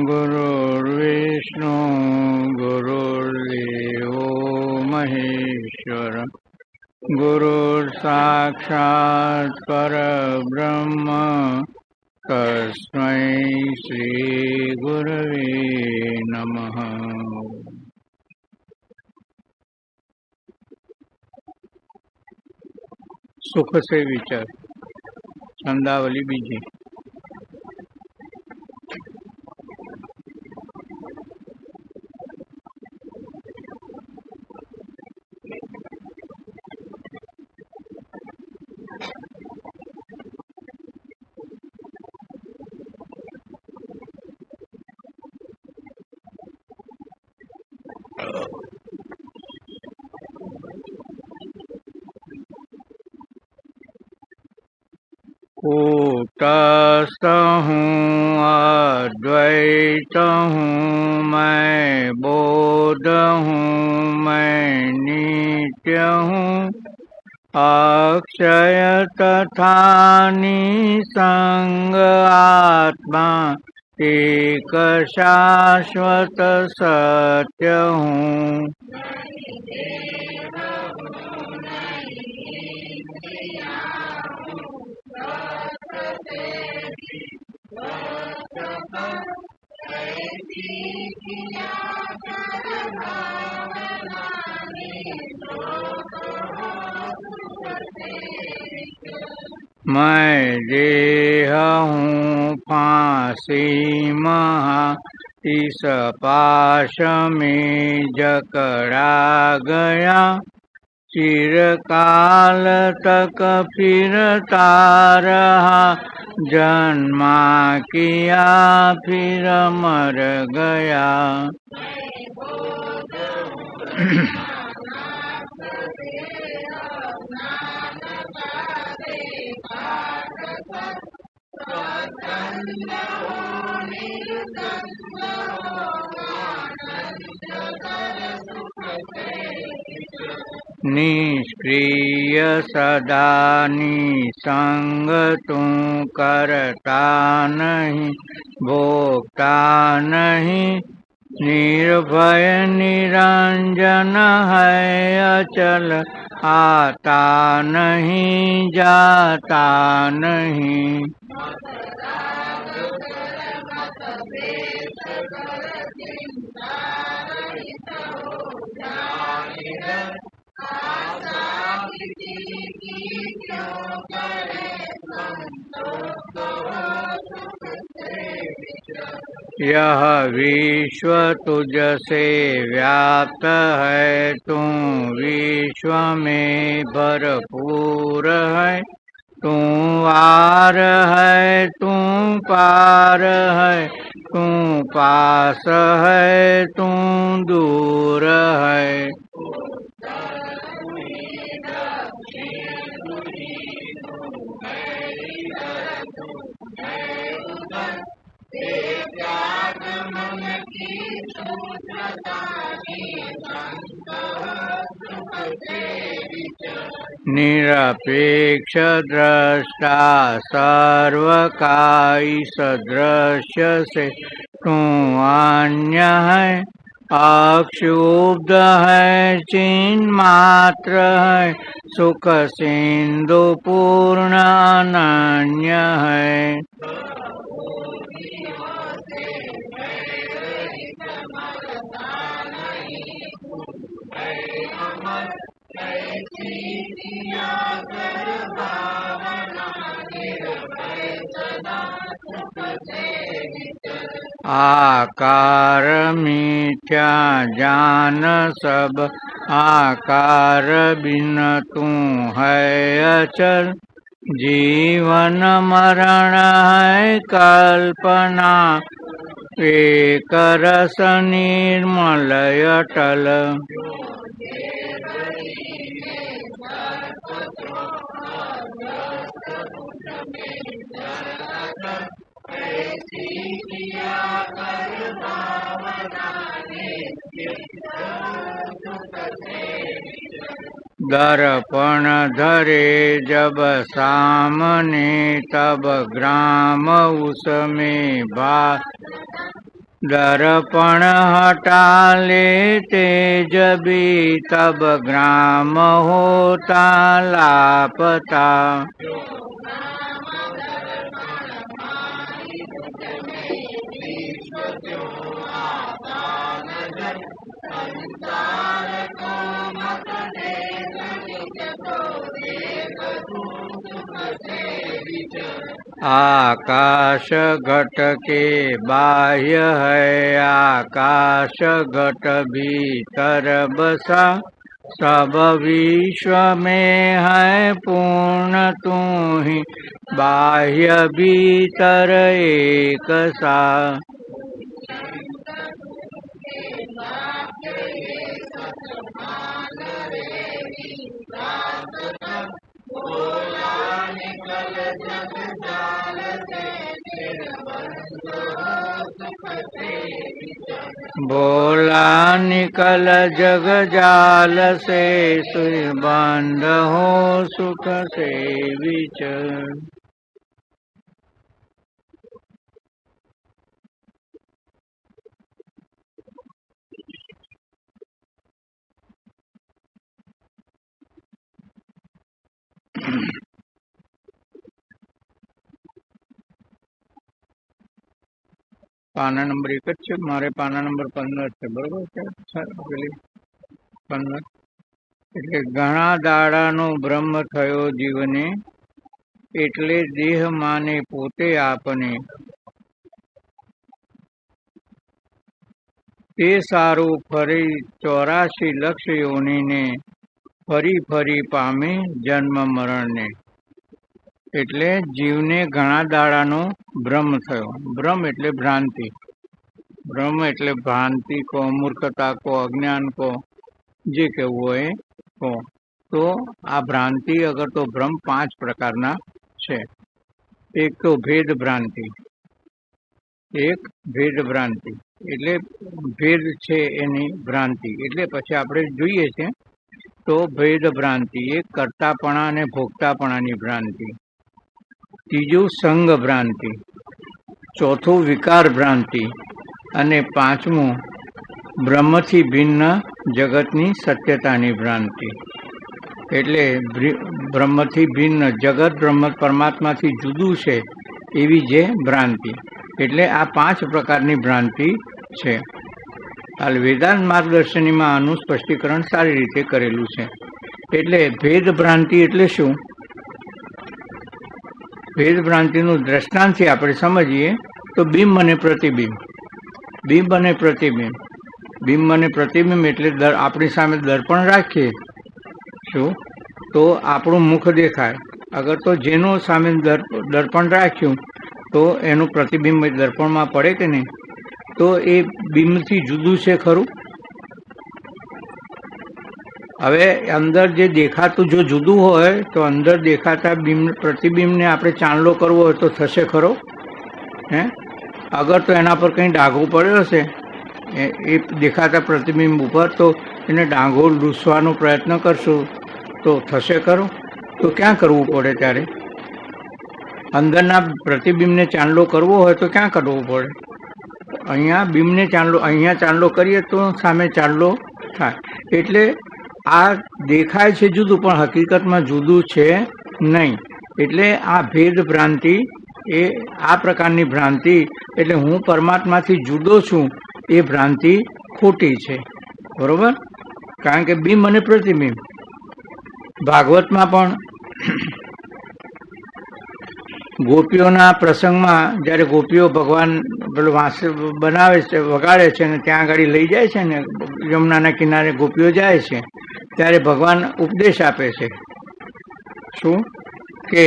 गुरुर्विष्णु गुरुर्देवो महेश्वर गुरुर्साक्षात् परब्रह्म तस्मै श्री गुरवे नमः। सुख से विचार छंदावली बीजी। कूटस्थ हूँ अद्वैत हूँ मैं, बोध हूँ मैं नित्य हूँ, अक्षय तथा निसंग आत्मा एक शाश्वत सत्य हूँ। मैं देह हूँ फांसी महा, इस पाश में जकड़ा गया, चिरकाल तक फिरता रहा, जन्मा किया फिर मर गया। निष्क्रिय सदा निसंग तू, करता नहीं भोगता नहीं, निर्भय निरंजन है अचल, आता नहीं जाता नहीं। यह विश्व तुझसे व्याप्त है, तू विश्व में भरपूर है, तू आर है तू पार है, तू पास है तू दूर है। निरपेक्ष दृष्टा सर्व का, इस दृश्य से तू अन्य है, अक्षुब्ध है चिन्ह मात्र है, सुख सिंधु पूर्ण अनन्य है। आकार मिथ्या जान सब, आकार बिन तू है अचल, जीवन मरण है कल्पना, एक रस निर्मल अटल। दर्पण धरे जब सामने, तब ग्राम उसमें दर्पण हटा ले तेज भी तब ग्राम होता लापता। आकाश घट के बाह्य है आकाश घट भीतर बसा। सब विश्व में है पूर्ण तू ही बाह्य भीतर एक सा। बोला निकल जग जाल से बंद हो सुख से विचर। पाना नंबर 1 જ છે મારે પાના નંબર 15 છે બરોબર છે પેલી 15 એટલે ઘણા દાડાનો બ્રહ્મ થયો જીવને એટલે દેહ માને પોતે આપને તે સારું ફરી 84 લક્ષ યોનિને ફરી ફરી પામે જન્મ મરણને। એટલે જીવને ઘણા દાડાનો ભ્રમ થયો। ભ્રમ એટલે ભ્રાંતિ, ભ્રમ એટલે ભ્રાંતિ કો, મૂર્ખતા કો, અજ્ઞાન કો, જે કહેવું હોય કહો। તો આ ભ્રાંતિ અગર તો ભ્રમ 5 પ્રકારના છે। એક તો ભેદ ભ્રાંતિ, એક ભેદ ભ્રાંતિ એટલે ભેદ છે એની ભ્રાંતિ, એટલે પછી આપણે જોઈએ છે તો ભેદ ભ્રાંતિ, એક કર્તાપણા અને ભોગતાપણાની ભ્રાંતિ। ત્રીજું સંગ ભ્રાંતિ, ચોથું વિકાર ભ્રાંતિ અને પાંચમું બ્રહ્મથી ભિન્ન જગતની સત્યતાની ભ્રાંતિ। એટલે બ્રહ્મથી ભિન્ન જગત બ્રહ્મ પરમાત્માથી જુદું છે એવી જે ભ્રાંતિ, એટલે આ 5 પ્રકારની ભ્રાંતિ છે। હાલ વેદાંત માર્ગદર્શનીમાં આનું સ્પષ્ટીકરણ સારી રીતે કરેલું છે। એટલે ભેદ ભ્રાંતિ એટલે શું? ભેદ ભ્રાંતિનું દ્રષ્ટાંતથી આપણે સમજીએ તો બિંબ અને પ્રતિબિંબ, બિંબ અને પ્રતિબિંબ, બિંબ અને પ્રતિબિંબ એટલે આપણી સામે દર્પણ રાખીએ શું તો આપણું મુખ દેખાય। અગર તો જેનું સામે દર્પણ રાખ્યું તો એનું પ્રતિબિંબ દર્પણમાં પડે કે નહીં? તો એ બિંબથી જુદું છે ખરું? હવે અંદર જે દેખાતું જો જુદું હોય તો અંદર દેખાતા બિંબ પ્રતિબિંબને આપણે ચાંદલો કરવો હોય તો થશે ખરો? હે, અગર તો એના પર કંઈ ડાઘો પડ્યો હશે એ દેખાતા પ્રતિબિંબ ઉપર, તો એને ડાઘો લૂસવાનો પ્રયત્ન કરશું તો થશે ખરો? તો ક્યાં કરવું પડે ત્યારે? અંદરના પ્રતિબિંબને ચાંદલો કરવો હોય તો ક્યાં કરવો પડે? અહીંયા બિંબને ચાંદલો, અહીંયા ચાંદલો કરીએ તો સામે ચાંદલો થાય। એટલે આ દેખાય છે જુદું પણ હકીકતમાં જુદું છે નહીં। એટલે આ ભેદ ભ્રાંતિ એ આ પ્રકારની ભ્રાંતિ, એટલે હું પરમાત્માથી જુદો છું એ ભ્રાંતિ ખોટી છે, બરોબર? કારણ કે બિંબ અને પ્રતિબિંબ ભાગવતમાં પણ ગોપીઓના પ્રસંગમાં જ્યારે ગોપીઓ ભગવાન પેલું વાંસ બનાવે છે, વગાડે છે ને ત્યાં આગળ લઈ જાય છે ને, યમુનાના કિનારે ગોપીઓ જાય છે ત્યારે ભગવાન ઉપદેશ આપે છે શું કે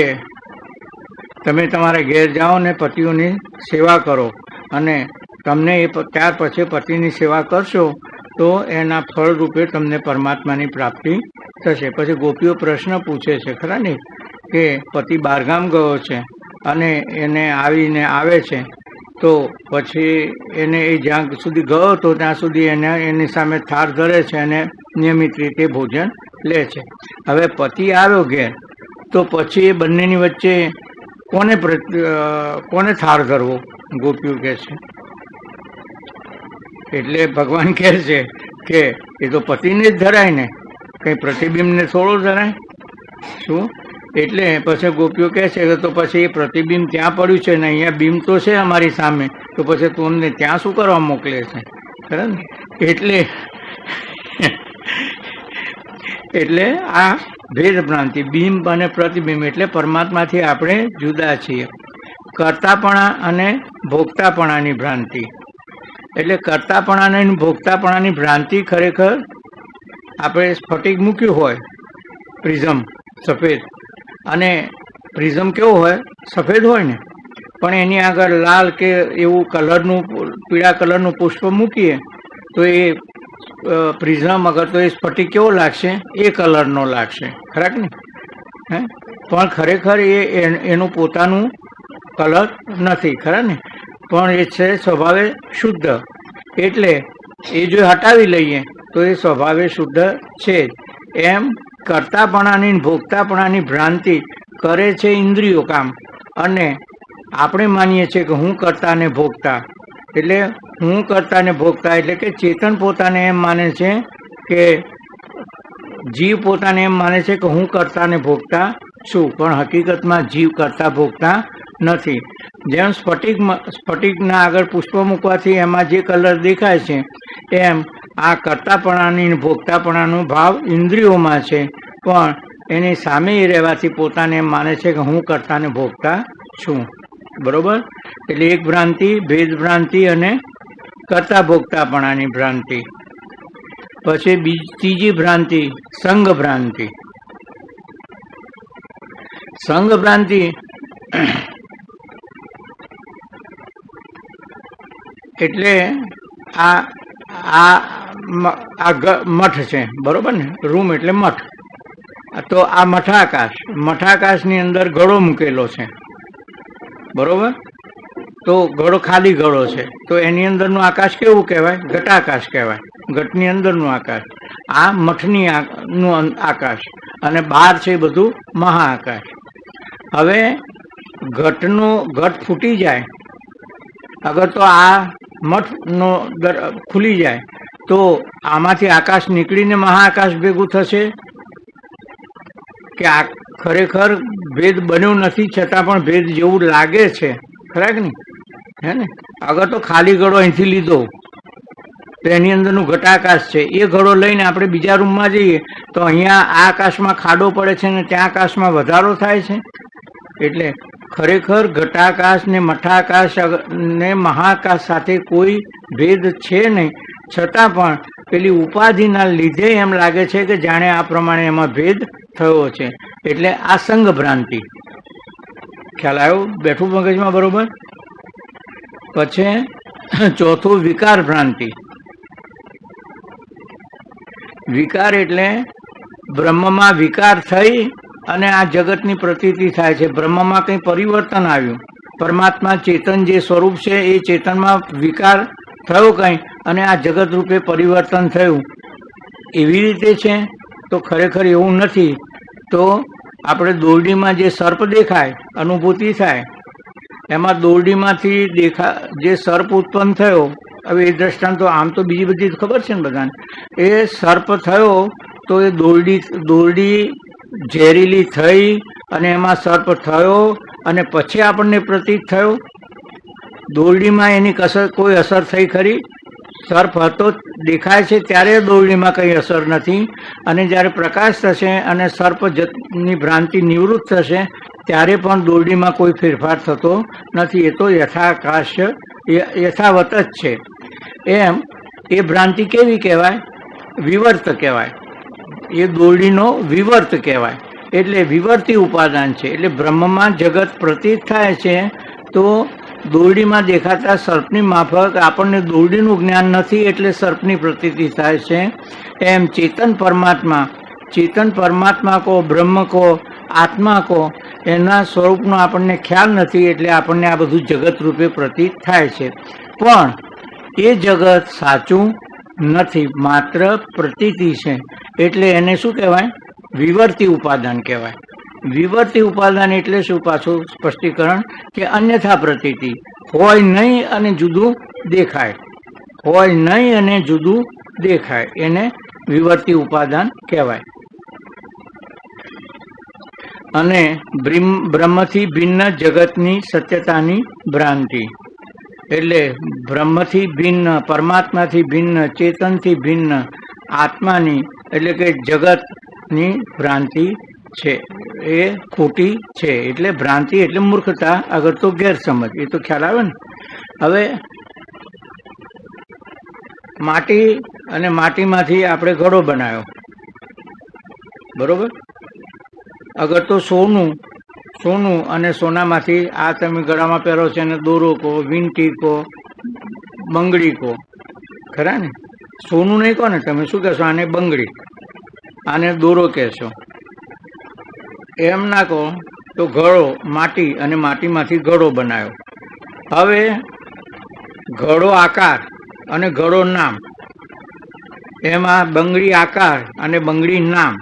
તમે તમારા ઘેર જાઓ ને પતિઓની સેવા કરો અને તમને એ ત્યાર પછી પતિની સેવા કરશો તો એના ફળ રૂપે તમને પરમાત્માની પ્રાપ્તિ થશે। પછી ગોપીઓ પ્રશ્ન પૂછે છે ખરા ને કે પતિ બહારગામ ગયો છે અને એને આવીને આવે છે તો પછી એને એ જ્યાં સુધી ગયો તો ત્યાં સુધી એની સામે થાળ ધરે છે અને નિયમિત રીતે ભોજન લે છે। હવે પતિ આવ્યો ઘેર તો પછી એ બંનેની વચ્ચે કોને થાળ ધરવો? ગોપીઓ કહે છે એટલે ભગવાન કહે છે કે એ તો પતિને જ ધરાય ને, કંઈ પ્રતિબિંબને થોડો ધરાય. શું એટલે પછી ગોપીઓ કહે છે કે તો પછી એ પ્રતિબિંબ ત્યાં પડ્યું છે ને અહીંયા બિંબ તો છે અમારી સામે, તો પછી તું અમને ત્યાં શું કરવા મોકલે છે, ખરા ને? એટલે આ ભેદ ભ્રાંતિ, બિંબ અને પ્રતિબિંબ એટલે પરમાત્માથી આપણે જુદા છીએ. કર્તાપણા અને ભોગતાપણાની ભ્રાંતિ, એટલે કર્તાપણા અને ભોગતાપણાની ભ્રાંતિ ખરેખર આપણે સ્ફટિક મૂક્યું હોય પ્રિઝમ સફેદ, અને પ્રિઝમ કેવો હોય સફેદ હોય ને, પણ એની આગળ લાલ કે એવું કલરનું પીળા કલરનું પુષ્પ મૂકીએ તો એ પ્રિઝમ અગર તો એ સ્ફટિક કેવો લાગશે, એ કલરનો લાગશે, ખરા કે નહીં? હે, પણ ખરેખર એનું પોતાનું કલર નથી, ખરા ને? પણ એ છે સ્વભાવે શુદ્ધ, એટલે એ જો હટાવી લઈએ તો એ સ્વભાવે શુદ્ધ છે જ. એમ કર્તાપણાની ભોગતાપણાની ભ્રાંતિ કરે છે ઇન્દ્રિયો કામ, અને આપણે માનીએ છીએ કે હું કર્તા ને ભોગતા, એટલે હું કર્તા ને ભોગતા એટલે કે ચેતન પોતાને એમ માને છે કે જીવ પોતાને એમ માને છે કે હું કર્તા ને ભોગતા છું, પણ હકીકતમાં જીવ કરતા ભોગતા નથી. જેમ સ્ફટિકના આગળ પુષ્પ મૂકવાથી એમાં જે કલર દેખાય છે, એમ આ કર્તાપણાની ભોગતાપણાનો ભાવ ઇન્દ્રિયોમાં છે, પણ એની સામે રહેવાથી પોતાને એમ માને છે કે હું કર્તા ને ભોગતા છું. બરોબર? એટલે એક ભ્રાંતિ ભેદ ભ્રાંતિ અને કર્તા ભોગતાપણાની ભ્રાંતિ. પછી ત્રીજી ભ્રાંતિ સંગ ભ્રાંતિ. સંગ ભ્રાંતિ એટલે આ મઠ છે, બરોબર ને? રૂમ એટલે મઠ. તો આ મઠાકાશની અંદર ઘડો મૂકેલો છે, બરોબર? તો ઘડો ખાલી ઘડો છે, તો એની અંદરનું આકાશ કેવું કહેવાય? ઘટાકાશ કહેવાય, ઘટની અંદરનું આકાશ. આ મઠની નું આકાશ, અને બહાર છે બધું મહાઆકાશ. હવે ઘટ ફૂટી જાય, અગર તો આ મઠનો ખુલી જાય તો આમાંથી આકાશ નીકળીને મહાઆકાશ ભેગું થશે કે આ ખરેખર ભેદ બન્યો નથી છતાં પણ ભેદ જેવું લાગે છે, ખરા કે નહીં? હે ને? અગર તો ખાલી ઘડો અહીંથી લીધો તો એની અંદરનું ઘટાકાશ છે, એ ઘડો લઈને આપણે બીજા રૂમમાં જઈએ તો અહીંયા આ આકાશમાં ખાડો પડે છે ને ત્યાં આકાશમાં વધારો થાય છે. એટલે ખરેખર ઘટાકાશ ને મઠાકાશ ને મહાકાશ સાથે કોઈ ભેદ છે નહીં, છતાં પણ પેલી ઉપાધિના લીધે એમ લાગે છે કે જાણે આ પ્રમાણે એમાં ભેદ થયો છે. એટલે આ સંગ ભ્રાંતિ. ખ્યાલ આવ્યો? બેઠું મગજમાં? બરોબર. પછી ચોથું વિકાર ભ્રાંતિ. વિકાર એટલે બ્રહ્મમાં વિકાર થઈ અને આ જગતની પ્રતીતિ થાય છે. બ્રહ્મમાં કંઈ પરિવર્તન આવ્યું, પરમાત્મા ચેતન જે સ્વરૂપ છે એ ચેતનમાં વિકાર થયો કંઈ, અને આ જગત રૂપે પરિવર્તન થયું, એવી રીતે છે. તો ખરેખર એવું નથી. તો આપણે દોરડીમાં જે સર્પ દેખાય, અનુભૂતિ થાય, એમાં દોરડીમાંથી જે સર્પ ઉત્પન્ન થયો, હવે એ દ્રષ્ટાંત તો આમ તો બીજી બધી ખબર છે ને બધાને. એ સર્પ થયો તો એ દોરડી ઝેરીલી થઈ અને એમાં સર્પ થયો, અને પછી આપણને પ્રતીત થયો. દોરડીમાં એની કોઈ અસર થઈ ખરી? સર્પ હતો દેખાય છે ત્યારે દોરડીમાં કંઈ અસર નથી, અને જ્યારે પ્રકાશ થશે અને સર્પની ભ્રાંતિ નિવૃત્ત થશે ત્યારે પણ દોરડીમાં કોઈ ફેરફાર થતો નથી. એ તો યથાવત જ છે. એમ એ ભ્રાંતિ કેવી કહેવાય? વિવર્ત કહેવાય. એ દોરડીનો વિવર્ત કહેવાય. એટલે વિવર્તી ઉપાદાન છે. એટલે બ્રહ્મમાં જગત પ્રતીત થાય છે તો દોરડીમાં દેખાતા સર્પની માફક આપણને દોરડીનું જ્ઞાન નથી, એટલે સર્પની પ્રતીતિ થાય છે. એમ ચેતન પરમાત્મા કો, બ્રહ્મ કો, આત્મા કો, એના સ્વરૂપનો આપણને ખ્યાલ નથી, એટલે આપણને આ બધું જગત રૂપે પ્રતીત થાય છે. પણ એ જગત સાચું નથી, માત્ર પ્રતીતિ છે. એટલે એને શું કહેવાય? વિવર્તી ઉપાદાન કહેવાય. વિવર્તી ઉપાદાન એટલે શું? પાછું સ્પષ્ટીકરણ કે અન્યથા પ્રતીતિ હોય નહીં અને જુદું દેખાય. હોય નહીં અને જુદું દેખાય, એને વિવર્તી ઉપાદાન કહેવાય. અને બ્રહ્મથી ભિન્ન જગતની સત્યતાની ભ્રાંતિ, એટલે બ્રહ્મથી ભિન્ન, પરમાત્માથી ભિન્ન, ચેતનથી ભિન્ન આત્માની એટલે કે જગતની ભ્રાંતિ છે એ ખોટી છે. એટલે ભ્રાંતિ એટલે મૂર્ખતા, અગર તો ગેરસમજ, એ તો ખ્યાલ આવે ને. હવે માટી અને માટીમાંથી આપણે ઘડો બનાવ્યો, બરોબર. અગર તો સોનું અને સોનામાંથી આ તમે ગળામાં પહેરો છે અને દોરો કહો, વીંટી કહો, બંગડી કહો, ખરા ને. સોનું નહીં કહો ને તમે, શું કહેશો? આને બંગડી, આને દોરો કહેશો. એમ ના કહો તો ઘડો, માટી અને માટીમાંથી ઘડો બનાવ્યો. હવે ઘડો આકાર અને ઘડો નામ, એમાં બંગડી આકાર અને બંગડી નામ,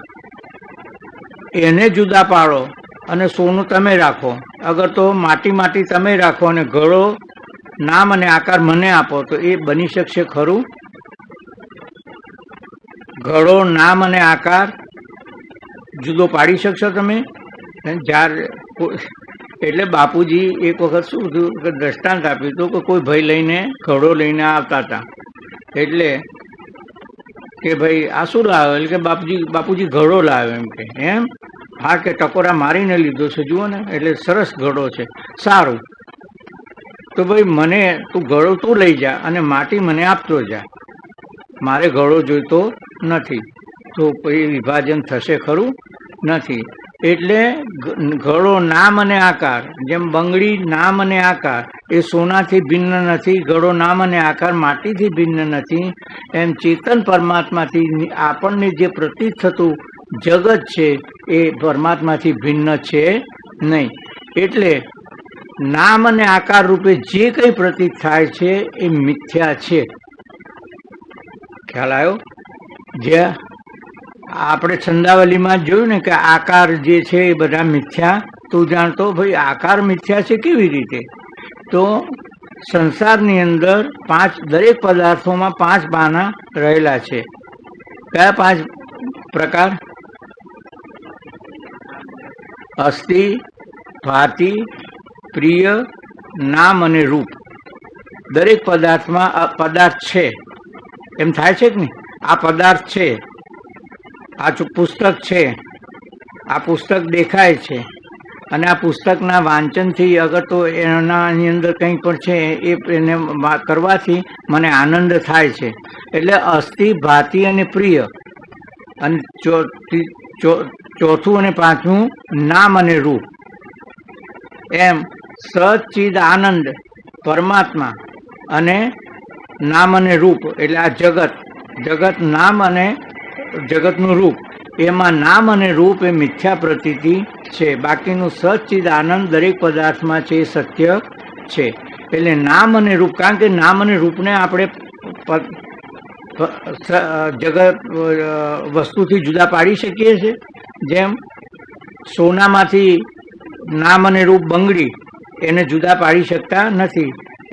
એને જુદા પાડો અને સોનું તમે રાખો. અગર તો માટી તમે રાખો અને ઘડો નામ અને આકાર મને આપો, તો એ બની શકશે ખરું? ઘડો નામ અને આકાર જુદો પાડી શકશો તમે? જ્યારે એટલે બાપુજી એક વખત શું થયું કે દ્રષ્ટાંત આપ્યું હતું કે કોઈ ભાઈ લઈને ઘડો લઈને આવતા હતા. એટલે કે ભાઈ આ શું લાવ્યો? એટલે કે બાપુજી ઘડો લાવ્યો. એમ કે એમ? હા, કે ટકોરા મારીને લીધો છે, જુઓ ને, એટલે સરસ ઘડો છે. સારું, તો ભાઈ મને તું ઘડો તું લઈ જા અને માટી મને આપતો જા, મારે ઘડો જોઈતો નથી. તો પછી વિભાજન થશે ખરું? નથી. એટલે ઘડો નામ અને આકાર, જેમ બંગડી નામ અને આકાર એ સોનાથી ભિન્ન નથી, ઘડો નામ અને આકાર માટીથી ભિન્ન નથી, એમ ચેતન પરમાત્માથી આપણને જે પ્રતીત થતું જગત છે એ પરમાત્માથી ભિન્ન છે નહીં. એટલે નામ અને આકાર રૂપે જે કંઈ પ્રતીત થાય છે એ મિથ્યા છે. ખ્યાલ આવ્યો? જે આપણે છંદાવલીમાં જોયું ને કે આકાર જે છે એ બધા મિથ્યા. તું જાણતો ભાઈ આકાર મિથ્યા છે કેવી રીતે? તો સંસારની અંદર દરેક પદાર્થોમાં 5 બાના રહેલા છે. કયા 5 પ્રકાર? અસ્થિ, ભાતિ, પ્રિય, નામ અને રૂપ. દરેક પદાર્થમાં પદાર્થ છે એમ થાય છે કે નહીં? આ પદાર્થ છે, આ પુસ્તક છે, આ પુસ્તક દેખાય છે, અને આ પુસ્તકના વાંચનથી અગર તો એની અંદર કંઈ પણ છે એને કરવાથી મને આનંદ થાય છે. એટલે અસ્થિ, ભાતિ અને પ્રિય. અને ચોથું અને પાંચમું નામ અને રૂપ. એમ સચ્ચિદ આનંદ પરમાત્મા અને નામ અને રૂપ એટલે આ જગત નામ અને જગતનું રૂપ, એમાં નામ અને રૂપ એ મિથ્યા પ્રતીતિ છે. બાકીનું સચ્ચિદ આનંદ દરેક પદાર્થમાં છે એ સત્ય છે. એટલે નામ અને રૂપ, કારણ કે નામ અને રૂપને આપણે જગત વસ્તુથી જુદા પાડી શકીએ છીએ. જેમ સોનામાંથી નામ અને રૂપ બંગડી એને જુદા પાડી શકતા નથી,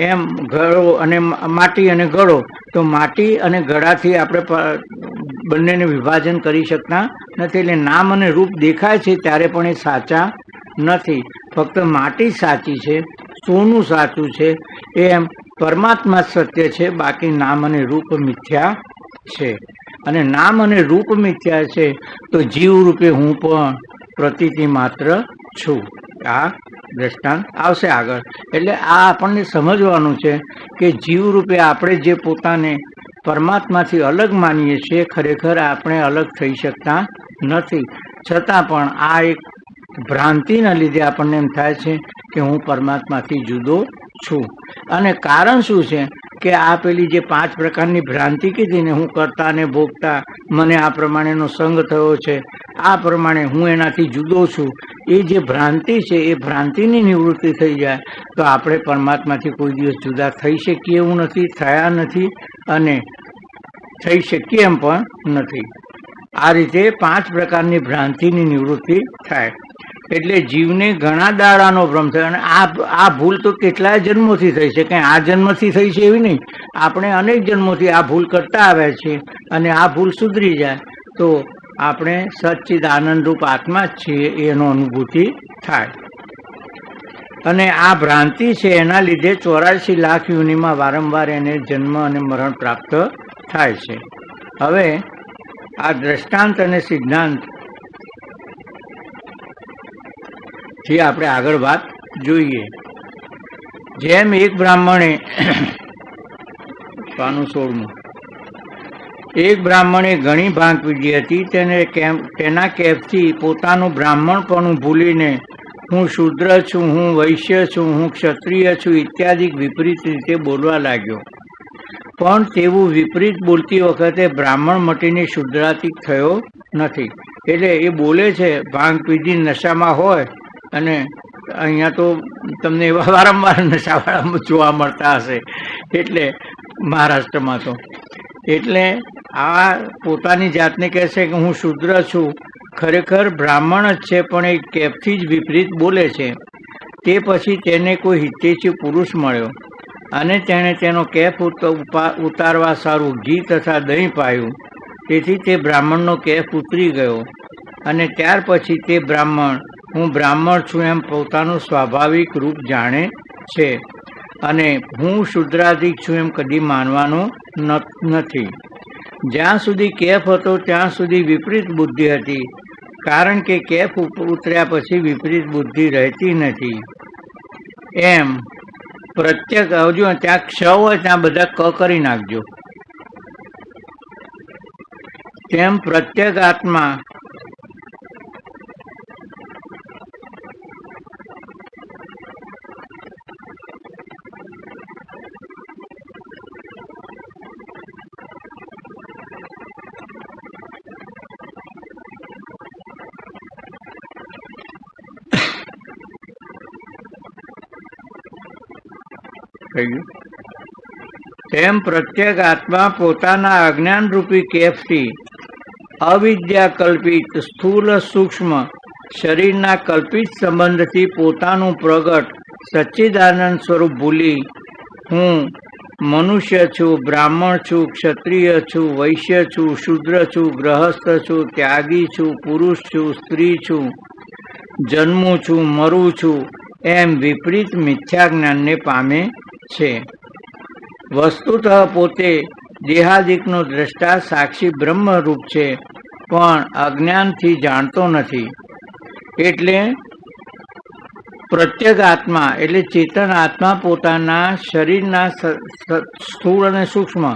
એમ ઘડો અને માટી અને ઘડો, તો માટી અને ઘડાથી આપણે બંનેને વિભાજન કરી શકતા નથી. એટલે નામ અને રૂપ દેખાય છે ત્યારે પણ એ સાચા નથી. ફક્ત માટી સાચી છે, સોનું સાચું છે, એમ પરમાત્મા સત્ય છે, બાકી નામ અને રૂપ મિથ્યા છે. અને નામ અને રૂપ મિથ્યા છે તો જીવ રૂપે હું પણ પ્રતીતિ માત્ર છું. આ દ્રષ્ટાંત આવશે આગળ. એટલે આ આપણને સમજવાનું છે કે જીવ રૂપે આપણે જે પોતાને પરમાત્માથી અલગ માનીએ છીએ, ખરેખર આપણે અલગ થઈ શકતા નથી. છતાં પણ આ એક ભ્રાંતિના લીધે આપણને એમ થાય છે કે હું પરમાત્માથી જુદો છું. અને કારણ શું છે કે આ પેલી જે 5 પ્રકારની ભ્રાંતિ કીધી ને, હું કરતા ને ભોગતા, મને આ પ્રમાણેનો સંગ થયો છે, આ પ્રમાણે હું એનાથી જુદો છું, એ જે ભ્રાંતિ છે એ ભ્રાંતિની નિવૃત્તિ થઈ જાય તો આપણે પરમાત્માથી કોઈ દિવસ જુદા થઈ શકીએ એવું નથી, થયા નથી અને થઈ શકીએ એમ પણ નથી. આ રીતે 5 પ્રકારની ભ્રાંતિની નિવૃત્તિ થાય. એટલે જીવને ઘણા દાડાનો ભ્રમ થયો. અને આ ભૂલ તો કેટલાય જન્મોથી થઈ છે, કંઈ આ જન્મથી થઈ છે એવી નહીં. આપણે અનેક જન્મોથી આ ભૂલ કરતા આવ્યા છીએ, અને આ ભૂલ સુધરી જાય તો આપણે સચ્ચિદ આનંદરૂપ આત્મા જ છીએ એનો અનુભૂતિ થાય. અને આ ભ્રાંતિ છે એના લીધે 84 લાખ યોનિમાં વારંવાર એને જન્મ અને મરણ પ્રાપ્ત થાય છે. હવે આ દ્રષ્ટાંત અને સિદ્ધાંત થી આપણે આગળ વાત જોઈએ. જેમ એક બ્રાહ્મણે 16 એક બ્રાહ્મણે ઘણી ભાંગ પીધી હતી. તેના કેફથી પોતાનું બ્રાહ્મણપણું ભૂલીને હું શૂદ્ર છું, હું વૈશ્ય છું, હું ક્ષત્રિય છું ઇત્યાદિ વિપરીત રીતે બોલવા લાગ્યો. પણ તેવું વિપરીત બોલતી વખતે બ્રાહ્મણ મટીને શુદ્રાતિક થયો નથી. એટલે એ બોલે છે, ભાંગ પીધી નશામાં હોય, અને અહીંયા તો તમને એવા વારંવાર નશાવાળા જોવા મળતા હશે, એટલે મહારાષ્ટ્રમાં તો. એટલે આ પોતાની જાતને કહે છે કે હું શૂદ્ર છું, ખરેખર બ્રાહ્મણ જ છે, પણ એ કેફથી જ વિપરીત બોલે છે. તે પછી તેને કોઈ હિતેશી પુરુષ મળ્યો અને તેણે તેનો કેફ ઉતારવા સારું ઘી તથા દહીં પાયું. તેથી તે બ્રાહ્મણનો કેફ ઉતરી ગયો, અને ત્યાર પછી તે બ્રાહ્મણ હું બ્રાહ્મણ છું એમ પોતાનું સ્વાભાવિક રૂપ જાણે છે, અને હું શુદ્રાધિક છું એમ કદી માનવાનું નથી. જ્યાં સુધી કેફ હતો ત્યાં સુધી વિપરીત બુદ્ધિ હતી, કારણ કે કેફ ઉતર્યા પછી વિપરીત બુદ્ધિ રહેતી નથી. એમ પ્રત્યેક આવજો, ત્યાં ક્ષ હોય ત્યાં બધા ક કરી નાખજો. તેમ પ્રત્યેક આત્મા તેમ પ્રત્યેક આત્મા પોતાના અજ્ઞાનરૂપી કેફથી અવિદ્યા કલ્પિત સ્થૂલ સૂક્ષ્મ શરીરના કલ્પિત સંબંધથી પોતાનું પ્રગટ સચ્ચિદાનંદ સ્વરૂપ ભૂલી હું મનુષ્ય છું, બ્રાહ્મણ છું, ક્ષત્રિય છું, વૈશ્ય છું, શૂદ્ર છું, ગ્રહસ્થ છું, ત્યાગી છું, પુરુષ છું, સ્ત્રી છું, જન્મું છું, મરું છું એમ વિપરીત મિથ્યા જ્ઞાનને પામે છે. વસ્તુતઃ પોતે દેહાદિકનો દ્રષ્ટા સાક્ષી બ્રહ્મરૂપ છે, પણ અજ્ઞાનથી જાણતો નથી. એટલે પ્રત્યેક આત્મા એટલે ચેતન આત્મા પોતાના શરીરના સ્થૂળ અને સૂક્ષ્મ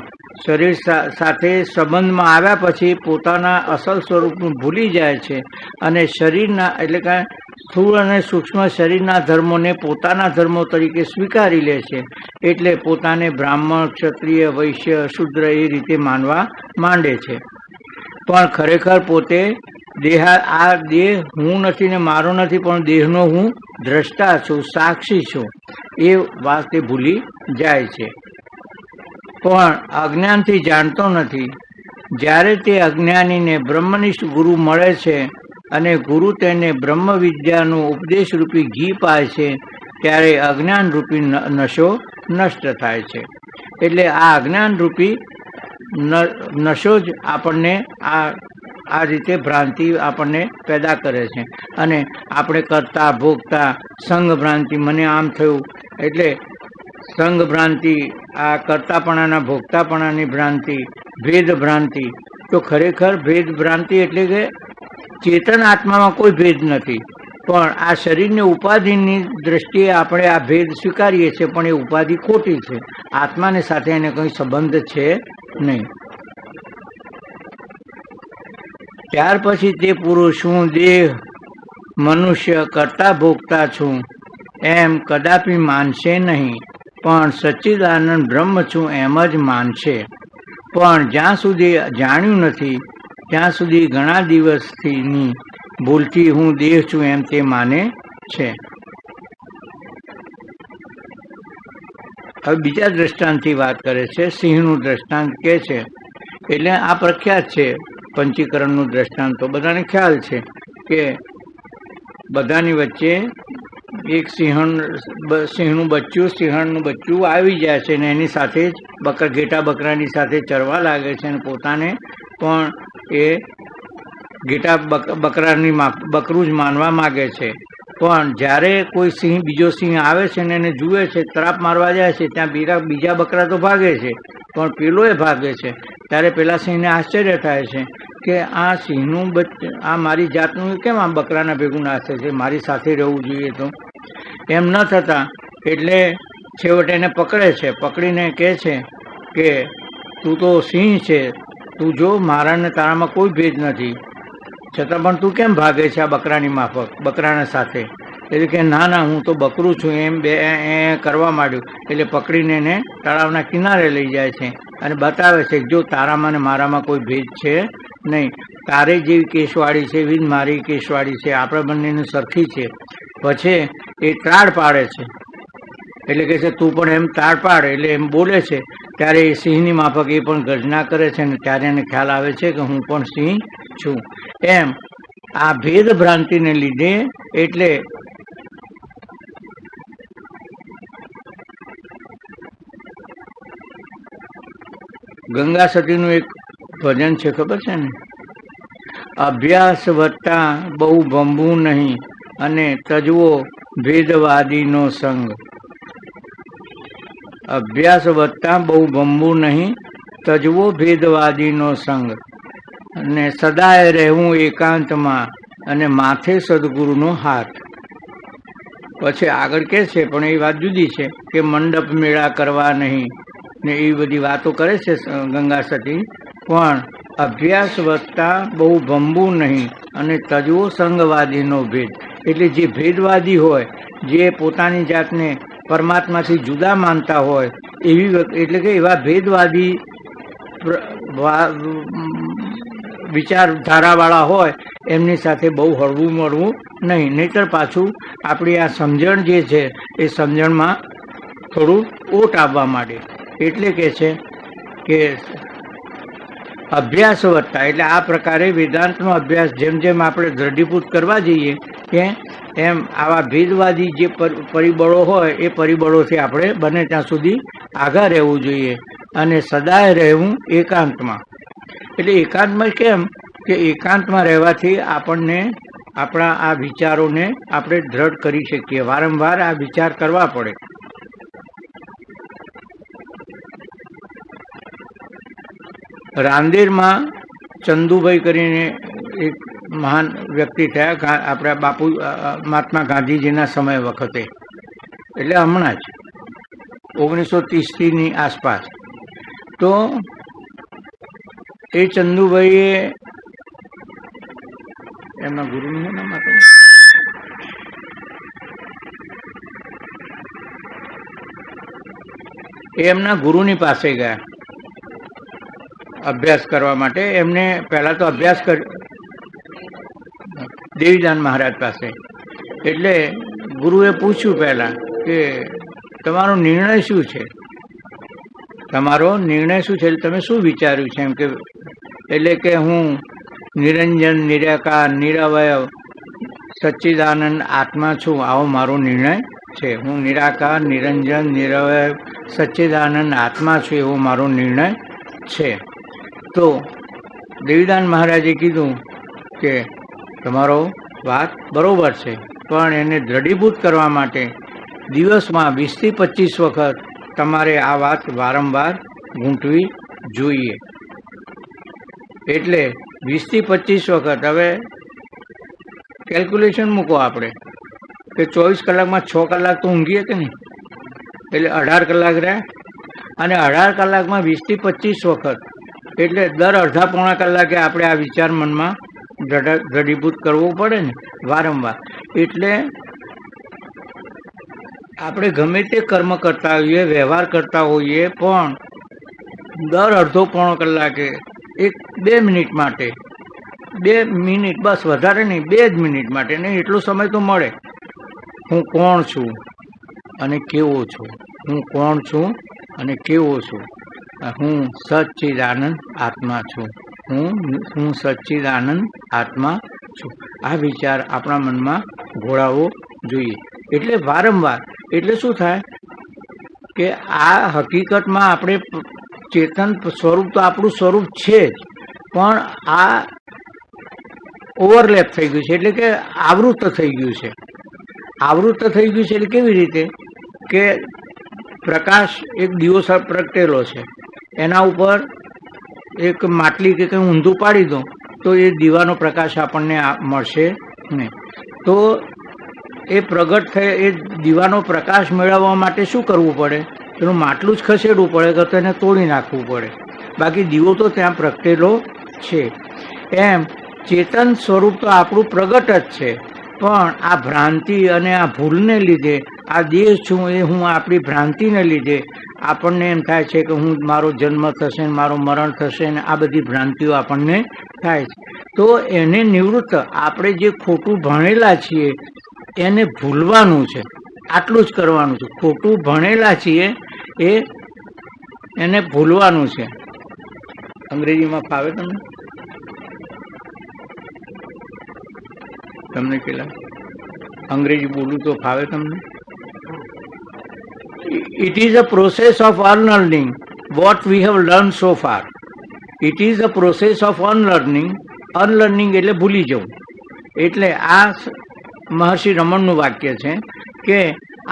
શરીર સાથે સંબંધમાં આવ્યા પછી પોતાના અસલ સ્વરૂપનું ભૂલી જાય છે, અને શરીરના એટલે કે સ્થૂળ અને સૂક્ષ્મ શરીરના ધર્મોને પોતાના ધર્મો તરીકે સ્વીકારી લે છે. એટલે પોતાને બ્રાહ્મણ, ક્ષત્રિય, વૈશ્ય, શૂદ્ર એ રીતે માનવા માંડે છે. પણ ખરેખર પોતે આ દેહ હું નથી ને મારો નથી, પણ દેહનો હું દ્રષ્ટા છું, સાક્ષી છું, એ વાત તે ભૂલી જાય છે. પણ અજ્ઞાનથી જાણતો નથી. જ્યારે તે અજ્ઞાનીને બ્રહ્મનિષ્ઠ ગુરુ મળે છે અને ગુરુ તેને બ્રહ્મ વિદ્યાનું ઉપદેશ રૂપી ઘી પાય છે, ત્યારે અજ્ઞાન રૂપી નશો નષ્ટ થાય છે. એટલે આ અજ્ઞાન રૂપી નશો જ આપણને આ રીતે ભ્રાંતિ આપણને પેદા કરે છે. અને આપણે કરતા ભોગતા સંઘ ભ્રાંતિ, મને આમ થયું, એટલે સંઘ ભ્રાંતિ, આ કરતાપણાના ભોગતાપણાની ભ્રાંતિ, ભેદ ભ્રાંતિ. તો ખરેખર ભેદ ભ્રાંતિ એટલે કે ચેતન આત્મામાં કોઈ ભેદ નથી, પણ આ શરીરની ઉપાધિની દ્રષ્ટિએ આપણે આ ભેદ સ્વીકારીએ છીએ, પણ એ ઉપાધિ ખોટી છે. આત્માને સાથે એને કંઈ સંબંધ છે નહીં. ત્યાર પછી તે પુરુષ હું દેહ, મનુષ્ય, કરતા ભોગતા છું એમ કદાપી માનશે નહીં, પણ સચ્ચિદાનંદ બ્રહ્મ છું એમ જ માનશે. પણ જ્યાં સુધી જાણ્યું નથી ત્યાં સુધી ઘણા દિવસથી ભૂલથી હું દેહ છું એમ તે માને છે. હવે બીજા દ્રષ્ટાંતથી વાત કરે છે. સિંહનું દ્રષ્ટાંત કે છે, એટલે આ પ્રખ્યાત છે પંચીકરણનું દ્રષ્ટાંત, તો બધાને ખ્યાલ છે કે બધાની વચ્ચે એક સિંહણનું બચ્ચું આવી જાય છે ને એની સાથે જ ઘેટા બકરાની સાથે ચરવા લાગે છે અને પોતાને પણ એ ઘેટા બકરું જ માનવા માગે છે. પણ જ્યારે કોઈ બીજો સિંહ આવે છે ને એને જુએ છે, ત્રાપ મારવા જાય છે, ત્યાં બીજા બકરા તો ભાગે છે પણ પેલો એ ભાગે છે. ત્યારે પેલા સિંહને આશ્ચર્ય થાય છે કે આ સિંહનું આ મારી જાતનું કેમ આ બકરાના ભેગું નાચે છે, મારી સાથે રહેવું જોઈએ. તો એમ ન થતા એટલે છેવટે એને પકડે છે. પકડીને કહે છે કે તું તો સિંહ છે, તું જો મારા ને તારામાં કોઈ ભેદ નથી, છતાં પણ તું કેમ ભાગે છે આ બકરાની માફક, બકરાના સાથે? એટલે કે ના ના, હું તો બકરું છું એમ કરવા માંડ્યું. એટલે પકડીને એને તળાવના કિનારે લઈ જાય છે અને બતાવે છે જો તારામાં ને મારામાં કોઈ ભેદ છે નહીં, તારે જેવી કેશવાળી છે એવી જ મારી કેશવાળી છે, આપણે બંનેની સરખી છે. પછી એ ત્રાડ પાડે છે. એટલે કે છે તું પણ એમ તાળ પાડ. એટલે એમ બોલે છે ત્યારે એ સિંહની માફક એ પણ ગર્જના કરે છે અને ત્યારે એને ખ્યાલ આવે છે કે હું પણ સિંહ છું. એમ આ ભેદ ભ્રાંતિને લીધે એટલે ગંગા સતીનું એક ભજન છે, ખબર છે ને? અભ્યાસ વધતા બહુ ભંભું નહીં અને તજવો ભેદવાદીનો સંગ. અભ્યાસ વધતા બહુ ભંભું નહીં, તજવો ભેદવાદીનો સંગ, અને સદાય રહેવું એકાંતમાં અને માથે સદગુરુનો હાથ. પછી આગળ કે છે પણ એ વાત જુદી છે કે મંડપ મેળા કરવા નહીં ને એવી બધી વાતો કરે છે ગંગા સતી. પણ અભ્યાસ વધતા બહુ ભંભું નહીં અને તજવો સંગવાદીનો ભેદ. એટલે જે ભેદવાદી હોય, જે પોતાની જાતને પરમાત્માથી જુદા માનતા હોય એવી, એટલે કે એવા ભેદવાદી વિચારધારાવાળા હોય એમની સાથે બહુ હળવું મળવું નહીં, નહીતર પાછું આપણી આ સમજણ જે છે એ સમજણમાં થોડું ઓટ આવવા માંડે. એટલે કે છે કે અભ્યાસ વધતા, એટલે આ પ્રકારે વેદાંતનો અભ્યાસ જેમ જેમ આપણે દ્રઢીભૂત કરવા જઈએ કે એમ આવા ભેદવાદી જે પરિબળો હોય એ પરિબળોથી આપણે બને ત્યાં સુધી આગળ રહેવું જોઈએ અને સદાય રહેવું એકાંતમાં. એટલે એકાંતમાં કેમ કે એકાંતમાં રહેવાથી આપણને આપણા આ વિચારોને આપણે દ્રઢ કરી શકીએ. વારંવાર આ વિચાર કરવા પડે. રાંદેરમાં ચંદુભાઈ કરીને એક મહાન વ્યક્તિ થયા આપણા બાપુ મહાત્મા ગાંધીજીના સમય વખતે, એટલે હમણાં જ 1930ની આસપાસ. તો એ ચંદુભાઈએ એમના ગુરુનું નામ આપ્યું, એમના ગુરુની પાસે ગયા અભ્યાસ કરવા માટે. એમને પહેલા તો અભ્યાસ કર્યો દેવીદાન મહારાજ પાસે. એટલે ગુરુએ પૂછ્યું પહેલા કે તમારો નિર્ણય શું છે, તમારો નિર્ણય શું છે, તમે શું વિચાર્યું છે? એમ કે એટલે કે હું નિરંજન નિરાકાર નિરવય સચ્ચિદાનંદ આત્મા છું, આવો મારો નિર્ણય છે. હું નિરાકાર નિરંજન નિરવય સચ્ચિદાનંદ આત્મા છું, એવો મારો નિર્ણય છે. તો દેવીદાન મહારાજે કીધું કે તમારો વાત બરોબર છે, પણ એને દ્રઢીભૂત કરવા માટે દિવસમાં 20 થી 25 વખત તમારે આ વાત વારંવાર ગૂંથવી જોઈએ. એટલે 20 થી 25 વખત. હવે કેલ્ક્યુલેશન મૂકો આપણે કે 24 કલાકમાં 6 કલાક તો ઊંઘીએ કે નહીં, એટલે 18 કલાક રહ્યા. અને 18 કલાકમાં 20 થી 25 વખત, એટલે દર અડધા પોણા કલાકે આપણે આ વિચાર મનમાં દ્રઢીભૂત કરવો પડે ને વારંવાર. એટલે આપણે ગમે તે કર્મ કરતા હોઈએ, વ્યવહાર કરતા હોઈએ, પણ દર અડધો પોણો કલાકે 1-2 મિનિટ માટે, 2 મિનિટ બસ, વધારે નહીં, 2 જ મિનિટ માટે નહીં, એટલો સમય તો મળે. હું કોણ છું અને કેવો છું, હું કોણ છું અને કેવો છું, હું સચ્ચિદાનંદ આત્મા છું, હું સચ્ચિદાનંદ આત્મા છું. આ વિચાર આપણા મનમાં ઘોળાવવો જોઈએ. એટલે વારંવાર, એટલે શું થાય કે આ હકીકતમાં આપણે ચેતન સ્વરૂપ તો આપણું સ્વરૂપ છે જ, પણ આ ઓવરલેપ થઈ ગયું છે, એટલે કે આવૃત્ત થઈ ગયું છે. આવૃત્ત થઈ ગયું છે એટલે કેવી રીતે કે પ્રકાશ એક દીવો પ્રગટેલો છે, એના ઉપર એક માટલી કે કંઈ ઊંધું પાડી દો તો એ દીવાનો પ્રકાશ આપણને મળશે નહીં. તો એ પ્રગટ થઈ એ દીવાનો પ્રકાશ મેળવવા માટે શું કરવું પડે? એનું માટલું જ ખસેડવું પડે કે તો એને તોડી નાખવું પડે, બાકી દીવો તો ત્યાં પ્રગટેલો છે. એમ ચેતન સ્વરૂપ તો આપણું પ્રગટ જ છે, પણ આ ભ્રાંતિ અને આ ભૂલને લીધે આ દેહ છું એ હું આપણી ભ્રાંતિને લીધે આપણને એમ થાય છે કે હું મારો જન્મ થશે ને મારો મરણ થશે ને આ બધી ભ્રાંતિઓ આપણને થાય છે. તો એને નિવૃત્ત આપણે જે ખોટું ભણેલા છીએ એને ભૂલવાનું છે, આટલું જ કરવાનું છે. ખોટું ભણેલા છીએ એને ભૂલવાનું છે. અંગ્રેજીમાં ફાવે તમને? તમને પેલા અંગ્રેજી બોલું તો ફાવે તમને? It is a process of unlearning what we have learned so far. It is a process of unlearning. Unlearning એટલે ભૂલી જવું. એટલે આ મહર્ષિ રમણનું વાક્ય છે કે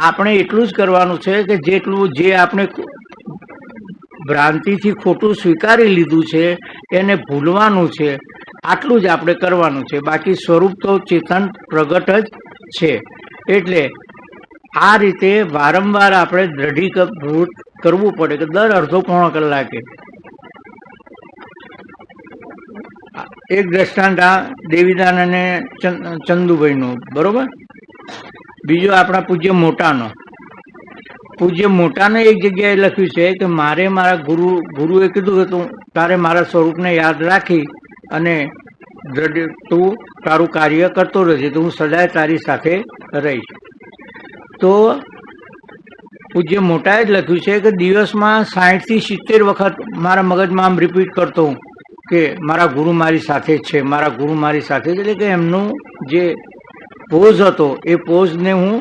આપણે એટલું જ કરવાનું છે કે જેટલું જે આપણે ભ્રાંતિથી ખોટું સ્વીકારી લીધું છે એને ભૂલવાનું છે, આટલું જ આપણે કરવાનું છે. બાકી સ્વરૂપ તો ચેતન પ્રગટ જ છે. એટલે આ રીતે વારંવાર આપણે દ્રઢીભૂત કરવું પડે કે દર અડધો પોણો કલાકે એક દ્રષ્ટાંત આ દેવીદાન અને ચંદુભાઈનું, બરોબર. બીજો આપણા પૂજ્ય મોટાને એક જગ્યાએ લખ્યું છે કે મારે મારા ગુરુએ કીધું કે તું તારે મારા સ્વરૂપને યાદ રાખી અને તું તારું કાર્ય કરતો રહેજે, તો હું સદાય તારી સાથે રહીશ. તો પૂજ્ય મોટાએ જ લખ્યું છે કે દિવસમાં 60 થી 70 વખત મારા મગજમાં આમ રિપીટ કરતો હું કે મારા ગુરુ મારી સાથે જ છે, મારા ગુરુ મારી સાથે જ. એટલે કે એમનું જે પોઝ હતો એ પોઝને હું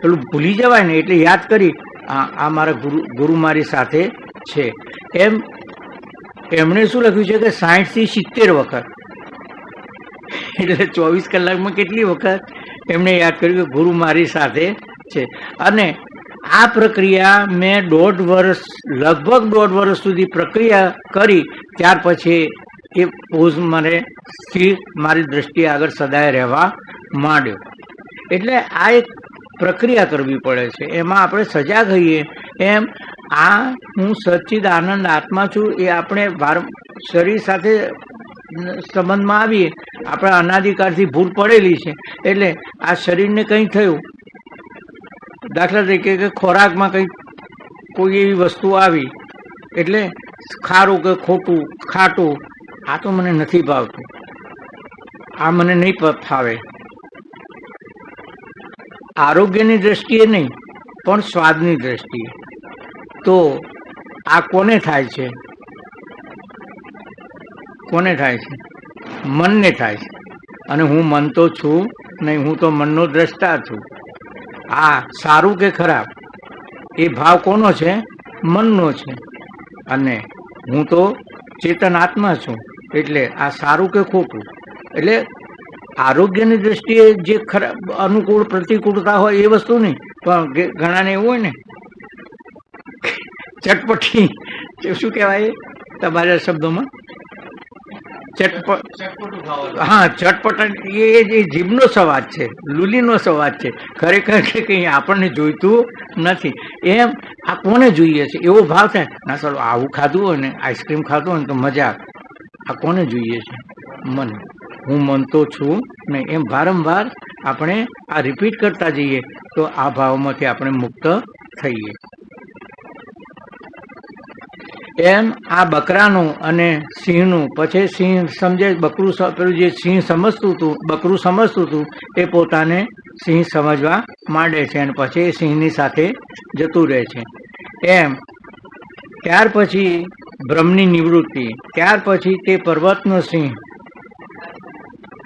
પેલું ભૂલી જવાય ને એટલે યાદ કરી આ મારા ગુરુ મારી સાથે છે. એમ એમણે શું લખ્યું છે કે 60 થી 70 વખત, એટલે 24 કલાકમાં કેટલી વખત એમણે યાદ કર્યું કે ગુરુ મારી સાથે છે. અને આ પ્રક્રિયા મેં લગભગ 1.5 વર્ષ સુધી પ્રક્રિયા કરી. ત્યાર પછી એ પોઝ મને સ્થિર મારી દ્રષ્ટિએ આગળ સદાય રહેવા માંડ્યો. એટલે આ એક પ્રક્રિયા કરવી પડે છે, એમાં આપણે સજાગ થઈએ. એમ આ હું સચ્ચિદ આનંદ આત્મા છું એ આપણે શરીર સાથે સંબંધમાં આવીએ, આપણા અનાદિકાળથી ભૂલ પડેલી છે. એટલે આ શરીરને કંઈ થયું, દાખલા તરીકે કે ખોરાકમાં કંઈ કોઈ એવી વસ્તુ આવી એટલે ખારું કે ખોટું ખાટું, આ તો મને નથી ભાવતું, આ મને નહીં ફાવે. આરોગ્યની દ્રષ્ટિએ નહીં પણ સ્વાદની દ્રષ્ટિએ. તો આ કોને થાય છે? કોને થાય છે? મનને થાય છે. અને હું મન તો છું નહીં, હું તો મનનો દ્રષ્ટા છું. આ સારું કે ખરાબ એ ભાવ કોનો છે? મનનો છે. અને હું તો ચેતન આત્મા છું. એટલે આ સારું કે ખોટું, એટલે આરોગ્યની દ્રષ્ટિએ જે ખરાબ અનુકૂળ પ્રતિકૂળતા હોય એ વસ્તુ નહીં, પણ ઘણાને એવું હોય ને ચટપટી, શું કહેવાય તમારા શબ્દોમાં? હા, ચટપટ એ જીભનો સ્વાદ છે, લુલીનો સ્વાદ છે. ખરેખર કે કંઈ આપણને જોઈતું નથી. એમ આ કોને જોઈએ છે? એવો ભાવ થાય ના ચાલો આવું ખાધું હોય ને, આઈસ્ક્રીમ ખાધું હોય ને તો મજા. આ કોને જોઈએ છે? મન. હું મન તો છું નહીં. એમ વારંવાર આપણે આ રિપીટ કરતા જઈએ તો આ ભાવમાંથી આપણે મુક્ત થઈએ. એમ આ બકરાનું અને સિંહનું, પછી સિંહ સમજે બકરું, પેલું જે સિંહ સમજતું હતું, બકરું સમજતું હતું એ પોતાને સિંહ સમજવા માંડે છે અને પછી એ સિંહની સાથે જતું રહે છે. એમ ત્યાર પછી બ્રહ્મની નિવૃત્તિ, ત્યાર પછી તે પર્વતનો સિંહ,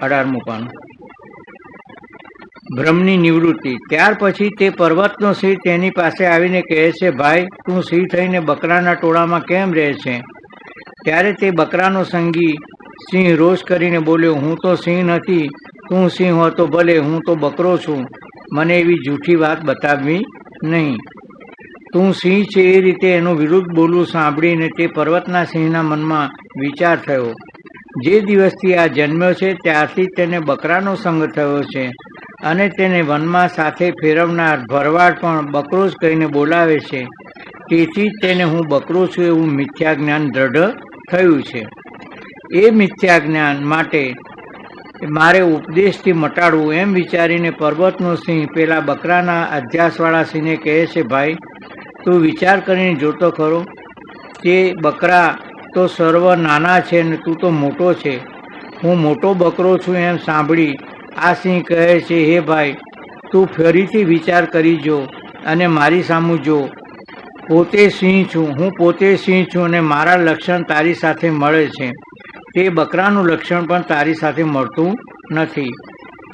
18મું પાનું, ભ્રમની નિવૃત્તિ. ત્યાર પછી તે પર્વતનો સિંહ તેની પાસે આવીને કહે છે, ભાઈ, તું સિંહ થઈને બકરાના ટોળામાં કેમ રહે છે? ત્યારે તે બકરાનો સંગી સિંહ રોષ કરીને બોલ્યો, હું તો સિંહ નથી, તું સિંહ હો તો ભલે, હું તો બકરો છું, મને એવી જૂઠી વાત બતાવવી નહીં. તું સિંહ છે એ રીતે એનો વિરુદ્ધ બોલવું સાંભળીને તે પર્વતના સિંહના મનમાં વિચાર થયો, જે દિવસથી આ જન્મ્યો છે ત્યારથી તેને બકરાનો સંગ થયો છે અને તેને વનમાં સાથે ફેરવનાર ભરવાડ પણ બકરો જ કહીને બોલાવે છે. તેથી જ તેને હું બકરો છું એવું મિથ્યા જ્ઞાન દ્રઢ થયું છે. એ મિથ્યા જ્ઞાન માટે મારે ઉપદેશથી મટાડવું એમ વિચારીને પર્વતનો સિંહ પેલા બકરાના અધ્યાસવાળા સિંહને કહે છે, ભાઈ, તું વિચાર કરીને જોતો ખરો, તે બકરા તો સર્વ નાના છે ને તું તો મોટો છે. હું મોટો બકરો છું એમ સાંભળી આ સિંહ કહે છે, હે ભાઈ, તું ફરીથી વિચાર કરી જો અને મારી સામું જો. પોતે સિંહ છું, હું પોતે સિંહ છું અને મારા લક્ષણ તારી સાથે મળે છે. તે બકરાનું લક્ષણ પણ તારી સાથે મળતું નથી.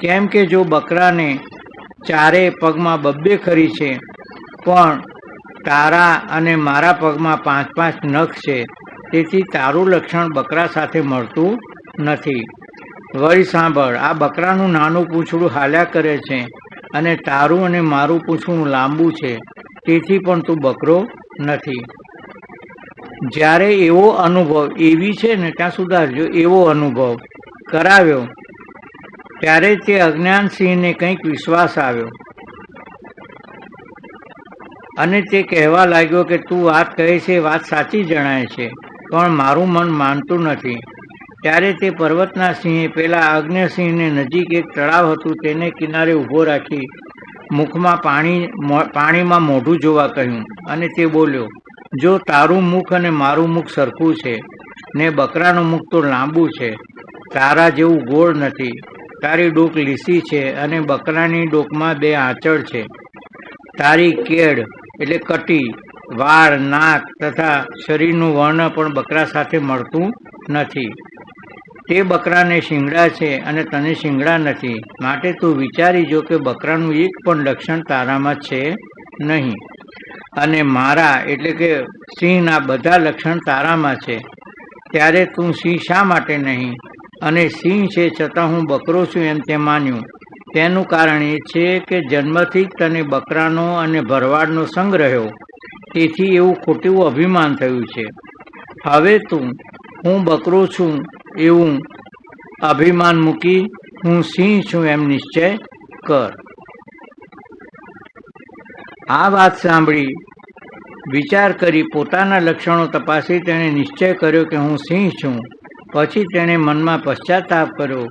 કેમ કે જો બકરાને ચારે પગમાં બબ્બે ખરી છે, પણ તારા અને મારા પગમાં 5-5 નખ છે, તેથી તારું લક્ષણ બકરા સાથે મળતું નથી. વળી સાંભળ, આ બકરાનું નાનું પૂંછડું હાલ્યા કરે છે અને તારું અને મારું પૂંછડું લાંબુ છે, તેથી પણ તું બકરો નથી. જ્યારે એવો અનુભવ, એવી છે ને ત્યાં સુધારજો, એવો અનુભવ કરાવ્યો ત્યારે તે અજ્ઞાન સિંહને કંઈક વિશ્વાસ આવ્યો અને તે કહેવા લાગ્યો કે તું વાત કહે છે વાત સાચી જણાય છે, પણ મારું મન માનતું નથી. ત્યારે તે પર્વતના સિંહે પેલા અગ્નિસિંહને નજીક એક તળાવ હતું તેને કિનારે ઊભો રાખી મુખમાં પાણીમાં મોઢું જોવા કહ્યું અને તે બોલ્યો, જો તારું મુખ અને મારું મુખ સરખું છે ને બકરાનું મુખ તો લાંબુ છે, તારા જેવું ગોળ નથી, તારી ડોક લીસી છે અને બકરાની ડોકમાં 2 આંચળ છે, તારી કેડ એટલે કટી, વાળ, નાક તથા શરીરનું વર્ણ પણ બકરા સાથે મળતું નથી. તે બકરાને શિંગડા છે અને તને શિંગડા નથી. માટે તું વિચારી જો કે બકરાનું એક પણ લક્ષણ તારામાં છે નહીં અને મારા એટલે કે સિંહના બધા લક્ષણ તારામાં છે. ત્યારે તું સિંહ શા માટે નહીં? અને સિંહ છે છતાં હું બકરો છું એમ તે માન્યું. તેનું કારણ એ છે કે જન્મથી જ તને બકરાનો અને ભરવાડનો સંગ રહ્યો, તેથી એવું ખોટું અભિમાન થયું છે. હવે તું હું બકરો છું એવું અભિમાન મૂકી હું સિંહ છું એમ નિશ્ચય કર. આ વાત સાંભળી વિચાર કરી પોતાના લક્ષણો તપાસી તેણે નિશ્ચય કર્યો કે હું સિંહ છું. પછી તેણે મનમાં પશ્ચાતાપ કર્યો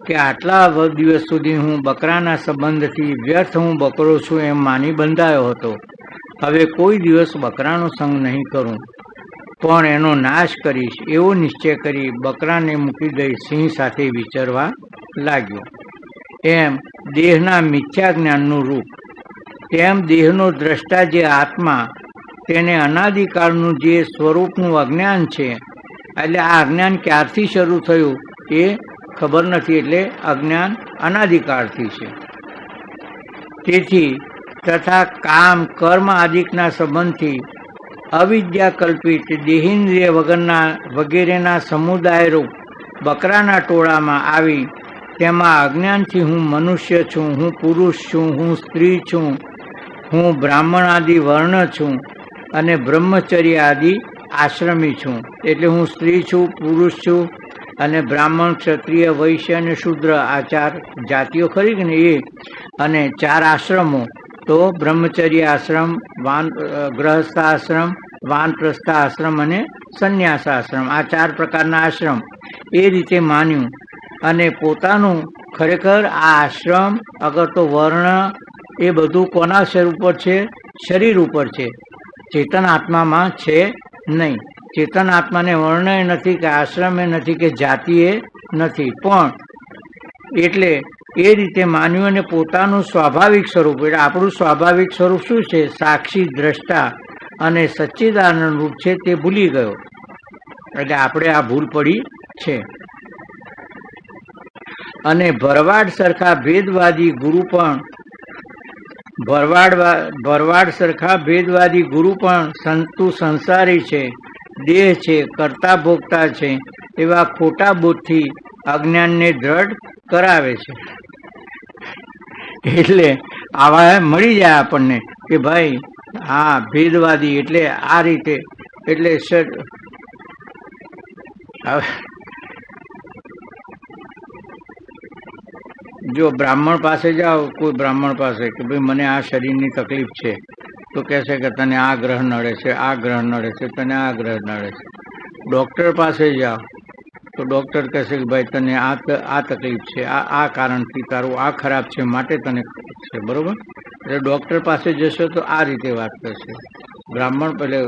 કે આટલા દિવસ સુધી હું બકરાના સંબંધથી વ્યર્થ હું બકરો છું એમ માની બંધાયો હતો. હવે કોઈ દિવસ બકરાનો સંગ નહીં કરું, પણ એનો નાશ કરીશ એવો નિશ્ચય કરી બકરાને મૂકી દઈ સિંહ સાથે વિચરવા લાગ્યો. એમ દેહના મિથ્યા જ્ઞાનનું રૂપ, તેમ દેહનો દ્રષ્ટા જે આત્મા, તેને અનાદિકાળનું જે સ્વરૂપનું અજ્ઞાન છે. એટલે આ અજ્ઞાન ક્યારથી શરૂ થયું એ ખબર નથી, એટલે અજ્ઞાન અનાદિકાળથી છે. તેથી તથા કામ કર્મ આદિકના સંબંધથી અવિદ્યા કલ્પિત દેહિન્દ્રિય વગેરેના સમુદાયરૂપ બકરાના ટોળામાં આવી તેમાં અજ્ઞાનથી હું મનુષ્ય છું, હું પુરુષ છું, હું સ્ત્રી છું, હું બ્રાહ્મણ આદિ વર્ણ છું અને બ્રહ્મચર્ય આદિ આશ્રમી છું. એટલે હું સ્ત્રી છું, પુરુષ છું અને બ્રાહ્મણ, ક્ષત્રિય, વૈશ્ય અને શૂદ્ર, આ 4 જાતિઓ ખરી કે ને એ, અને 4 આશ્રમો તો બ્રહ્મચર્ય આશ્રમ, ગૃહસ્થ આશ્રમ, વાનપ્રસ્થ આશ્રમ અને સંન્યાસ આશ્રમ, આ 4 પ્રકારના આશ્રમ એ રીતે માન્યું. અને પોતાનું ખરેખર આ આશ્રમ અગર તો વર્ણ એ બધું કોના શરીર ઉપર છે? શરીર ઉપર છે, ચેતન આત્મામાં છે નહીં. ચેતન આત્માને વર્ણ એ નથી કે આશ્રમ એ નથી કે જાતિ એ નથી, પણ એટલે એ રીતે માન્યું અને પોતાનું સ્વાભાવિક સ્વરૂપ, એટલે આપણું સ્વાભાવિક સ્વરૂપ શું છે? સાક્ષી, દ્રષ્ટા અને સચ્ચિદાનંદ રૂપ છે, તે ભૂલી ગયો. એટલે આપણે આ ભૂલ પડી છે. અને ભરવાડ સરખા ભેદવાદી ગુરુ પણ ભરવાડ સરખા ભેદવાદી ગુરુ પણ સંતુ સંસારી છે, દેહ છે, કરતા ભોગતા છે એવા ખોટા બોધથી અજ્ઞાનને દ્રઢ કરાવે છે. એટલે આવા મળી જાય આપણને કે ભાઈ હા ભેદવાદી એટલે આ રીતે, એટલે જો બ્રાહ્મણ પાસે જાઓ, કોઈ બ્રાહ્મણ પાસે કે ભાઈ મને આ શરીરની તકલીફ છે, તો કહેશે કે તને આ ગ્રહ નડે છે, આ ગ્રહ નડે છે, તને આ ગ્રહ નડે છે. ડૉક્ટર પાસે જાઓ તો ડૉક્ટર કહેશે કે ભાઈ તને આ તકલીફ છે, આ કારણથી તારું આ ખરાબ છે માટે તને છે, બરોબર. એટલે ડૉક્ટર પાસે જશો તો આ રીતે વાત કરશે. બ્રાહ્મણ એટલે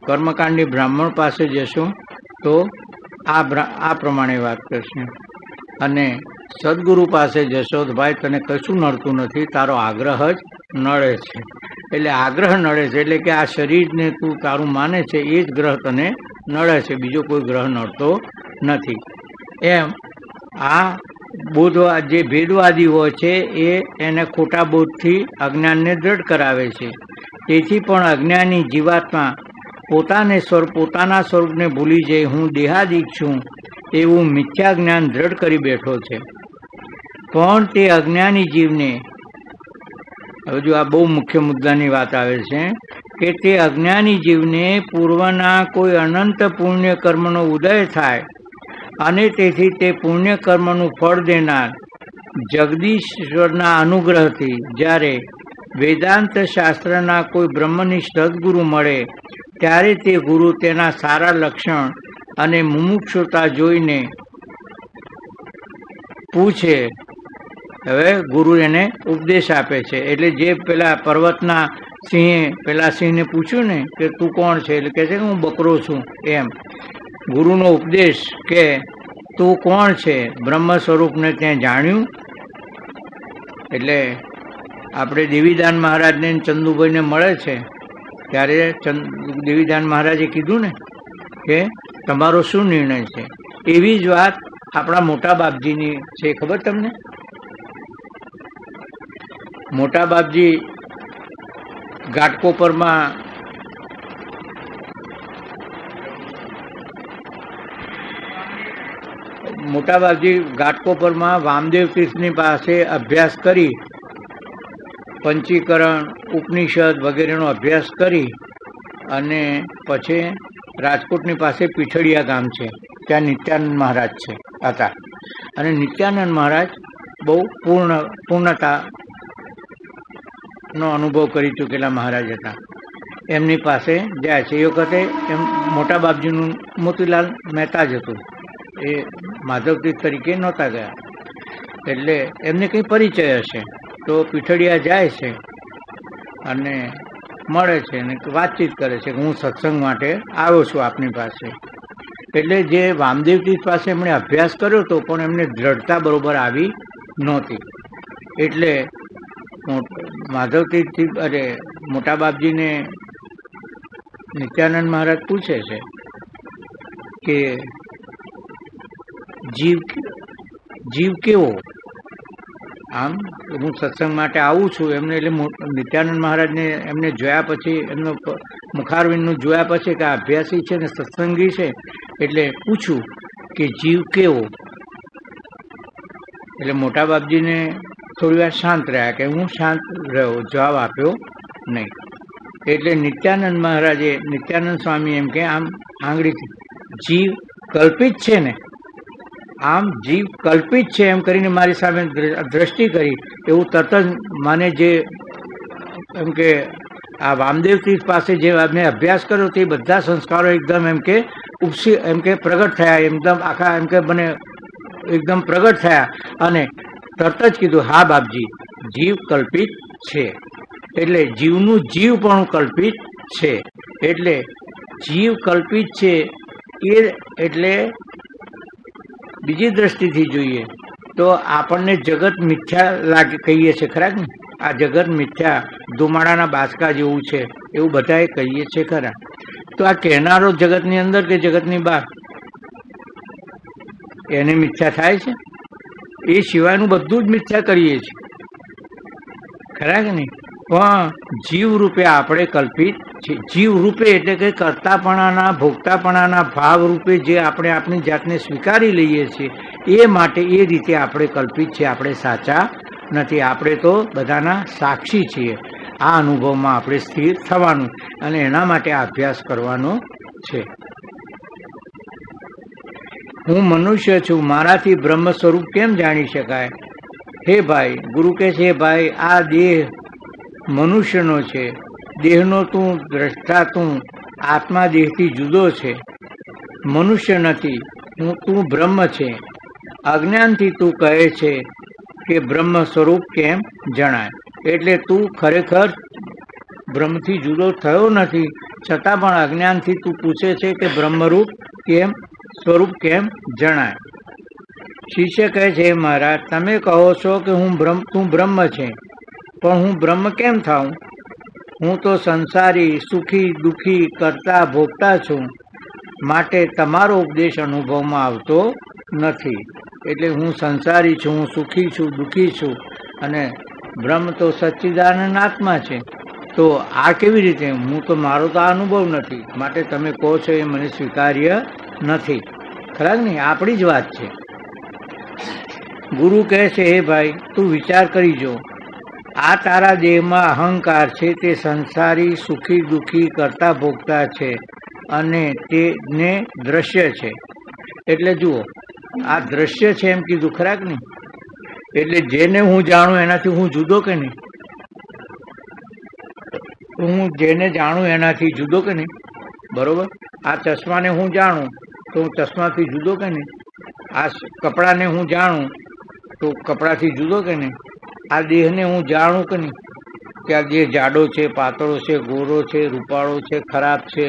કર્મકાંડી બ્રાહ્મણ પાસે જશો તો આ પ્રમાણે વાત કરશે. અને સદગુરુ પાસે જશો તો ભાઈ તને કશું નડતું નથી, તારો આગ્રહ જ નડે છે. એટલે આગ્રહ નડે છે એટલે કે આ શરીરને તું તારું માને છે એ જ ગ્રહ તને નડે છે, બીજો કોઈ ગ્રહ નડતો નથી. એમ આ જે ભેદવાદી હોય છે એને ખોટા બોધથી અજ્ઞાનને દ્રઢ કરાવે છે. તેથી પણ અજ્ઞાની જીવાત્મા પોતાના સ્વરૂપને ભૂલી જઈ હું દેહાદિક છું એવું મિથ્યા જ્ઞાન દ્રઢ કરી બેઠો છે. પણ તે અજ્ઞાની જીવને, હજુ આ બહુ મુખ્ય મુદ્દાની વાત આવે છે, કે તે અજ્ઞાની જીવને પૂર્વના કોઈ અનંત પુણ્ય કર્મનો ઉદય થાય અને તેથી તે પુણ્ય કર્મનું ફળ દેનાર જગદીશ્વરના અનુગ્રહથી જ્યારે વેદાંત શાસ્ત્રના કોઈ બ્રહ્મનિષ્ઠ સદગુરુ મળે ત્યારે તે ગુરુ તેના સારા લક્ષણ અને મુમુક્ષુતા જોઈને પૂછે. હવે ગુરુ એને ઉપદેશ આપે છે. એટલે જે પેલા પર્વતના પેલા સિંહને પૂછ્યું ને કે તું કોણ છે, એટલે કહે છે કે હું બકરો છું. એમ ગુરુનો ઉપદેશ કે તું કોણ છે, બ્રહ્મ સ્વરૂપને ત્યાં જાણ્યું. એટલે આપણે દેવીદાન મહારાજને ચંદુભાઈને મળે છે ત્યારે દેવીદાન મહારાજે કીધું ને કે તમારો શું નિર્ણય છે. એવી જ વાત આપણા મોટા બાપજીની છે, ખબર તમને? મોટા બાપજી ઘાટકોપરમાં વામદેવ તીર્થની પાસે અભ્યાસ કરી, પંચીકરણ ઉપનિષદ વગેરેનો અભ્યાસ કરી અને પછી રાજકોટની પાસે પીઠડિયા ગામ છે, ત્યાં નિત્યાનંદ મહારાજ હતા. અને નિત્યાનંદ મહારાજ બહુ પૂર્ણતાનો અનુભવ કરી ચૂકેલા મહારાજ હતા. એમની પાસે જાય છે. એ વખતે એમ મોટા બાપજીનું મોતીલાલ મહેતા જ હતું, એ માધવતીર્થ તરીકે નહોતા ગયા. એટલે એમને કંઈ પરિચય હશે તો પીઠડિયા જાય છે અને મળે છે અને વાતચીત કરે છે કે હું સત્સંગ માટે આવ્યો છું આપની પાસે. એટલે જે વામદેવ તીર્થ પાસે એમણે અભ્યાસ કર્યો હતો પણ એમને દ્રઢતા બરોબર આવી નહોતી. એટલે માધવ તીર્થ અરે મોટા બાપજીને નિત્યાનંદ મહારાજ પૂછે છે કે જીવ કેવો? આમ હું સત્સંગ માટે આવું છું એમને. એટલે નિત્યાનંદ મહારાજને એમને જોયા પછી, એમનો મુખારવિંદનું જોયા પછી કે આ અભ્યાસી છે ને સત્સંગી છે, એટલે પૂછ્યું કે જીવ કેવો? એટલે મોટા બાપજીને થોડી વાર શાંત રહ્યા, કે હું શાંત રહ્યો, જવાબ આપ્યો નહીં. એટલે નિત્યાનંદ સ્વામી એમ કે આમ આંગળીથી જીવ કલ્પિત છે ને, આમ જીવ કલ્પિત છે એમ કરીને મારી સામે દ્રષ્ટિ કરી. એવું તરત જ મને જે એમ કે આ વામદેવ તીર્થ પાસે જે મેં અભ્યાસ કર્યો તે બધા સંસ્કારો એકદમ એમ કે પ્રગટ થયા, એકદમ આખા એમ કે મને એકદમ પ્રગટ થયા. અને તરત જ કીધું હા બાપજી, જીવ કલ્પિત છે. એટલે જીવનું જીવપણું કલ્પિત છે. એટલે જીવ કલ્પિત છે એ એટલે બીજી દ્રષ્ટિથી જોઈએ તો આપણને જગત મિથ્યા કહીએ છીએ ખરા ને. આ જગત મિથ્યા ધુમાડાના બાચકા જેવું છે એવું બધાએ કહીએ છીએ ખરા. તો આ કહેનારો જગતની અંદર કે જગતની બહાર એને મિથ્યા થાય છે? એ સિવાયનું બધું જ મિથ્યા કરીએ છીએ, ખરા કે નહીં? પણ જીવ રૂપે આપણે કલ્પિત છે. જીવ રૂપે એટલે કે કર્તાપણાના ભોગતાપણાના ભાવ રૂપે જે આપણે આપણી જાતને સ્વીકારી લઈએ છીએ એ માટે એ રીતે આપણે કલ્પિત છે. આપણે સાચા નથી. આપણે તો બધાના સાક્ષી છીએ. આ અનુભવમાં આપણે સ્થિર થવાનું અને એના માટે આ અભ્યાસ કરવાનો છે. હું મનુષ્ય છું, મારાથી બ્રહ્મ સ્વરૂપ કેમ જાણી શકાય? હે ભાઈ, ગુરુ કહે છે, હે ભાઈ, આ દેહ મનુષ્યનો છે. દેહનો તું દ્રષ્ટા, તું આત્મા દેહથી જુદો છે, મનુષ્ય નથી. તું બ્રહ્મ છે. અજ્ઞાનથી તું કહે છે કે બ્રહ્મ સ્વરૂપ કેમ જણાય? એટલે તું ખરેખર બ્રહ્મથી જુદો થયો નથી, છતાં પણ અજ્ઞાનથી તું પૂછે છે કે બ્રહ્મરૂપ કેમ સ્વરૂપ કેમ જણાય? શિષ્ય કહે છે, મહારાજ, તમે કહો છો કે તું બ્રહ્મ છે, પણ હું બ્રહ્મ કેમ થાઉં? હું તો સંસારી, સુખી દુઃખી, કરતા ભોગતા છું, માટે તમારો ઉપદેશ અનુભવમાં આવતો નથી. એટલે હું સંસારી છું, હું સુખી છું, દુઃખી છું, અને બ્રહ્મ તો સચ્ચિદાનંદ આત્મા છે. તો આ કેવી રીતે? હું તો મારો તો આ અનુભવ નથી, માટે તમે કહો છો એ મને સ્વીકાર્ય નથી. ખરા નહીં? આપણી જ વાત છે. ગુરુ કહે છે, હે ભાઈ, તું વિચાર કરી જો. આ તારા દેહમાં અહંકાર છે, તે સંસારી, સુખી દુઃખી, કરતા ભોગતા છે અને તેને દ્રશ્ય છે. એટલે જુઓ, આ દ્રશ્ય છે એમ કીધું, ખરા કે નહીં? એટલે જેને હું જાણું એનાથી હું જુદો કે નહીં? હું જેને જાણું એનાથી જુદો કે નહીં? બરોબર. આ ચશ્માને હું જાણું તો હું ચશ્માથી જુદો કે નહીં? આ કપડાને હું જાણું તો કપડાથી જુદો કે નહીં? આ દેહને હું જાણું કે નહીં કે આ દેહ જાડો છે, પાતળો છે, ગોરો છે, રૂપાળો છે, ખરાબ છે,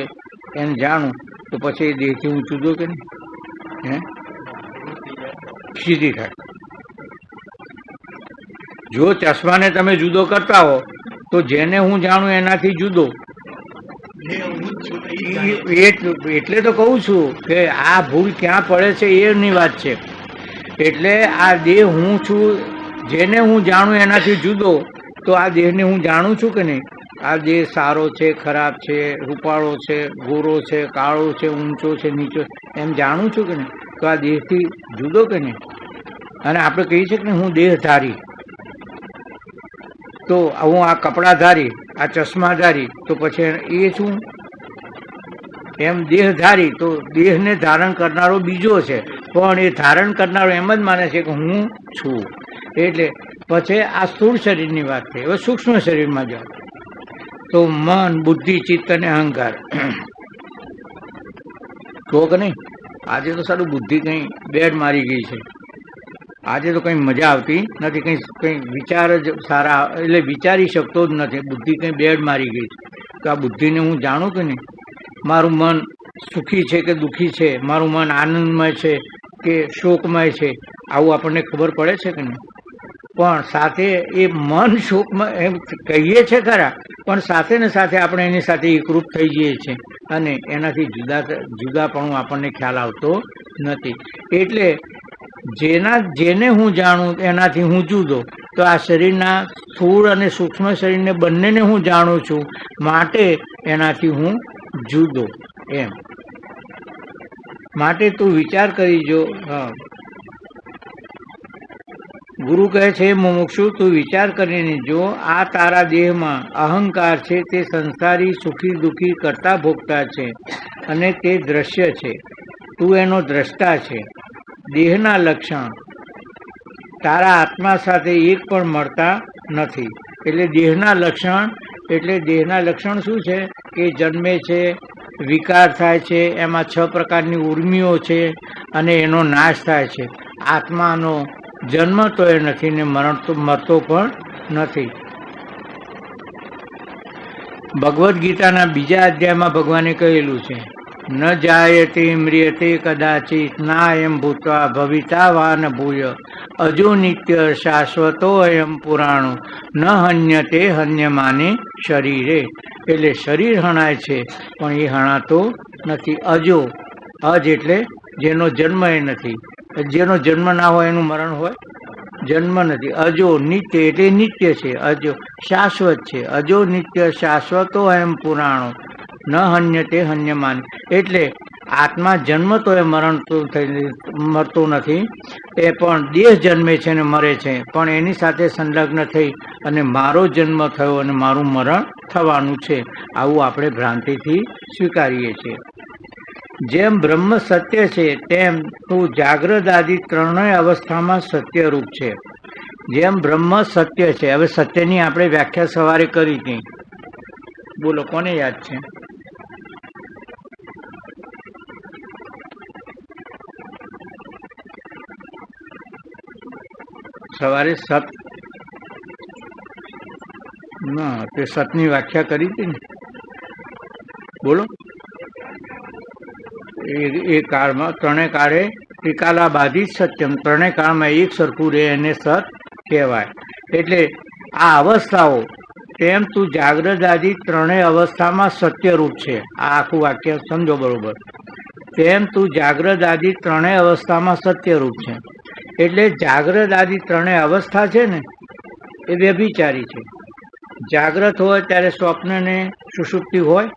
એને જાણું તો પછી એ દેહથી હું જુદો કે નહીં? હે, સીધી થાય. જો ચશ્માને તમે જુદો કરતા હો તો જેને હું જાણું એનાથી જુદો. એટલે તો કહું છું કે આ ભૂલ ક્યાં પડે છે એની વાત છે. એટલે આ દેહ હું છું, જેને હું જાણું એનાથી જુદો, તો આ દેહને હું જાણું છું કે નહીં? આ દેહ સારો છે, ખરાબ છે, રૂપાળો છે, ગોરો છે, કાળો છે, ઊંચો છે, નીચો, એમ જાણું છું કે નહીં? તો આ દેહથી જુદો કે નહીં? અને આપણે કહીએ છીએ કે હું દેહધારી, તો હું આ કપડાધારી, આ ચશ્માધારી, તો પછી એ શું? એમ દેહધારી તો દેહને ધારણ કરનારો બીજો છે, પણ એ ધારણ કરનારો એમ જ માને છે કે હું છું. એટલે પછી આ સ્થૂળ શરીરની વાત થઈ. હવે સૂક્ષ્મ શરીરમાં જાઓ તો મન, બુદ્ધિ, ચિત્ત અને અહંકાર. કહો કે નહીં? આજે તો સારું બુદ્ધિ કંઈ બેડ મારી ગઈ છે. આજે તો કંઈ મજા આવતી નથી, કંઈ વિચાર જ સારા, એટલે વિચારી શકતો જ નથી. બુદ્ધિ કંઈ બેડ મારી ગઈ છે. તો આ બુદ્ધિને હું જાણું કે નહીં? મારું મન સુખી છે કે દુઃખી છે? મારું મન આનંદમય છે કે શોકમય છે? આવું આપણને ખબર પડે છે કે નહીં? પણ સાથે એ મન શોકમય એમ કહીએ છે ખરા, પણ સાથે ને સાથે આપણે એની સાથે એકરૂપ થઈ જઈએ છીએ અને એનાથી જુદાપણું આપણને ખ્યાલ આવતો નથી. એટલે જેને હું જાણું એનાથી હું જુદો. તો આ શરીરના સ્થૂળ અને સૂક્ષ્મ શરીરને બંનેને હું જાણું છું, માટે એનાથી હું જુદો. એમ માટે તું વિચાર કરી જો. હા, ગુરુ કહે છે, મુમુક્ષુ, તું વિચાર કરીને જો. આ તારા દેહમાં અહંકાર છે, તે સંસારી, સુખી દુઃખી, કરતા ભોગતા છે અને તે દ્રશ્ય છે. તું એનો દ્રષ્ટા છે. દેહના લક્ષણ તારા આત્મા સાથે એક પણ મળતા નથી. એટલે દેહના લક્ષણ શું છે? કે જન્મે છે, વિકાર થાય છે, એમાં 6 પ્રકારની ઉર્મિઓ છે અને એનો નાશ થાય છે. આત્માનો જન્મ તો એ નથી ને મરતો પણ નથી. ભગવદ્ ગીતાના 2 અધ્યાયમાં ભગવાને કહેલું છે, ન જાયતે મ્રિયતે કદાચિત નાયમ ભૂત્વા ભવિતા વા ન ભૂય અજો નિત્ય શાશ્વતો અયમ પુરાણો ન હન્યતે હન્યમાને શરીરે. એટલે શરીર હણાય છે પણ એ હણાતો નથી. અજો, અજ એટલે જેનો જન્મ એ નથી. જેનો જન્મ ના હોય એનું મરણ હોય? જન્મ નથી. અજો નિત્ય એટલે નિત્ય છે, અજો શાશ્વત છે. અજો નિત્ય શાશ્વતો એમ પુરાણો ન હન્યતે હન્યમાન. એટલે આત્મા જન્મ તો એ મરણ તો મરતો નથી, એ પણ દેહ જન્મે છે ને મરે છે, પણ એની સાથે સંલગ્ન થઈ અને મારો જન્મ થયો અને મારું મરણ થવાનું છે, આવું આપણે ભ્રાંતિથી સ્વીકારીએ છીએ. જેમ બ્રહ્મ સત્ય છે તેમ તું જાગ્રત આદિ ત્રણેય અવસ્થામાં સત્યરૂપ છે. જેમ બ્રહ્મ સત્ય છે. હવે સત્યની આપણે વ્યાખ્યા સવારે કરી હતી, બોલો કોને યાદ છે? સવારે સત ના તે સતની વ્યાખ્યા કરી હતી ને, બોલો. એ કાળમાં ત્રણેય કાળે ત્રિકાલા બાધિત સત્યમ, ત્રણેય કાળમાં એક સરખું રહે એને સત કહેવાય. એટલે આ અવસ્થાઓ તેમ તું જાગ્રત આદિ ત્રણેય અવસ્થામાં સત્યરૂપ છે. આ આખું વાક્ય સમજો બરોબર. તેમ તું જાગ્રત આદિ ત્રણેય અવસ્થામાં સત્યરૂપ છે. એટલે જાગ્રત આદિ ત્રણેય અવસ્થા છે ને એ વ્યભિચારી છે. જાગ્રત હોય ત્યારે સ્વપ્ન ને સુષુપ્તિ હોય.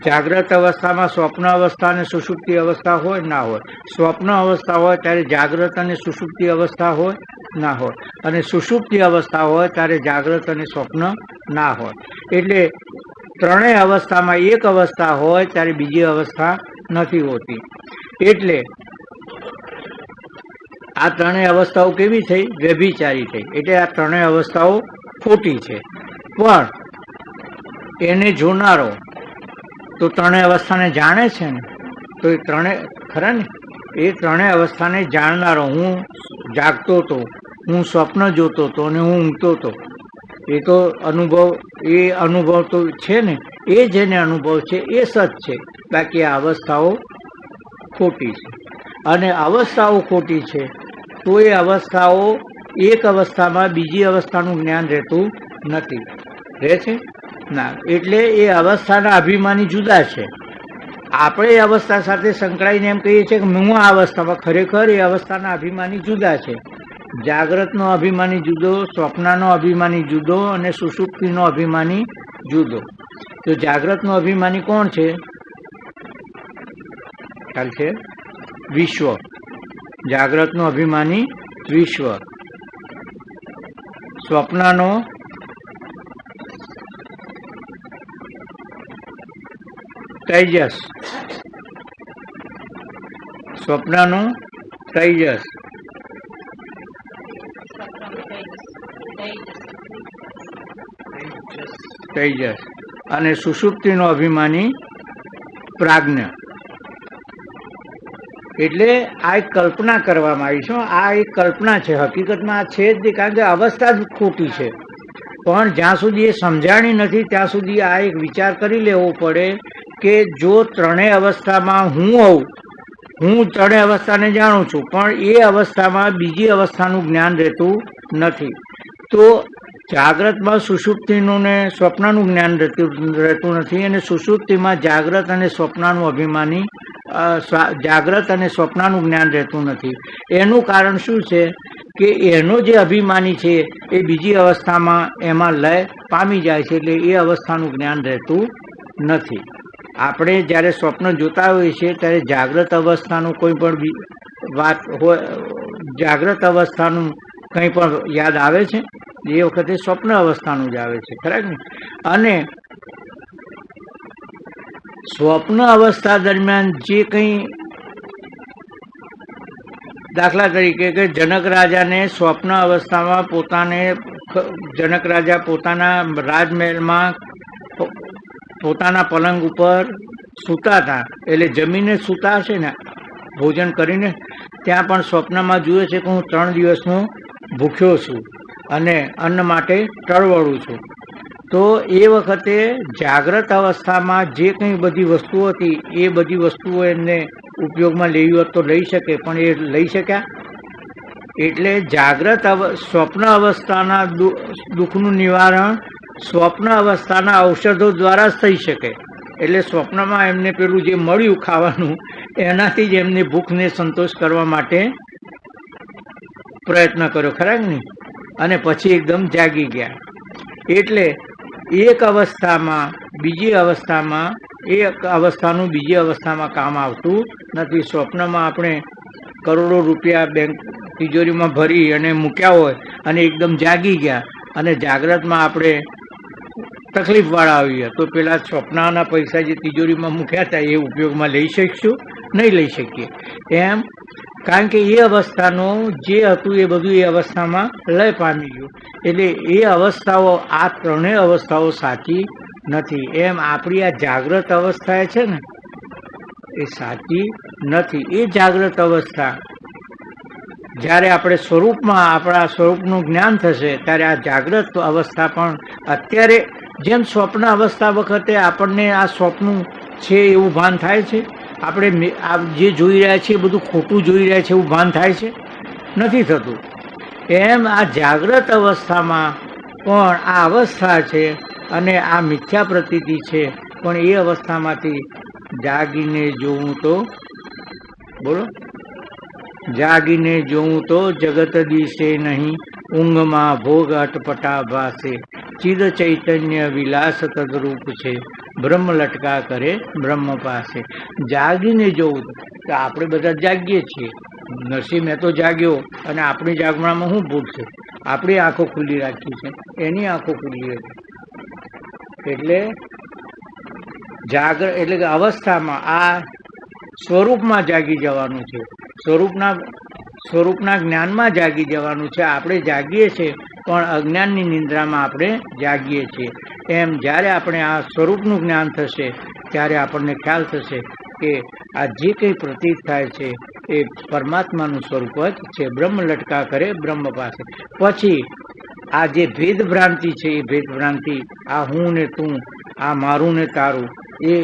જાગ્રત અવસ્થામાં સ્વપ્ન અવસ્થા અને સુષુપ્તિ અવસ્થા હોય ના હોય. સ્વપ્ન અવસ્થા હોય ત્યારે જાગ્રત અને સુષુપ્તિ અવસ્થા હોય ના હોય. અને સુષુપ્તિ અવસ્થા હોય ત્યારે જાગ્રત અને સ્વપ્ન ના હોય. એટલે ત્રણેય અવસ્થામાં એક અવસ્થા હોય ત્યારે બીજી અવસ્થા નથી હોતી. એટલે આ ત્રણેય અવસ્થાઓ કેવી થઈ? વ્યભિચારી થઈ. એટલે આ ત્રણેય અવસ્થાઓ ખોટી છે. પણ એને જોનારો તો ત્રણેય અવસ્થાને જાણે છે ને, તો એ ત્રણેય ખરા ને, એ ત્રણેય અવસ્થાને જાણનારો, હું જાગતો હતો, હું સ્વપ્ન જોતો હતો અને હું ઊંઘતો હતો, એ તો અનુભવ તો છે ને, એ જેને અનુભવ છે એ સત છે. બાકી આ અવસ્થાઓ ખોટી છે. અને અવસ્થાઓ ખોટી છે તો એ અવસ્થાઓ એક અવસ્થામાં બીજી અવસ્થાનું જ્ઞાન રહેતું નથી. રહે છે ના. એટલે એ અવસ્થાના અભિમાની જુદા છે. આપણે એ અવસ્થા સાથે સંકળાઈને એમ કહીએ છીએ કે હું આ અવસ્થામાં, ખરેખર એ અવસ્થાના અભિમાની જુદા છે. જાગ્રતનો અભિમાની જુદો, સ્વપ્નનો અભિમાની જુદો અને સુષુપ્તિનો અભિમાની જુદો. તો જાગ્રતનો અભિમાની કોણ છે? ખ્યાલ છે? વિશ્વ. જાગ્રતનો અભિમાની વિશ્વ. સ્વપ્નનો તેજસ. સ્વપ્નનું તેજસ. તેજસ. અને સુષુપ્તિનો અભિમાની પ્રાજ્ઞ. એટલે આ એક કલ્પના કરવામાં આવી છે. આ એક કલ્પના છે, હકીકતમાં આ છે જ નહીં, કારણ કે અવસ્થા જ ખોટી છે. પણ જ્યાં સુધી એ સમજાણી નથી ત્યાં સુધી આ એક વિચાર કરી લેવો પડે કે જો ત્રણેય અવસ્થામાં હું હોઉં, હું ત્રણેય અવસ્થાને જાણું છું, પણ એ અવસ્થામાં બીજી અવસ્થાનું જ્ઞાન રહેતું નથી. તો જાગ્રતમાં સુષુપ્તિનું ને સ્વપ્નનું જ્ઞાન રહેતું નથી, અને સુષુપ્તિમાં જાગ્રત અને સ્વપ્નનું અભિમાની જાગ્રત અને સ્વપ્નનું જ્ઞાન રહેતું નથી. એનું કારણ શું છે કે એનો જે અભિમાની છે એ બીજી અવસ્થામાં એમાં લય પામી જાય છે, એટલે એ અવસ્થાનું જ્ઞાન રહેતું નથી. આપણે જ્યારે સ્વપ્ન જોતા હોઈએ છીએ ત્યારે જાગ્રત અવસ્થાનું કોઈ પણ વાત હોય, જાગ્રત અવસ્થાનું કંઈ પણ યાદ આવે છે, એ વખતે સ્વપ્ન અવસ્થાનું જ આવે છે, ખરા ને? અને સ્વપ્ન અવસ્થા દરમિયાન જે કંઈ, દાખલા તરીકે કે જનક રાજાને સ્વપ્ન અવસ્થામાં જનક રાજા પોતાના રાજમહેલમાં પોતાના પલંગ ઉપર સૂતા હતા, એટલે જમીને સૂતા હશે ને ભોજન કરીને, ત્યાં પણ સ્વપ્નમાં જુએ છે કે હું 3 દિવસનો ભૂખ્યો છું અને અન્ન માટે ટળવળું છું. તો એ વખતે જાગ્રત અવસ્થામાં જે કંઈ બધી વસ્તુઓ હતી એ બધી વસ્તુઓ એમને ઉપયોગમાં લેવી હોત તો લઈ શકે, પણ એ લઈ શક્યા. એટલે સ્વપ્ન અવસ્થાના દુઃખનું નિવારણ સ્વપ્ન અવસ્થાના ઔષધો દ્વારા જ થઈ શકે. એટલે સ્વપ્નમાં એમને પેલું જે મળ્યું ખાવાનું, એનાથી જ એમને ભૂખને સંતોષ કરવા માટે પ્રયત્ન કર્યો, ખરા કે નહીં? અને પછી એકદમ જાગી ગયા. એટલે એક અવસ્થામાં બીજી અવસ્થામાં એક અવસ્થાનું બીજી અવસ્થામાં કામ આવતું નથી. સ્વપ્નમાં આપણે કરોડો રૂપિયા બેંક તિજોરીમાં ભરી અને મૂક્યા હોય અને એકદમ જાગી ગયા અને જાગ્રતમાં આપણે તકલીફવાળા આવીએ તો પેલા સ્વપ્નના પૈસા જે તિજોરીમાં મૂક્યા હતા એ ઉપયોગમાં લઈ શકીશું? નહીં લઈ શકીએ. એમ કારણ કે એ અવસ્થાનું જે હતું એ બધું એ અવસ્થામાં લય પામી ગયું. એટલે એ અવસ્થાઓ, આ ત્રણેય અવસ્થાઓ સાચી નથી. એમ આપણી આ જાગ્રત અવસ્થા છે ને એ સાચી નથી. એ જાગ્રત અવસ્થા જ્યારે આપણે સ્વરૂપમાં આપણા સ્વરૂપનું જ્ઞાન થશે ત્યારે આ જાગ્રત અવસ્થા પણ અત્યારે જેમ સ્વપ્ન અવસ્થા વખતે આપણને આ સ્વપ્ન છે એવું ભાન થાય છે, આપણે જે જોઈ રહ્યા છીએ બધું ખોટું જોઈ રહ્યા છે એવું ભાન થાય છે? નથી થતું. એમ આ જાગ્રત અવસ્થામાં પણ આ અવસ્થા છે અને આ મિથ્યા પ્રતીતિ છે, પણ એ અવસ્થામાંથી જાગીને જોવું તો, બોલો, જાગીને જોવું તો જગત દિશે નહીં, ઊંઘમાં ભોગ અટપટા ભાસે, ચિદ ચૈતન્ય વિલાસ તદરૂપ છે, બ્રહ્મ લટકા કરે બ્રહ્મ પાસે. જાગીને જોવું તો આપણે બધા જાગીએ છીએ. નરસિંહ મહેતો જાગ્યો અને આપણી જાગવામાં શું ભૂલ છે? આપણી આંખો ખુલ્લી રાખી છે, એની આંખો ખુલ્લી હતી. એટલે એટલે કે અવસ્થામાં આ સ્વરૂપમાં જાગી જવાનું છે, સ્વરૂપના જ્ઞાનમાં જાગી જવાનું છે. આપણે જાગીએ છીએ પણ અજ્ઞાનની નિંદ્રામાં આપણે જાગીએ છીએ. એમ જ્યારે આપણે આ સ્વરૂપનું જ્ઞાન થશે ત્યારે આપણને ખ્યાલ થશે કે આ જે કંઈ પ્રતીત થાય છે એ પરમાત્માનું સ્વરૂપ જ છે. બ્રહ્મ લટકા કરે બ્રહ્મ પાસે. પછી આ જે ભેદ ભ્રાંતિ છે એ ભેદ ભ્રાંતિ, આ હું ને તું, આ મારું ને તારું, એ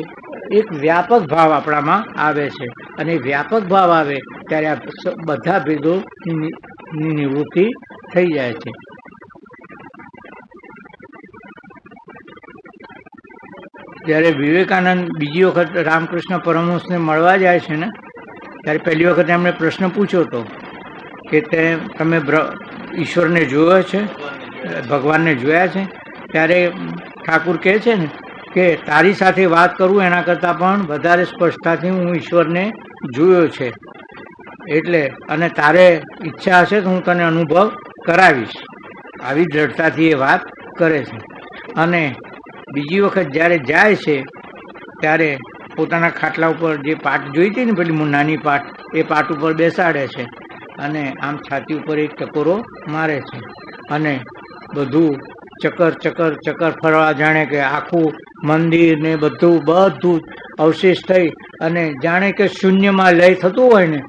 એક વ્યાપક ભાવ આપણામાં આવે છે. અને વ્યાપક ભાવ આવે ત્યારે આ બધા ભેદોની નિવૃત્તિ થઈ જાય છે. જ્યારે વિવેકાનંદ બીજી વખત રામકૃષ્ણ પરમહંસને મળવા જાય છે ને ત્યારે પહેલી વખત એમણે પ્રશ્ન પૂછ્યો હતો કે તમે ઈશ્વરને જોયો છે, ભગવાનને જોયા છે? ત્યારે ઠાકુર કહે છે ને કે તારી સાથે વાત કરું એના કરતાં પણ વધારે સ્પષ્ટતાથી હું ઈશ્વરને જોયો છે. એટલે અને તારે ઈચ્છા હશે તો હું તને અનુભવ કરાવીશ. આવી દ્રઢતાથી એ વાત કરે છે. અને બીજી વખત જ્યારે જાય છે ત્યારે પોતાના ખાટલા ઉપર જે પાટ જોઈ હતી ને પેલી નાની પાટ, એ પાટ ઉપર બેસાડે છે અને આમ છાતી ઉપર એક ટકોરો મારે છે અને બધું ચક્કર ચક્કર ચક્કર ફરવા, જાણે કે આખું મંદિર ને બધું અવશેષ થઈ અને જાણે કે શૂન્યમાં લય થતું હોય ને,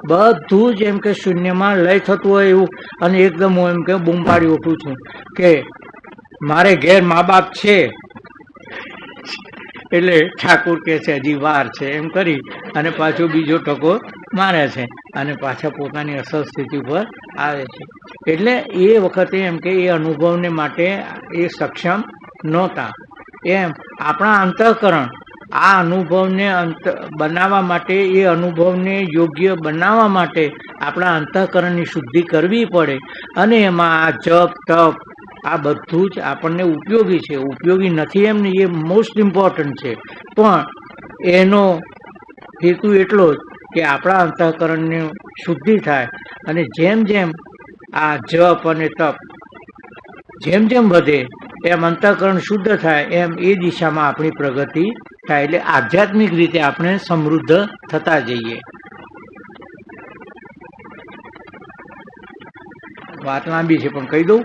બધું જ એમ કે શૂન્યમાં લય થતું હોય એવું. અને એકદમ હું એમ કે બૂમ પાડી ઉઠું છું કે મારે ઘેર મા બાપ છે. એટલે ઠાકુર કહે છે હજી વાર છે એમ કરી અને પાછો બીજો ટકો મારે છે અને પાછા પોતાની અસલ સ્થિતિ ઉપર આવે છે. એટલે એ વખતે એમ કે એ અનુભવને માટે એ સક્ષમ નહોતા. એમ આપણા અંતઃકરણ આ અનુભવને બનાવવા માટે, એ અનુભવને યોગ્ય બનાવવા માટે આપણા અંતઃકરણની શુદ્ધિ કરવી પડે. અને એમાં આ જપ તપ આ બધું જ આપણને ઉપયોગી છે. ઉપયોગી નથી એમ નહીં, એ મોસ્ટ ઇમ્પોર્ટન્ટ છે, પણ એનો હેતુ એટલો જ કે આપણા અંતઃકરણની શુદ્ધિ થાય. અને જેમ જેમ આ જપ અને તપ જેમ જેમ વધે એમ અંતઃકરણ શુદ્ધ થાય, એમ એ દિશામાં આપણી પ્રગતિ થાય. એટલે આધ્યાત્મિક રીતે આપણે સમૃદ્ધ થતા જઈએ. વાત લાંબી છે પણ કહી દઉં.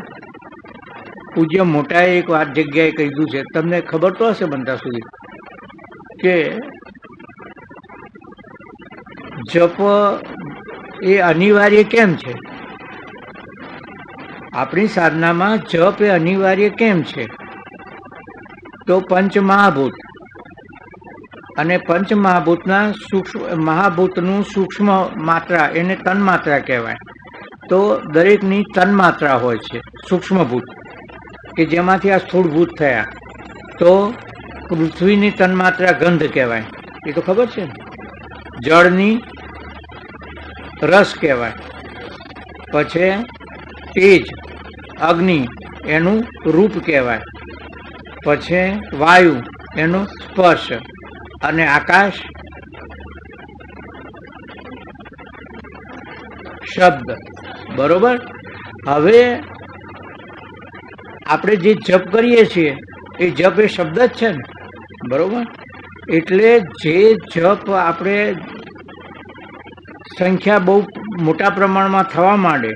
પૂજ્ય મોટાએ એક વાત જગ્યાએ કીધું છે, તમને ખબર તો હશે બનતા સુધી, કે જપ એ અનિવાર્ય કેમ છે? આપણી સાધનામાં જપ એ અનિવાર્ય કેમ છે? તો પંચમહાભૂત અને પંચમહાભૂતના મહાભૂતનું સૂક્ષ્મ માત્રા એને તન્માત્રા કહેવાય. તો દરેકની તન્માત્રા હોય છે સૂક્ષ્મભૂત, કે જેમાંથી આ સ્થૂળભૂત થયા. તો પૃથ્વીની તન્માત્રા ગંધ કહેવાય, એ તો ખબર છે ને. જળની રસ કહેવાય, પછી તેજ અગ્નિ એનું રૂપ કહેવાય, પછી વાયુ એનો સ્પર્શ, અને આકાશ શબ્દ. બરોબર. હવે આપણે જે જપ કરીએ છીએ એ જપ એ શબ્દ જ છે ને. બરોબર. એટલે જે જપ આપણે સંખ્યા બહુ મોટા પ્રમાણમાં થવા માંડે,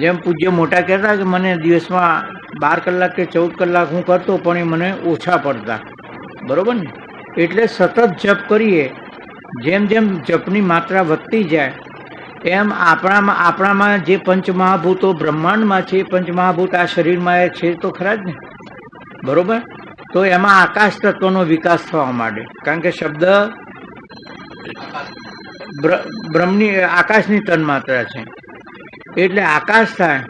જેમ પૂજ્ય મોટા કહેતા કે મને દિવસમાં 12 કલાક કે 14 કલાક હું કરતો પણ એ મને ઓછા પડતા. બરોબર ને. એટલે સતત જપ કરીએ, જેમ જેમ જપની માત્રા વધતી જાય એમ આપણામાં જે પંચમહાભૂતો બ્રહ્માંડમાં છે, પંચમહાભૂત આ શરીરમાં છે તો ખરા જ ને. બરોબર. તો એમાં આકાશ તત્વનો વિકાસ થવા માંડે, કારણ કે શબ્દ બ્રહ્મની આકાશની તન્માત્રા છે. એટલે આકાશ થાય.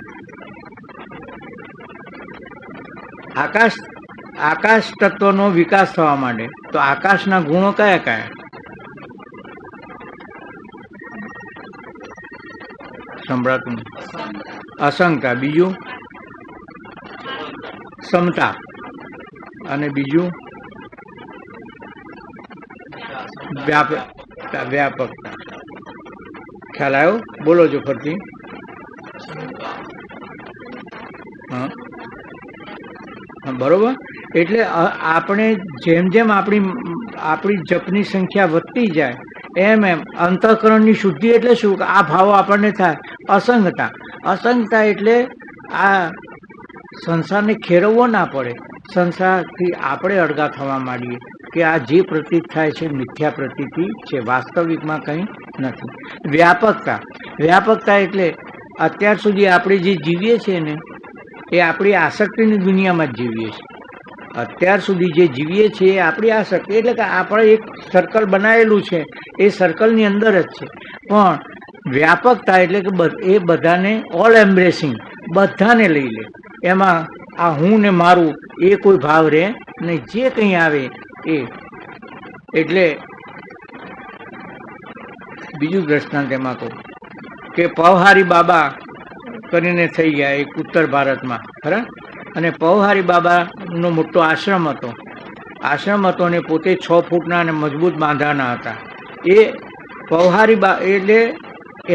આકાશ તત્વનો વિકાસ થવા માંડે. તો આકાશના ગુણો કયા કયા? સંભળાતું અસંખ્ય, બીજું સમતા, અને બીજું વ્યાપકતા. ખ્યાલ આવ્યો? બોલો છો ફરતી. હા, બરોબર. એટલે આપણે જેમ જેમ આપણી જપની સંખ્યા વધતી જાય એમ એમ અંતઃકરણની શુદ્ધિ એટલે શું? આ ભાવો આપણને થાય. અસંગતા. અસંગતા એટલે આ સંસારને ખેરવવો ના પડે. સંસારથી આપણે અળગા થવા માંડીએ કે આ જે પ્રતીત થાય છે મિથ્યા પ્રતીતિ છે, વાસ્તવિકમાં કંઈ નથી. વ્યાપકતા. વ્યાપકતા એટલે અત્યાર સુધી આપણે જે જીવીએ છીએ ને એ આપણી આસક્તિની દુનિયામાં જ જીવીએ છીએ. અત્યાર સુધી જે જીવીએ છીએ એ આપણી આસક્તિ, એટલે કે આપણે એક સર્કલ બનાવેલું છે, એ સર્કલની અંદર જ છે. પણ વ્યાપકતા એટલે કે એ બધાને ઓલ એમ્બ્રેસિંગ, બધાને લઈ લે. એમાં આ હું ને મારું એ કોઈ ભાવ રહે નહીં, જે કંઈ આવે એ. એટલે બીજું દ્રષ્ટાંત એમાં કહું કે પવહારી બાબા કરીને થઈ ગયા એક ઉત્તર ભારતમાં, ખરા. અને પવહારી બાબાનો મોટો આશ્રમ હતો. આશ્રમ હતો ને પોતે 6 ફૂટના અને મજબૂત બાંધાના હતા. એ પવહારી એટલે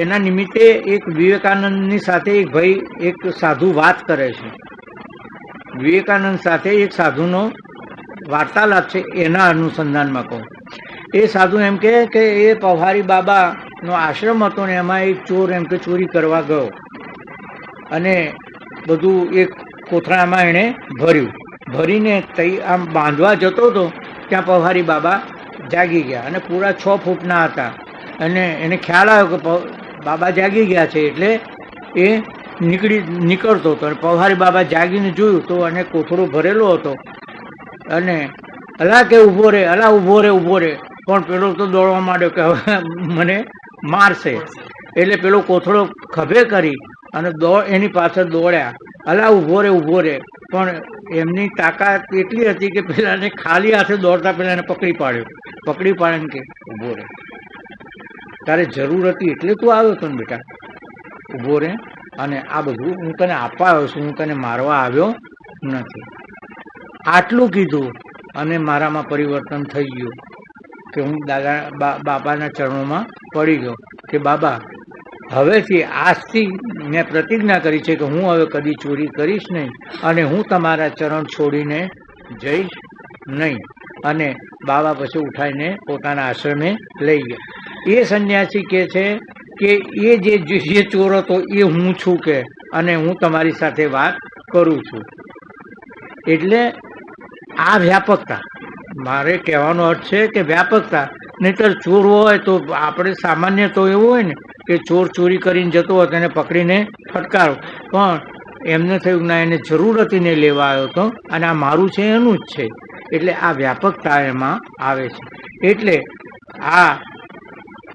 એના નિમિત્તે એક વિવેકાનંદની સાથે એક ભાઈ એક સાધુ વાત કરે છે. વિવેકાનંદ સાથે એક સાધુનો વાર્તાલાપ છે, એના અનુસંધાનમાં કહું. એ સાધુ એમ કે એ પવહારી બાબાનો આશ્રમ હતો ને એમાં એક ચોર એમ કે ચોરી કરવા ગયો અને બધું એક કોથળામાં એણે ભરીને આમ બાંધવા જતો હતો. ત્યાં પવહારી બાબા જાગી ગયા અને પૂરા 6 ફૂટના હતા. અને એને ખ્યાલ આવ્યો કે બાબા જાગી ગયા છે, એટલે એ નીકળતો હતો. અને પવહારી બાબા જાગીને જોયું તો અને કોથળો ભરેલો હતો. અને અલા કે ઊભો રે, અલા ઊભો રે, ઊભો રે. પણ પેલો તો દોડવા માંડ્યો કે હવે મને મારશે. એટલે પેલો કોથળો ખભે કરી અને એની પાછળ દોડ્યા. અલા ઊભો રે, ઊભો રે. પણ એમની તાકાત એટલી હતી કે પેલાને ખાલી હાથે દોડતા પેલા એને પકડી પાડ્યો કે ઊભો રે, તારે જરૂર હતી એટલે તું આવ્યો હતો ને બેટા, ઊભો રે. અને આ બધું હું તને આપવા આવ્યો છું, હું તને મારવા આવ્યો નથી. આટલું કીધું અને મારામાં પરિવર્તન થઈ ગયું કે હું બાબાના ચરણોમાં પડી ગયો કે બાબા હવેથી આજથી મેં પ્રતિજ્ઞા કરી છે કે હું હવે કદી ચોરી કરીશ નહીં અને હું તમારા ચરણ છોડીને જઈશ નહીં. અને બાબા પછી ઉઠાઈને પોતાના આશ્રમે લઈ ગયા. એ સંન્યાસી કહે છે કે એ જે ચોર હતો એ હું છું કે, અને હું તમારી સાથે વાત કરું છું. એટલે આ વ્યાપકતા, મારે કહેવાનો અર્થ છે કે વ્યાપકતા. નહીંતર ચોર હોય તો આપણે સામાન્ય તો એવું હોય ને કે ચોર ચોરી કરીને જતો હોય તેને પકડીને ફટકારો, પણ એમને થયું ના, એને જરૂર હતી ને લેવા આવ્યો હતો અને આ મારું છે એનું જ છે. એટલે આ વ્યાપકતા એમાં આવે છે. એટલે આ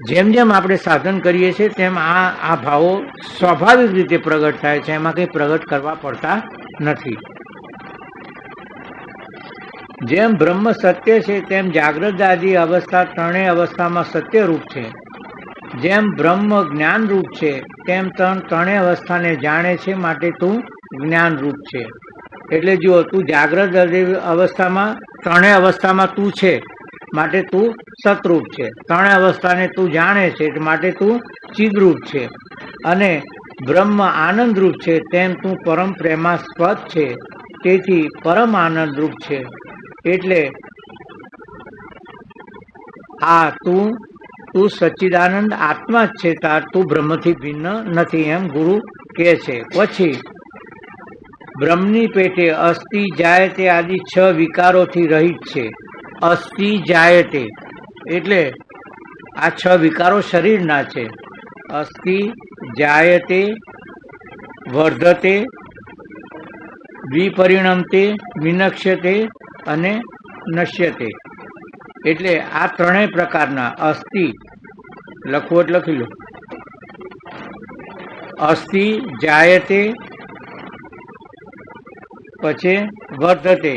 જેમ જેમ આપણે સાધન કરીએ છીએ તેમ આ ભાવો સ્વાભાવિક રીતે પ્રગટ થાય છે, એમાં કંઈ પ્રગટ કરવા પડતા નથી. જેમ બ્રહ્મ સત્ય છે તેમ જાગ્રત આદિ અવસ્થા ત્રણેય અવસ્થામાં સત્યરૂપ છે. જેમ બ્રહ્મ જ્ઞાન રૂપ છે તેમ ત્રણેય અવસ્થાને જાણે છે, માટે તું જ્ઞાન રૂપ છે. એટલે જો તું જાગ્રત અવસ્થામાં ત્રણેય અવસ્થામાં તું છે, માટે તું સતરૂપ છે. ત્રણેય અવસ્થાને તું જાણે છે માટે તું ચિદરૂપ છે. અને બ્રહ્મ આનંદરૂપ છે તેમ તું પરમ પ્રેમાસ્પદ છે, તેથી પરમ આનંદરૂપ છે. એટલે આ તું સચ્ચિદાનંદ આત્મા જ છે, તાર તું બ્રહ્મથી ભિન્ન નથી, એમ ગુરુ કહે છે. પછી બ્રહ્મની પેટે અસ્થિ જાયતે આદિ 6 વિકારોથી રહિત છે. અસ્થિ જાયતે એટલે આ 6 વિકારો શરીરના છે. અસ્થિ જાયતે, વર્ધતે, વિપરિણમતે, વિનક્ષ્યતે અને નશ્યતે. એટલે આ ત્રણેય પ્રકારના અસ્થિ લખવું એટલે લખી લો. અસ્થિ જાયતે, પછી વર્ધતે,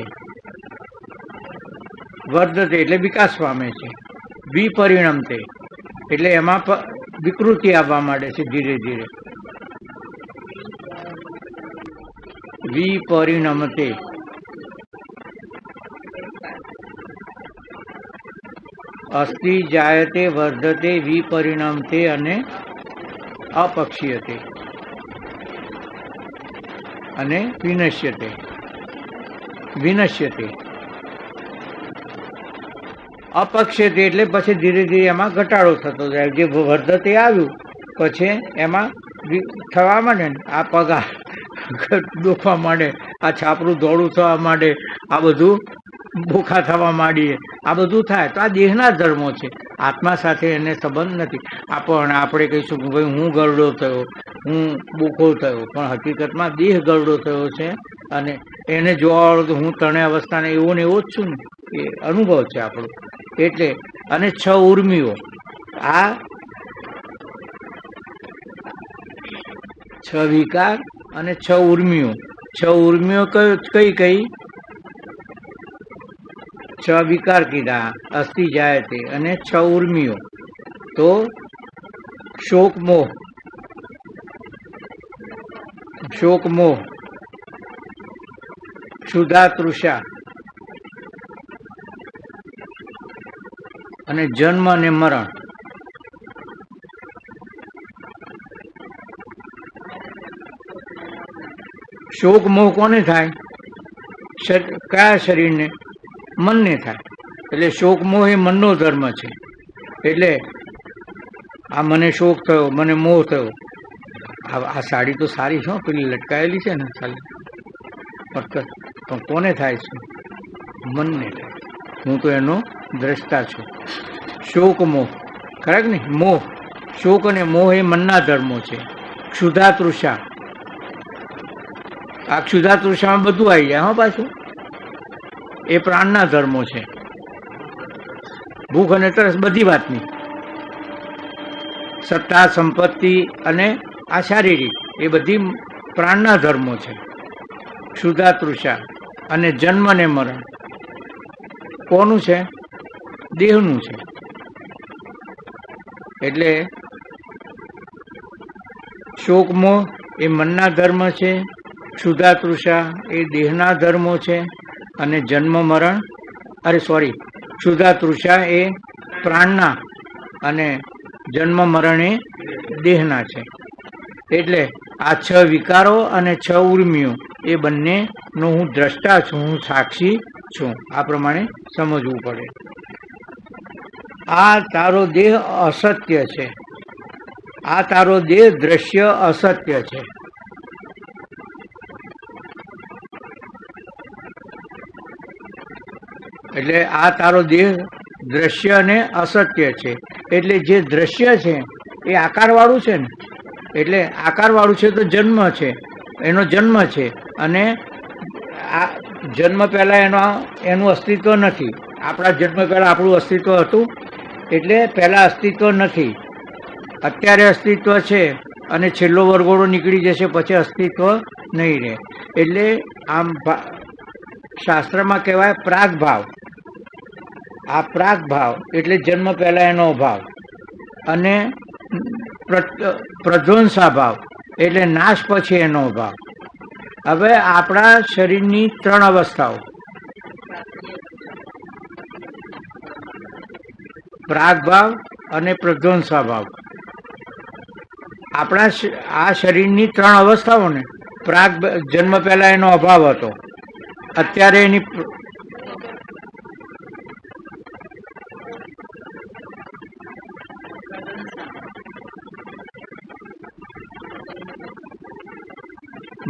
વર્ધતે એટલે વિકાસ પામે છે. વિપરિણમતે એટલે એમાં વિકૃતિ આવવા માંડે છે ધીરે ધીરે. વિપરિણમતે અસ્થિ જાયતે, વર્ધતે, વિપરિણમતે અને અપક્ષીયતે અને વિનશ્યતે. વિનશ્યતે અપક્ષીયતે એટલે પછી ધીરે ધીરે એમાં ઘટાડો થતો જાય. જે વર્ધતે આવ્યું પછી એમાં થવા માંડે ને, આ પગા દુખવા માંડે, આ છાપરું ધોળું થવા માંડે, આ બધું ભૂખા થવા માંડીએ, આ બધું થાય. તો આ દેહના ધર્મો છે, આત્મા સાથે એને સંબંધ નથી. આપણે કહીશું કે ભાઈ હું ગરડો થયો, હું ભૂખો થયો, પણ હકીકતમાં દેહ ગરડો થયો છે. અને એને જોવા વાળો તો હું ત્રણેય અવસ્થાને એવો ને એવો જ છું ને, એ અનુભવ છે આપણો. એટલે અને 6 ઉર્મિઓ, આ 6 વિકાર અને 6 ઉર્મિઓ. 6 ઉર્મિઓ કઈ કઈ? 6 વિકાર કીધા અસ્થિ જાયતે, અને 6 ઉર્મિઓ તો શોક મોહ, શોક મોહ, ક્ષુધા તૃષા અને જન્મ અને મરણ. શોક મોહ કોને થાય? કયા શરીરને? મનને થાય. એટલે શોક મોહ એ મનનો ધર્મ છે. એટલે આ મને શોક થયો, મને મોહ થયો. આ સાડી તો સારી છે, પેલી લટકાયેલી છે ને સારી, પણ કોને થાય છે? મનને થાય. હું તો એનો દ્રષ્ટા છું. શોક મોહ ખરા કે નહીં? મોહ, શોક અને મોહ એ મનના ધર્મો છે. ક્ષુધા તૃષા, આ ક્ષુધા તૃષામાં બધું આવી જાય. હા, પાછું એ પ્રાણના ધર્મો છે. ભૂખ અને તરસ બધી વાતની. સત્તા, સંપત્તિ અને આ શારીરિક એ બધી પ્રાણના ધર્મો છે. ક્ષુધા તૃષા અને જન્મ ને મરણ કોનું છે? દેહનું છે. એટલે શોક મોહ એ મનના ધર્મ છે, ક્ષુધા તૃષા એ દેહના ધર્મો છે, અને જન્મ મરણ ક્ષુધા તૃષા એ પ્રાણના અને જન્મ મરણ એ દેહના છે. એટલે આ 6 વિકારો અને 6 ઉર્મિઓ એ બંનેનો હું દ્રષ્ટા છું, હું સાક્ષી છું. આ પ્રમાણે સમજવું પડે. આ તારો દેહ અસત્ય છે, આ તારો દેહ દ્રશ્ય અસત્ય છે. એટલે આ તારો દેહ દ્રશ્ય અને અસત્ય છે. એટલે જે દ્રશ્ય છે એ આકારવાળું છે ને, એટલે આકારવાળું છે તો જન્મ છે, એનો જન્મ છે. અને આ જન્મ પહેલાં એનું અસ્તિત્વ નથી. આપણા જન્મ પહેલાં આપણું અસ્તિત્વ હતું, એટલે પહેલાં અસ્તિત્વ નથી. અત્યારે અસ્તિત્વ છે અને છેલ્લો વરઘોડો નીકળી જશે પછી અસ્તિત્વ નહીં રહે. એટલે આમ શાસ્ત્રમાં કહેવાય પ્રાગ ભાવ. આ પ્રાગ ભાવ એટલે જન્મ પહેલા એનો ભાવ. અને પ્રધ્વંસા ભાવ એટલે નાશ પછી એનો ભાવ. હવે આપણા શરીરની 3 અવસ્થાઓ, પ્રાગ ભાવ અને પ્રધ્વંસા ભાવ. આપણા આ શરીરની 3 અવસ્થાઓને પ્રાગ જન્મ પહેલા એનો અભાવ હતો, અત્યારે એની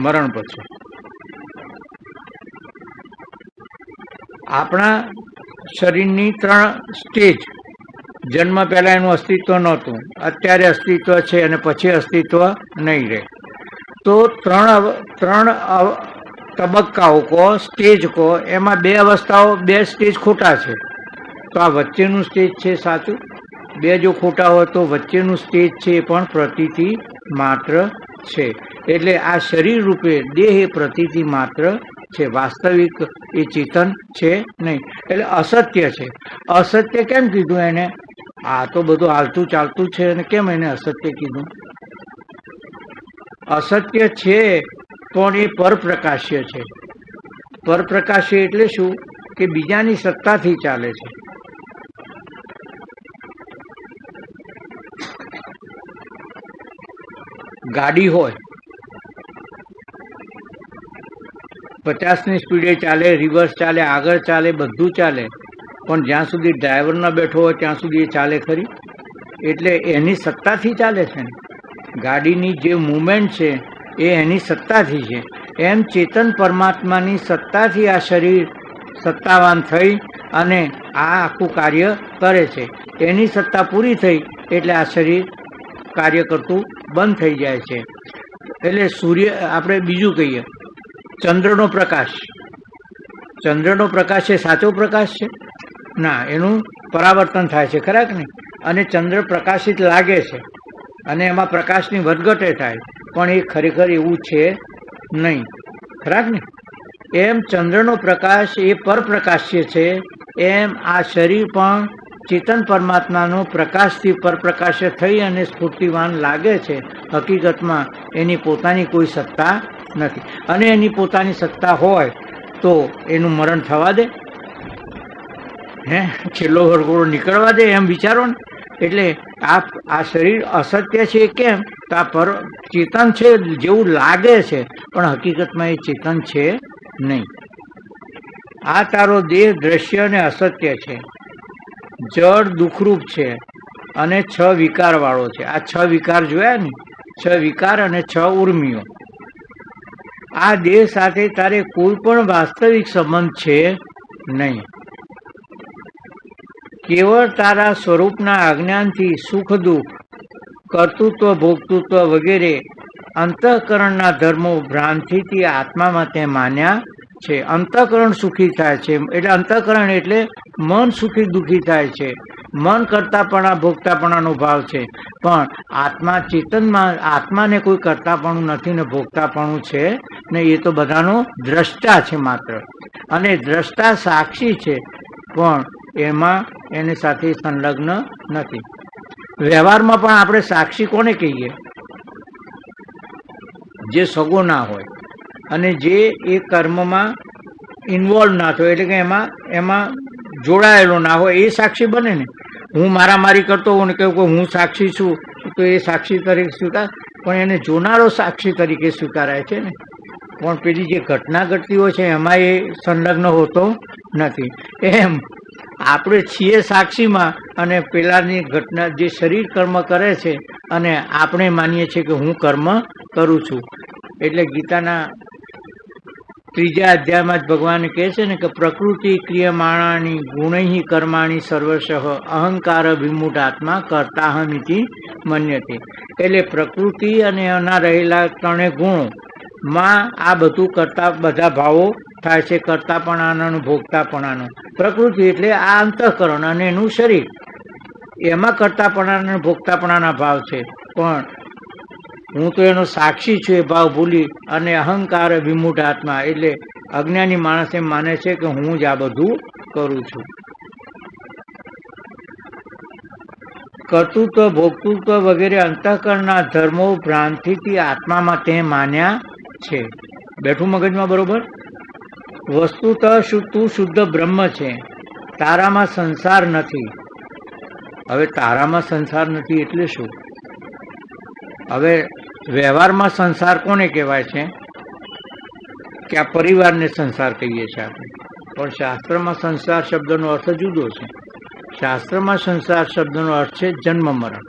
મરણ પછી. આપણા શરીરની 3 સ્ટેજ, જન્મ પહેલા એનું અસ્તિત્વ નહોતું, અત્યારે અસ્તિત્વ છે અને પછી અસ્તિત્વ નહીં રહે. તો 3 તબક્કાઓ કહો, સ્ટેજ કહો, એમાં 2 અવસ્થાઓ, 2 સ્ટેજ ખોટા છે. તો આ વચ્ચેનું સ્ટેજ છે સાચું. 2 જો ખોટા હોય તો વચ્ચેનું સ્ટેજ છે એ પણ પ્રતીતિ માત્ર છે. એટલે આ શરીર રૂપે દેહ એ પ્રતીતિ માત્ર છે, વાસ્તવિક એ ચેતન છે નહીં. એટલે અસત્ય છે. અસત્ય કેમ કીધું એને? આ તો બધું હાલતું ચાલતું છે અને કેમ એને અસત્ય કીધું? અસત્ય છે પણ એ પરપ્રકાશ્ય છે. પરપ્રકાશ્ય એટલે શું? કે બીજાની સત્તાથી ચાલે છે. ગાડી હોય 50ની સ્પીડે ચાલે, રિવર્સ ચાલે, આગળ ચાલે, બધું ચાલે, પણ જ્યાં સુધી ડ્રાઈવર ન બેઠો હોય ત્યાં સુધી એ ચાલે ખરી? એટલે એની સત્તાથી ચાલે છે ને. ગાડીની જે મુવમેન્ટ છે એ એની સત્તાથી છે. એમ ચેતન પરમાત્માની સત્તાથી આ શરીર સત્તાવાન થઈ અને આ આખું કાર્ય કરે છે. એની સત્તા પૂરી થઈ એટલે આ શરીર કાર્ય કરતું બંધ થઈ જાય છે. એટલે સૂર્ય, આપણે બીજું કહીએ, ચંદ્રનો પ્રકાશ. ચંદ્રનો પ્રકાશ એ સાચો પ્રકાશ છે? ના, એનું પરાવર્તન થાય છે, ખરા કે નહીં? અને ચંદ્ર પ્રકાશિત લાગે છે અને એમાં પ્રકાશની વધઘટે થાય, પણ એ ખરેખર એવું છે નહીં, ખરા કે નહીં? એમ ચંદ્રનો પ્રકાશ એ પરપ્રકાશ્ય છે, એમ આ શરીર પણ ચેતન પરમાત્માનો પ્રકાશથી પરપ્રકાશ્ય થઈ અને સ્ફૂર્તિવાન લાગે છે. હકીકતમાં એની પોતાની કોઈ સત્તા નથી. અને એની પોતાની સત્તા હોય તો એનું મરણ થવા દે? છેલ્લો વરઘોડો નીકળવા દે? એમ વિચારો ને. એટલે આ શરીર અસત્ય છે કેમ? તો આ પર ચેતન છે જેવું લાગે છે, પણ હકીકતમાં એ ચેતન છે નહીં. આ તારો દેહ દ્રશ્ય અને અસત્ય છે, જળ દુઃખરૂપ છે અને 6 વિકાર વાળો છે. આ 6 વિકાર જોયા ને? 6 વિકાર અને 6 ઉર્મિઓ. આ દેહ સાથે તારે કોઈ પણ વાસ્તવિક સંબંધ છે નહીં. કેવળ તારા સ્વરૂપના અજ્ઞાનથી સુખ દુઃખ, કર્તૃત્વ ભોગતૃત્વ વગેરે અંતઃકરણના ધર્મો ભ્રાંતિથી આત્મામાં તે માન્યા છે. અંતઃકરણ સુખી થાય છે, એટલે અંતઃકરણ એટલે મન સુખી દુઃખી થાય છે. મન કરતાપણા ભોગતાપણાનો ભાવ છે, પણ આત્મા ચેતનમાં આત્માને કોઈ કરતાપણું નથી ને ભોગતાપણું છે ને. એ તો બધાનો દ્રષ્ટા છે માત્ર, અને દ્રષ્ટા સાક્ષી છે, પણ એમાં એની સાથે સંલગ્ન નથી. વ્યવહારમાં પણ આપણે સાક્ષી કોને કહીએ? જે સગો ના હોય અને જે એ કર્મમાં ઇન્વોલ્વ ના થયો, એટલે કે એમાં જોડાયેલો ના હોય, એ સાક્ષી બને ને. હું મારામારી કરતો હોઉં ને કહું કે હું સાક્ષી છું, તો એ સાક્ષી તરીકે સ્વીકાર, પણ એને જોનારો સાક્ષી તરીકે સ્વીકારાય છે ને. પણ પેલી જે ઘટના ઘટતી હોય છે એમાં એ સંલગ્ન હોતો નથી. એમ આપણે છીએ સાક્ષીમાં, અને પેલાની ઘટના જે શરીર કર્મ કરે છે અને આપણે માનીએ છીએ કે હું કર્મ કરું છું. એટલે ગીતાના 3જા અધ્યાયમાં જ ભગવાન કહે છે ને કે પ્રકૃતિ ક્રિયમાણાની ગુણૈ કર્માણી સર્વશઃ અહંકાર વિમૂઢાત્મા કર્તાહમિતિ મન્યતે. એટલે પ્રકૃતિ અને એના રહેલા 3 ગુણોમાં આ બધું કરતા બધા ભાવો થાય છે, કરતાપણાનો ભોગતાપણાનો. પ્રકૃતિ એટલે આ અંતઃકરણ અને એનું શરીર, એમાં કરતાપણાના ભોગતાપણાના ભાવ છે. પણ હું તો એનો સાક્ષી છું એ ભાવ ભૂલી અને અહંકાર વિમૂઢ આત્મા, એટલે અજ્ઞાની માણસ એમ માને છે કે હું જ આ બધું કરું છું. કર્તૃત્વ ભોક્તૃત્વ વગેરે અંતઃકરણના ધર્મો ભ્રાંતિથી આત્મામાં તે માન્યા છે. બેઠું મગજમાં બરોબર? વસ્તુતઃ તું શુદ્ધ બ્રહ્મ છે, તારામાં સંસાર નથી. હવે તારામાં સંસાર નથી એટલે શું? હવે વ્યવહારમાં સંસાર કોને કહેવાય છે? કે આ પરિવારને સંસાર કહીએ છીએ આપણે, પણ શાસ્ત્રમાં સંસાર શબ્દનો અર્થ જુદો છે. શાસ્ત્રમાં સંસાર શબ્દનો અર્થ છે જન્મ મરણ.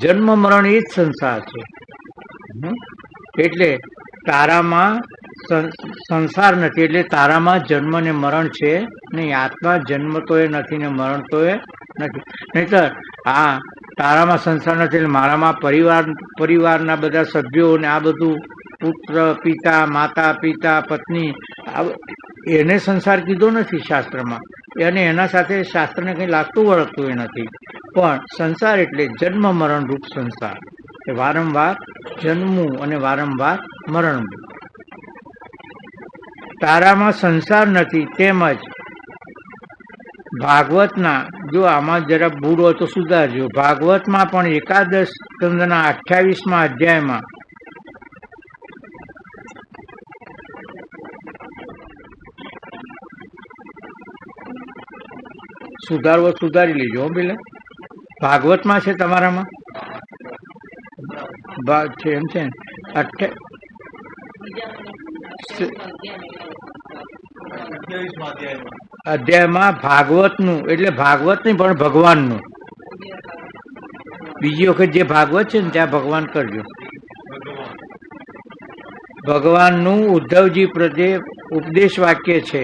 જન્મ મરણ એ જ સંસાર છે. એટલે તારામાં સંસાર નથી, એટલે તારામાં જન્મ ને મરણ છે નહીં. આત્મા જન્મ તો એ નથી ને મરણ તો એ નથી. નહીતર આ તારામાં સંસાર નથી એટલે મારામાં પરિવારના બધા સભ્યો ને આ બધું પુત્ર પિતા માતા પિતા પત્ની એને સંસાર કીધો નથી શાસ્ત્રમાં, અને એના સાથે શાસ્ત્રને કંઈ લાગતું વળગતું એ નથી. પણ સંસાર એટલે જન્મ મરણ રૂપ સંસાર, એ વારંવાર જન્મવું અને વારંવાર મરણવું. તારામાં સંસાર નથી. તેમજ ભાગવતના, જો આમાં જરા ભૂલ હોય તો સુધારજો, ભાગવતમાં પણ એકાદશ સ્કંદના 28મા અધ્યાયમાં સુધારવો સુધારી લેજો પેલા. ભાગવતમાં છે તમારામાં છે એમ છે અધ્યાયમાં ભાગવતનું, એટલે ભાગવત નહીં પણ ભગવાનનું. બીજી વખત જે ભાગવત છે ને ત્યાં ભગવાન કરજો. ભગવાનનું ઉદ્ધવજી પ્રત્યે ઉપદેશ વાક્ય છે.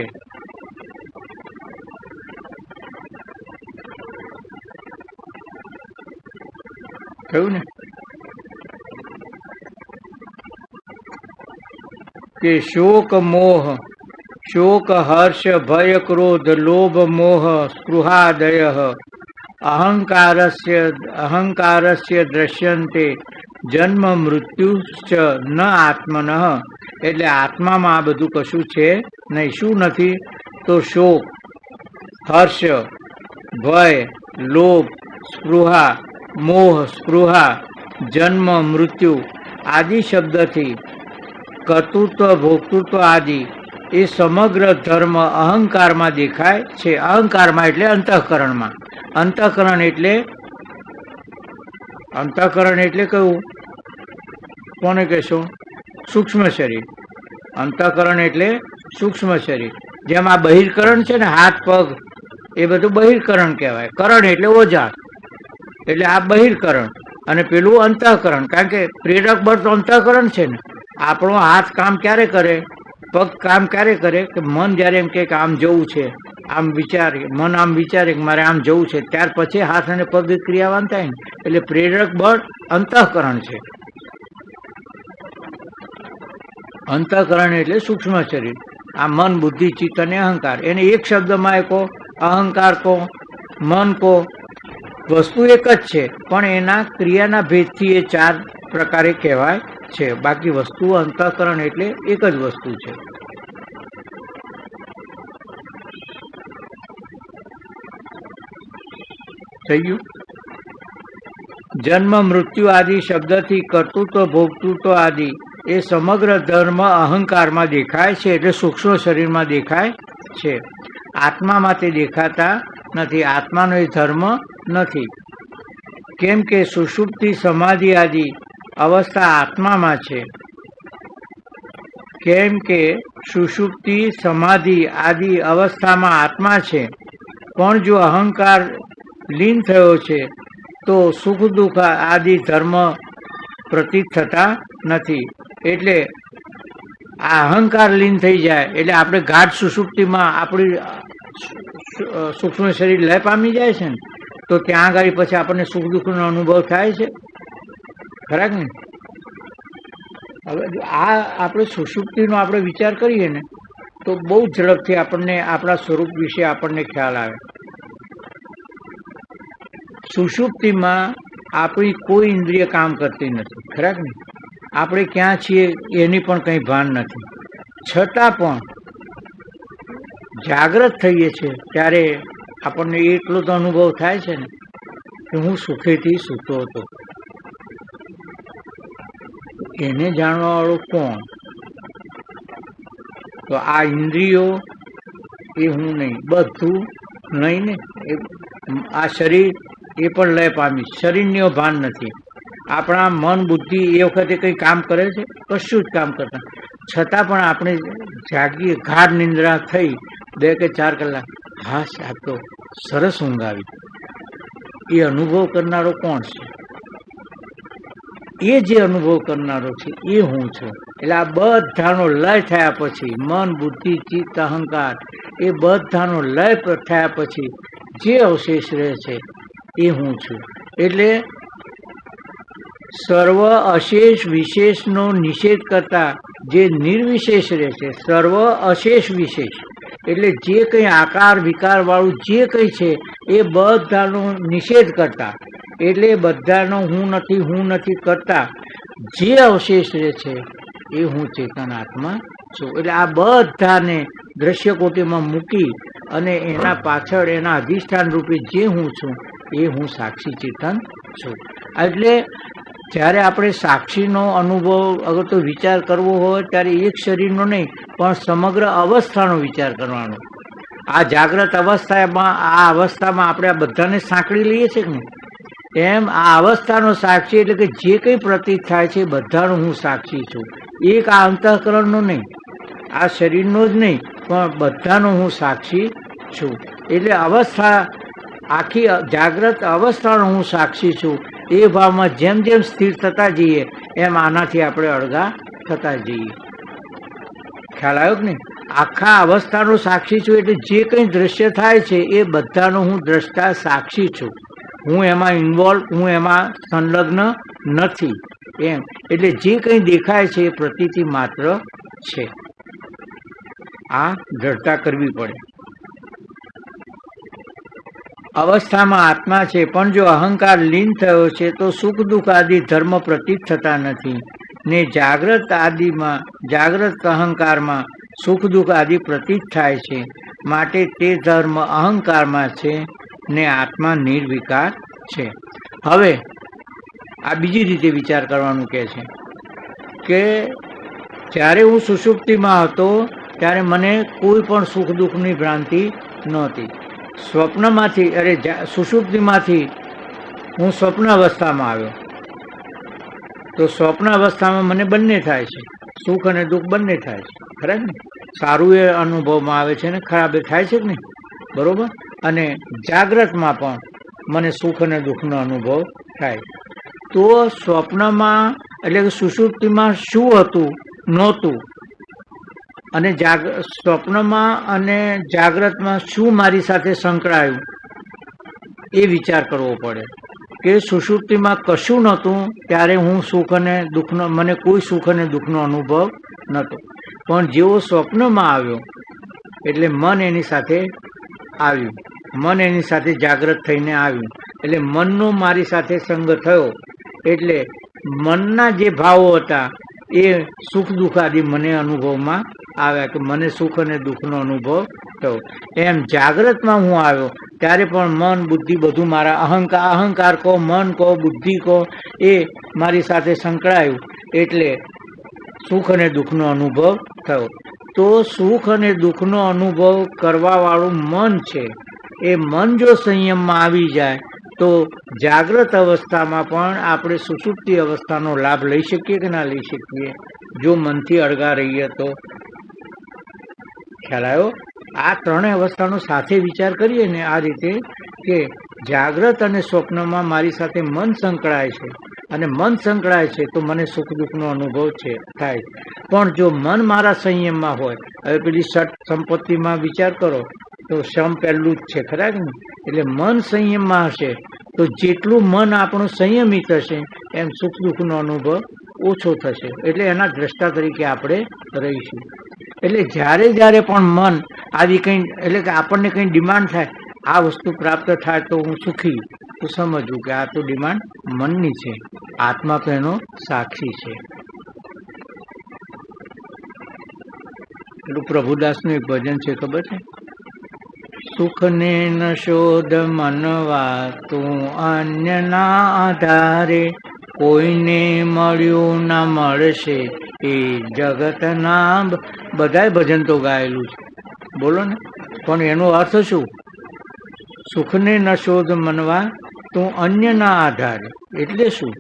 કહ્યું ને કે શોક મોહ, શોક હર્ષ ભય ક્રોધ લોભ મોહ સ્પૃહાદય અહંકારસ્ય દ્રશ્યંતે જન્મ મૃત્યુશ્ચ ન આત્મનઃ. એટલે આત્મામાં આ બધું કશું છે નહીં. શું નથી? તો શોક, હર્ષ, ભય, લોભ, સ્પૃહા, મોહ, સ્પૃહા, જન્મ મૃત્યુ આદિ શબ્દથી કર્તૃત્વ ભોક્તૃત્વ આદિ એ સમગ્ર ધર્મ અહંકારમાં દેખાય છે. અહંકારમાં એટલે અંતઃકરણમાં. અંતઃકરણ એટલે કયું? કોને કહેશો? સૂક્ષ્મ શરીર. અંતઃકરણ એટલે સૂક્ષ્મ શરીર. જેમ આ બહિર્કરણ છે ને, હાથ પગ એ બધું બહિર્કરણ કહેવાય. કરણ એટલે ઓજાર, એટલે આ બહિર્કરણ અને પેલું અંતઃકરણ. કારણ કે પ્રેરક બળ તો અંતઃકરણ છે ને. આપણો હાથ કામ ક્યારે કરે, પગ કામ ક્યારે કરે? કે મન જ્યારે એમ કે આમ જવું છે, આમ વિચારે, મન આમ વિચારે કે મારે આમ જવું છે, ત્યાર પછી હાથ અને પગ ક્રિયાવાન થાય ને. એટલે પ્રેરક બળ અંતઃકરણ છે. અંતઃકરણ એટલે સૂક્ષ્મ શરીર. આ મન બુદ્ધિ ચિત્ત અને અહંકાર, એને એક શબ્દમાં એ કહો, અહંકાર કહો, મન કહો, વસ્તુ એક જ છે, પણ એના ક્રિયાના ભેદથી એ 4 પ્રકારે કહેવાય છે. બાકી વસ્તુ અંતઃકરણ એટલે એક જ વસ્તુ છે. થઈ ગયું? જન્મ મૃત્યુ આદિ શબ્દથી કર્તૃત્વ ભોક્તૃત્વ આદિ એ સમગ્ર ધર્મ અહંકારમાં દેખાય છે, એટલે સૂક્ષ્મ શરીરમાં દેખાય છે. આત્મામાં તે દેખાતા નથી. આત્માનો એ ધર્મ નથી. કેમ કે સુષુપ્તિ સમાધિ આદિ અવસ્થા આત્મામાં છે. કેમ કે સુષુપ્તિ સમાધિ આદિ અવસ્થામાં આત્મા છે. પણ જો અહંકાર લીન થયો છે તો સુખ દુઃખ આદિ ધર્મ પ્રતીત થતા નથી. એટલે આ અહંકાર લીન થઈ જાય એટલે આપણે ગાઢ સુષુપ્તિમાં આપણી સૂક્ષ્મ શરીર લય પામી જાય છે ને, તો ત્યાં આગળ પછી આપણને સુખ દુઃખનો અનુભવ થાય છે, ખરા કે નહીં? હવે આ આપણે સુષુપ્તિનો આપણે વિચાર કરીએ ને તો બહુ ઝડપથી આપણને આપણા સ્વરૂપ વિશે આપણને ખ્યાલ આવે. સુષુપ્તિમાં આપણી કોઈ ઇન્દ્રિય કામ કરતી નથી, ખરા કે નહીં? આપણે ક્યાં છીએ એની પણ કંઈ ભાન નથી. છતાં પણ જાગ્રત થઈએ છીએ ત્યારે આપણને એટલો તો અનુભવ થાય છે ને કે હું સુખેથી સૂતો હતો. એને જાણવા વાળો કોણ? તો આ ઇન્દ્રિયો એ હું નહીં, બધું નહીં ને. આ શરીર એ પણ લય પામી, શરીરનો ભાન નથી. આપણા મન બુદ્ધિ એ વખતે કંઈ કામ કરે છે? કશું જ કામ કરતા. છતાં પણ આપણે જાગીએ, ગાઢ નિંદ્રા થઈ 2 કે 4 કલાક, હા આ તો સરસ ઊંઘ આવી. એ અનુભવ કરનારો કોણ છે? એ જે અનુભવ કરનારો છે એ હું છું. એટલે આ બધાનો લય થયા પછી, મન બુદ્ધિ ચિત્ત અહંકાર, એ બધાનો લય થયા પછી જે અવશેષ રહે છે એ હું છું. એટલે સર્વ અશેષ વિશેષનો નિષેધ કરતા જે નિર્વિશેષ રહે છે, સર્વ અશેષ વિશેષ એટલે જે કંઈ આકાર વિકાર વાળું જે કંઈ છે એ બધાનો નિષેધ કરતા, એટલે બધાનો હું નથી કરતા જે અવશેષ રહે છે એ હું ચેતન આત્મા છું. એટલે આ બધાને દ્રશ્ય કોટીમાં મૂકી અને એના પાછળ એના અધિષ્ઠાન રૂપે જે હું છું એ હું સાક્ષી ચેતન છું. એટલે જ્યારે આપણે સાક્ષીનો અનુભવ અગર તો વિચાર કરવો હોય ત્યારે એક શરીરનો નહીં પણ સમગ્ર અવસ્થાનો વિચાર કરવાનો. આ જાગ્રત અવસ્થામાં, આ અવસ્થામાં આપણે આ બધાને સાંકળી લઈએ છીએ કે નહીં, એમ આ અવસ્થાનો સાક્ષી એટલે કે જે કંઈ પ્રતીત થાય છે બધાનો હું સાક્ષી છું. એક આ અંતઃકરણનો નહીં, આ શરીરનો જ નહીં પણ બધાનો હું સાક્ષી છું. એટલે અવસ્થા, આખી જાગ્રત અવસ્થાનો હું સાક્ષી છું. એ ભાવમાં જેમ જેમ સ્થિર થતા જઈએ એમ આનાથી આપણે અળગા થતા જઈએ. ખ્યાલ આવ્યો કે નહીં? આખા અવસ્થાનો સાક્ષી છું એટલે જે કંઈ દ્રશ્ય થાય છે એ બધાનો હું દ્રષ્ટા સાક્ષી છું. હું એમાં ઇન્વોલ્વ, હું એમાં સંલગ્ન નથી એમ. એટલે જે કંઈ દેખાય છે એ પ્રતીતિ માત્ર છે. આ દ્રઢતા કરવી પડે. અવસ્થામાં આત્મા છે પણ જો અહંકાર લીન થયો છે તો સુખ દુઃખ આદિ ધર્મ પ્રતીત થતા નથી ને જાગ્રત આદિમાં, જાગ્રત અહંકારમાં સુખ દુઃખ આદિ પ્રતીત થાય છે. માટે તે ધર્મ અહંકારમાં છે ને આત્મા નિર્વિકાર છે. હવે આ બીજી રીતે વિચાર કરવાનું કહે છે કે જ્યારે હું સુષુપ્તિમાં હતો ત્યારે મને કોઈ પણ સુખ દુઃખની ભ્રાંતિ નહોતી. સ્વપ્નમાંથી, સુષુપ્તિમાંથી હું સ્વપ્ન અવસ્થામાં આવ્યો તો સ્વપ્ન અવસ્થામાં મને બંને થાય છે, સુખ અને દુઃખ બંને થાય છે. ખરા ને? સારું એ અનુભવમાં આવે છે ને ખરાબ એ થાય છે કે નહીં? બરોબર. અને જાગ્રતમાં પણ મને સુખ અને દુઃખનો અનુભવ થાય. તો સ્વપ્નમાં એટલે કે સુષુપ્તિમાં શું હતું નહોતું, અને સ્વપ્નમાં અને જાગ્રતમાં શું મારી સાથે સંકળાયું એ વિચાર કરવો પડે. કે સુષુપ્તિમાં કશું નહોતું ત્યારે હું સુખ અને દુઃખનો, મને કોઈ સુખ અને દુઃખનો અનુભવ નહોતો. પણ જેવો સ્વપ્નમાં આવ્યો એટલે મન એની સાથે આવ્યું, મન એની સાથે જાગ્રત થઈને આવ્યું એટલે મનનો મારી સાથે સંગ થયો એટલે મનના જે ભાવો હતા એ સુખ દુઃખ આદિ મને અનુભવમાં આવ્યા કે મને સુખ અને દુઃખનો અનુભવ થયો. એમ જાગ્રતમાં હું આવ્યો ત્યારે પણ મન બુદ્ધિ બધું મારા અહંકાર કહો, મન કહો, બુદ્ધિ કહો, એ મારી સાથે સંકળાયું એટલે સુખ અને દુઃખનો અનુભવ થયો. તો સુખ અને દુઃખનો અનુભવ કરવાવાળું મન છે એ મન જો સંયમમાં આવી જાય તો જાગ્રત અવસ્થામાં પણ આપણે સુષુપ્તિ અવસ્થાનો લાભ લઈ શકીએ કે ના લઈ શકીએ? જો મનથી અળગા રહીએ તો. ખ્યાલ આવ્યો? આ ત્રણેય અવસ્થાનો સાથે વિચાર કરીએ ને આ રીતે કે જાગ્રત અને સ્વપ્નમાં મારી સાથે મન સંકળાય છે અને મન સંકળાય છે તો મને સુખ દુઃખનો અનુભવ છે થાય. પણ જો મન મારા સંયમમાં હોય, હવે પેલી ષટ સંપત્તિમાં વિચાર કરો તો સમ પહેલું જ છે, ખરા કે નહીં? એટલે મન સંયમમાં હશે તો જેટલું મન આપણું સંયમિત હશે એમ સુખ દુઃખનો અનુભવ ઓછો થશે. એટલે એના દ્રષ્ટા તરીકે આપણે રહીશું. એટલે જ્યારે જ્યારે પણ મન આદિ કંઈ, એટલે કે આપણને કંઈ ડિમાન્ડ થાય, આ વસ્તુ પ્રાપ્ત થાય તો હું સુખી, તો સમજવું કે આ તો ડિમાન્ડ મનની છે, આત્મા તો એનો સાક્ષી છે. એટલું પ્રભુદાસનું એક ભજન છે, ખબર છે? સુખને ન શોધ મનવા તું અન્યના આધારે, કોઈને મળ્યું ના મળશે એ જગતના. બધાય ભજન તો ગાયેલું છે, બોલો ને. પણ એનો અર્થ શું? સુખને ન શોધ મનવા તું અન્યના આધારે એટલે શું?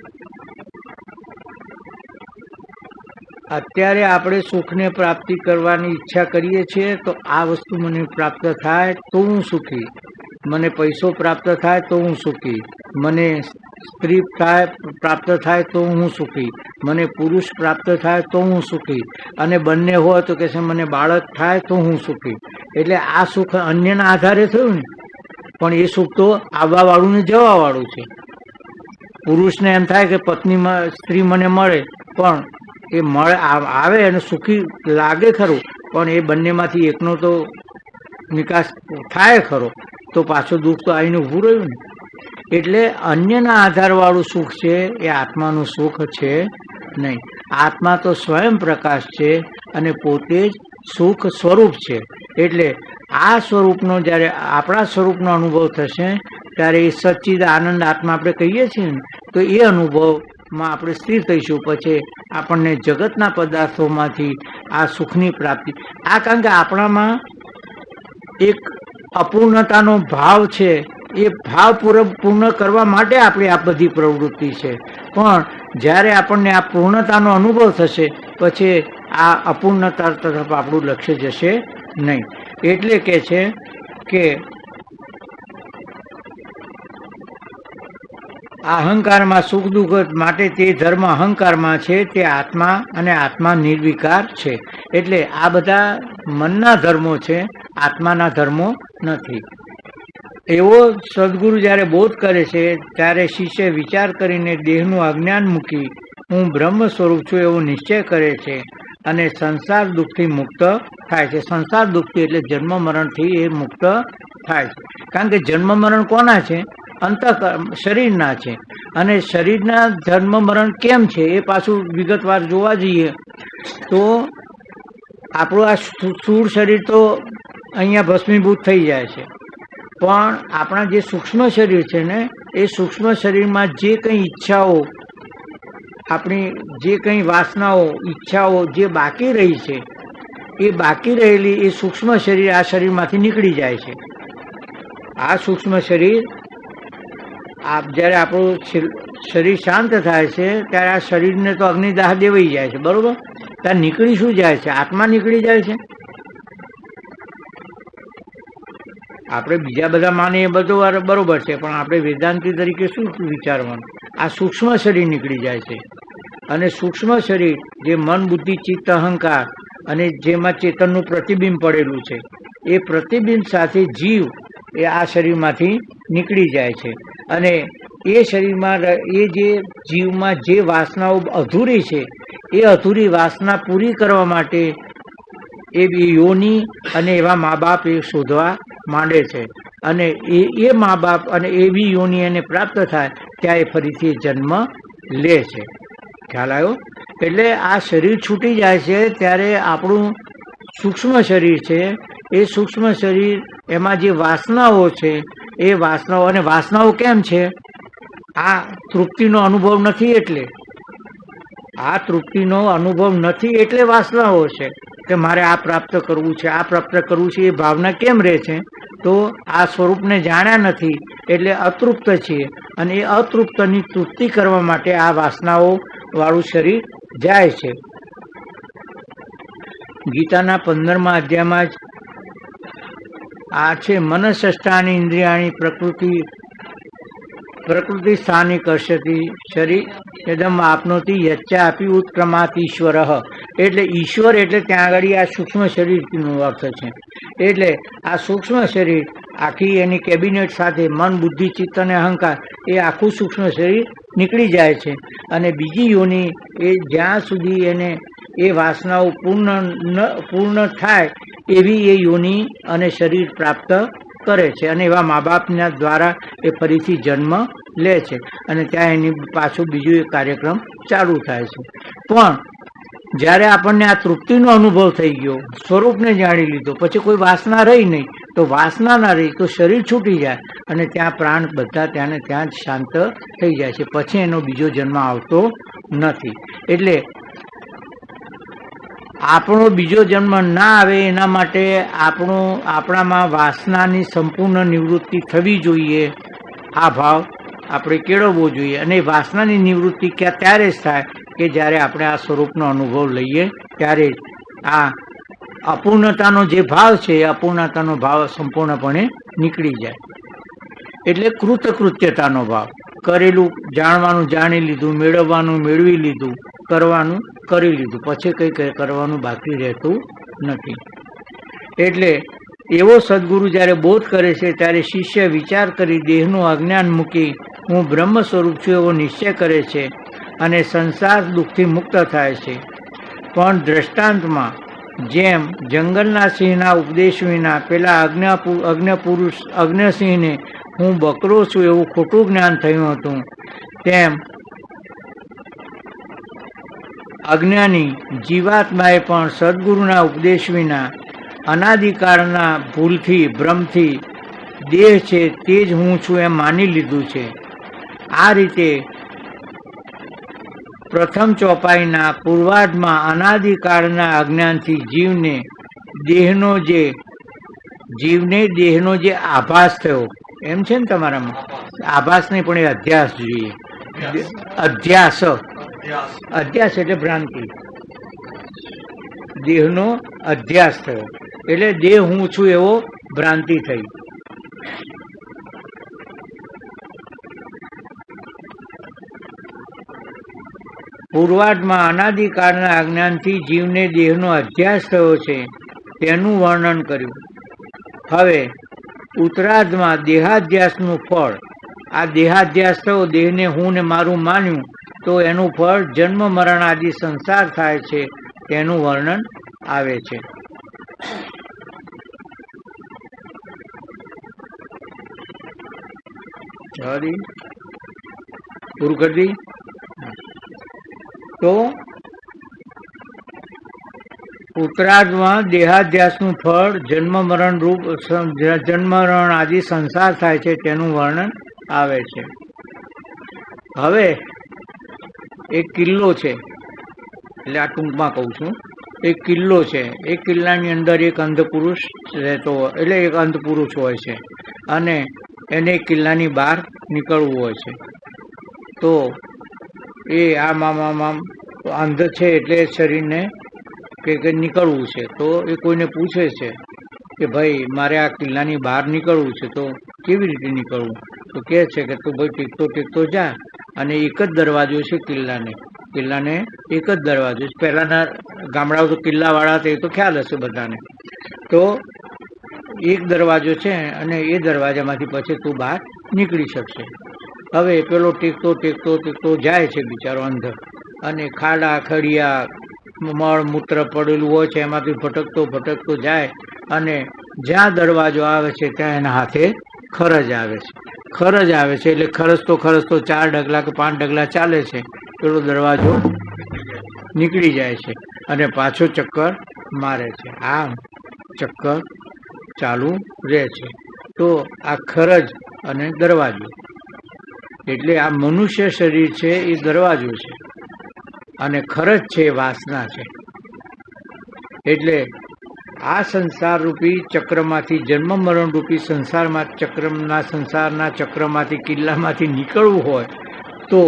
અત્યારે આપણે સુખને પ્રાપ્તિ કરવાની ઈચ્છા કરીએ છીએ તો આ વસ્તુ મને પ્રાપ્ત થાય તો હું સુખી, મને પૈસો પ્રાપ્ત થાય તો હું સુખી, મને સ્ત્રી પ્રાપ્ત થાય તો હું સુખી, મને પુરુષ પ્રાપ્ત થાય તો હું સુખી, અને બંને હોય તો કે છે મને બાળક થાય તો હું સુખી. એટલે આ સુખ અન્યના આધારે થયું ને. પણ એ સુખ તો આવવા વાળું ને જવા વાળું છે. પુરુષને એમ થાય કે પત્ની સ્ત્રી મને મળે, પણ એ મળે આવે અને સુખી લાગે ખરું, પણ એ બંનેમાંથી એકનો તો નિકાસ થાય ખરો, તો પાછું દુઃખ તો આવીને ઊભું રહ્યું ને. એટલે અન્યના આધારવાળું સુખ છે એ આત્માનું સુખ છે નહીં. આત્મા તો સ્વયં પ્રકાશ છે અને પોતે જ સુખ સ્વરૂપ છે. એટલે આ સ્વરૂપનો જ્યારે આપણા સ્વરૂપનો અનુભવ થશે ત્યારે એ સચ્ચિદ આનંદ આત્મા આપણે કહીએ છીએ ને, તો એ અનુભવમાં આપણે સ્થિર થઈશું. પછી આપણને જગતના પદાર્થોમાંથી આ સુખની પ્રાપ્તિ. આ કારણ કે આપણામાં એક અપૂર્ણતાનો ભાવ છે, એ ભાવ પૂર્ણ કરવા માટે આપણી આ બધી પ્રવૃત્તિ છે. પણ જ્યારે આપણને આ પૂર્ણતાનો અનુભવ થશે પછી આ અપૂર્ણતા તરફ આપણું લક્ષ્ય જશે નહીં. એટલે કે છે કે અહંકારમાં સુખ દુઃખ માટે તે ધર્મ અહંકારમાં છે, તે આત્મા અને આત્મા નિર્વિકાર છે. એટલે આ બધા મનના ધર્મો છે, આત્માના ધર્મો નથી. એવો સદગુરુ જ્યારે બોધ કરે છે ત્યારે શિષ્ય વિચાર કરીને દેહનું અજ્ઞાન મૂકી હું બ્રહ્મ સ્વરૂપ છું એવો નિશ્ચય કરે છે અને સંસાર દુઃખથી મુક્ત થાય છે. સંસાર દુઃખથી એટલે જન્મ મરણથી એ મુક્ત થાય છે. કારણ કે જન્મ મરણ કોના છે? શરીરના છે. અને શરીરના જન્મ મરણ કેમ છે એ પાછું વિગતવાર જોવા જઈએ તો આપણું આ સ્થૂળ શરીર તો અહીંયા ભસ્મીભૂત થઈ જાય છે, પણ આપણા જે સૂક્ષ્મ શરીર છે ને એ સૂક્ષ્મ શરીરમાં જે કંઈ ઈચ્છાઓ, આપણી જે કંઈ વાસનાઓ ઈચ્છાઓ જે બાકી રહી છે એ બાકી રહેલી એ સૂક્ષ્મ શરીર આ શરીરમાંથી નીકળી જાય છે. આ સૂક્ષ્મ શરીર જ્યારે આપણું શરીર શાંત થાય છે ત્યારે આ શરીરને તો અગ્નિદાહ દેવાઈ જાય છે, બરોબર? ત્યાં નીકળી શું જાય છે? આત્મા નીકળી જાય છે. આપણે બીજા બધા માનીએ બધું બરોબર છે, પણ આપણે વેદાંતિ તરીકે શું વિચારવાનું? આ સૂક્ષ્મ શરીર નીકળી જાય છે. અને સૂક્ષ્મ શરીર જે મન બુદ્ધિ ચિત્ત અહંકાર અને જેમાં ચેતનનું પ્રતિબિંબ પડેલું છે એ પ્રતિબિંબ સાથે જીવ એ આ શરીરમાંથી નીકળી જાય છે. અને એ શરીરમાં એ જે જીવમાં જે વાસનાઓ અધૂરી છે એ અધૂરી વાસના પૂરી કરવા માટે એ યોની અને એવા મા બાપ એ શોધવા માંડે છે. અને એ મા બાપ અને એવી યોની એને પ્રાપ્ત થાય ત્યાં એ ફરીથી જન્મ લે છે. ખ્યાલ આવ્યો? એટલે આ શરીર છૂટી જાય છે ત્યારે આપણું સૂક્ષ્મ શરીર છે એ સૂક્ષ્મ શરીર એમાં જે વાસનાઓ છે એ વાસનાઓ, અને વાસનાઓ કેમ છે? આ તૃપ્તિનો અનુભવ નથી એટલે. આ તૃપ્તિનો અનુભવ નથી એટલે વાસનાઓ છે કે મારે આ પ્રાપ્ત કરવું છે, આ પ્રાપ્ત કરવું છે. એ ભાવના કેમ રહે છે? તો આ સ્વરૂપને જાણ્યા નથી એટલે અતૃપ્ત છીએ, અને એ અતૃપ્તની તૃપ્તિ કરવા માટે આ વાસનાઓ વાળું શરીર જાય છે. ગીતાના 15મા અધ્યાયમાં જ આ છે મનસષ્ટાની ઇન્દ્રિયાણી પ્રકૃતિ સ્થાની કર્ષતી શરીર એકદમ આપનોતી યચ્ચા આપી ઉત્ક્રમાત ઈશ્વર. એટલે ઈશ્વર એટલે ત્યાં આગળ આ સૂક્ષ્મ શરીરનો અર્થ છે. એટલે આ સૂક્ષ્મ શરીર આખી એની કેબિનેટ સાથે મન બુદ્ધિ ચિત્ત અને અહંકાર એ આખું સૂક્ષ્મ શરીર નીકળી જાય છે. અને બીજી યોની એ જ્યાં સુધી એને એ વાસનાઓ પૂર્ણ થાય એવી એ યોની અને શરીર પ્રાપ્ત કરે છે. અને એવા મા બાપના દ્વારા એ ફરીથી જન્મ લે છે અને ત્યાં એની પાછું બીજું એક કાર્યક્રમ ચાલુ થાય છે. પણ જ્યારે આપણને આ તૃપ્તિનો અનુભવ થઈ ગયો, સ્વરૂપને જાણી લીધો, પછી કોઈ વાસના રહી નહીં, તો વાસના ના રહી તો શરીર છૂટી જાય અને ત્યાં પ્રાણ બધા ત્યાં ને ત્યાં જ શાંત થઈ જાય છે, પછી એનો બીજો જન્મ આવતો નથી. એટલે આપણો બીજો જન્મ ના આવે એના માટે આપણામાં વાસનાની સંપૂર્ણ નિવૃત્તિ થવી જોઈએ. આ ભાવ આપણે કેળવવો જોઈએ. અને વાસનાની નિવૃત્તિ ત્યારે જ થાય કે જ્યારે આપણે આ સ્વરૂપનો અનુભવ લઈએ ત્યારે જ આ અપૂર્ણતાનો જે ભાવ છે એ અપૂર્ણતાનો ભાવ સંપૂર્ણપણે નીકળી જાય. એટલે કૃતકૃત્યતાનો ભાવ, કરેલું જાણવાનું જાણી લીધું, મેળવવાનું મેળવી લીધું, કરવાનું કરી લીધું, પછી કંઈ કરવાનું બાકી રહેતું નથી. એટલે એવો સદગુરુ જ્યારે બોધ કરે છે ત્યારે શિષ્ય વિચાર કરી દેહનું અજ્ઞાન મૂકી હું બ્રહ્મ સ્વરૂપ છું એવો નિશ્ચય કરે છે અને સંસાર દુઃખથી મુક્ત થાય છે. પણ દ્રષ્ટાંતમાં જેમ જંગલના સિંહના ઉપદેશ વિના પેલા અજ્ઞસિંહને હું બકરો છું એવું ખોટું જ્ઞાન થયું હતું, તેમ અજ્ઞાની જીવાત્માએ પણ સદગુરુના ઉપદેશ વિના અનાદિકાળના ભૂલથી ભ્રમથી દેહ છે તે જ હું છું એમ માની લીધું છે. આ રીતે પ્રથમ ચોપાઈના પૂર્વાર્ધમાં અનાદિકાળના અજ્ઞાનથી જીવને દેહનો જે આભાસ થયો એમ છે ને તમારામાં, આભાસ નહીં પણ એ અધ્યાસ જોઈએ. અધ્યાસ એટલે ભ્રાંતિ. દેહનો અધ્યાસ થયો એટલે દેહ હું છું એવો ભ્રાંતિ થઈ. પૂર્વાર્ધમાં અનાદિકાળના અજ્ઞાનથી જીવને દેહનો અધ્યાસ થયો છે તેનું વર્ણન કર્યું. હવે ઉત્તરાર્ધમાં દેહાધ્યાસનું ફળ, આ દેહાધ્યાસ થયો, દેહને હું ને મારું માન્યું તો એનું ફળ જન્મ મરણ આદિ સંસાર થાય છે તેનું વર્ણન આવે છે. પૂરું કરી દી. તો ઉત્તરાર્ધમાં દેહાધ્યાસનું ફળ જન્મ મરણ આદિ સંસાર થાય છે તેનું વર્ણન આવે છે. હવે એક કિલ્લો છે, એટલે આ ટૂંકમાં કહું છું, એક કિલ્લો છે. એ કિલ્લાની અંદર એક અંધ પુરુષ રહેતો હોય, એટલે એક અંધ પુરુષ હોય છે અને એને કિલ્લાની બહાર નીકળવું હોય છે. તો એ આમ અંધ છે એટલે શરીરને કે નીકળવું છે. તો એ કોઈને પૂછે છે કે ભાઈ મારે આ કિલ્લાની બહાર નીકળવું છે, તો કેવી રીતે નીકળવું? તો કહે છે કે તું ભાઈ ટીકતો જા, અને એક જ દરવાજો છે કિલ્લાને એક જ દરવાજો છે. પહેલાના ગામડાઓ તો કિલ્લાવાળા હતા, એ તો ખ્યાલ હશે બધાને. તો એક દરવાજો છે અને એ દરવાજામાંથી પછી તું બહાર નીકળી શકશે. હવે પેલો ટેકતો જાય છે બિચારો અંધ, અને ખાડા ખડિયા મળ મૂત્ર પડેલું હોય છે એમાંથી ભટકતો જાય, અને જ્યાં દરવાજો આવે છે ત્યાં એના હાથે ખરજ આવે છે. એટલે ખરજતો 4 ડગલા કે 5 ડગલા ચાલે છે, પેલો દરવાજો નીકળી જાય છે અને પાછો ચક્કર મારે છે. આમ ચક્કર ચાલુ રહે છે. તો આ ખરજ અને દરવાજો, એટલે આ મનુષ્ય શરીર છે એ દરવાજો છે અને ખરજ છે વાસના છે. એટલે આ સંસાર રૂપી ચક્રમાંથી, જન્મ મરણ રૂપી સંસારના ચક્રમાંથી, કિલ્લામાંથી નીકળવું હોય તો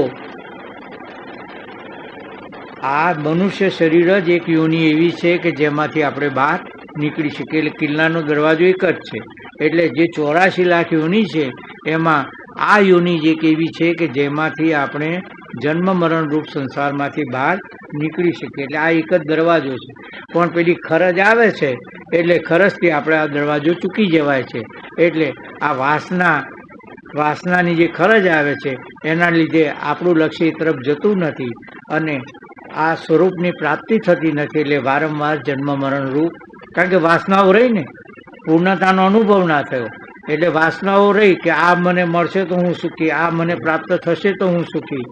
આ મનુષ્ય શરીર જ એક યોનિ એવી છે કે જેમાંથી આપણે બહાર નીકળી શકીએ. એટલે કિલ્લાનો દરવાજો એક જ છે. એટલે જે 84 લાખ યોનિ છે એમાં આ યોનિ જ એક એવી છે કે જેમાંથી આપણે જન્મ મરણ રૂપ સંસારમાંથી બહાર નીકળી શકીએ. એટલે આ એક જ દરવાજો છે. પણ પેલી ખરજ આવે છે એટલે ખરજથી આપણે આ દરવાજો ચૂકી જવાય છે. એટલે આ વાસનાની જે ખરજ આવે છે એના લીધે આપણું લક્ષ્ય એ તરફ જતું નથી અને આ સ્વરૂપની પ્રાપ્તિ થતી નથી. એટલે વારંવાર જન્મ મરણ રૂપ, કારણ કે વાસનાઓ રહી ને, પૂર્ણતાનો અનુભવ ના થયો એટલે વાસનાઓ રહી કે આ મને મળશે તો હું સુખી, આ મને પ્રાપ્ત થશે તો હું સુખી.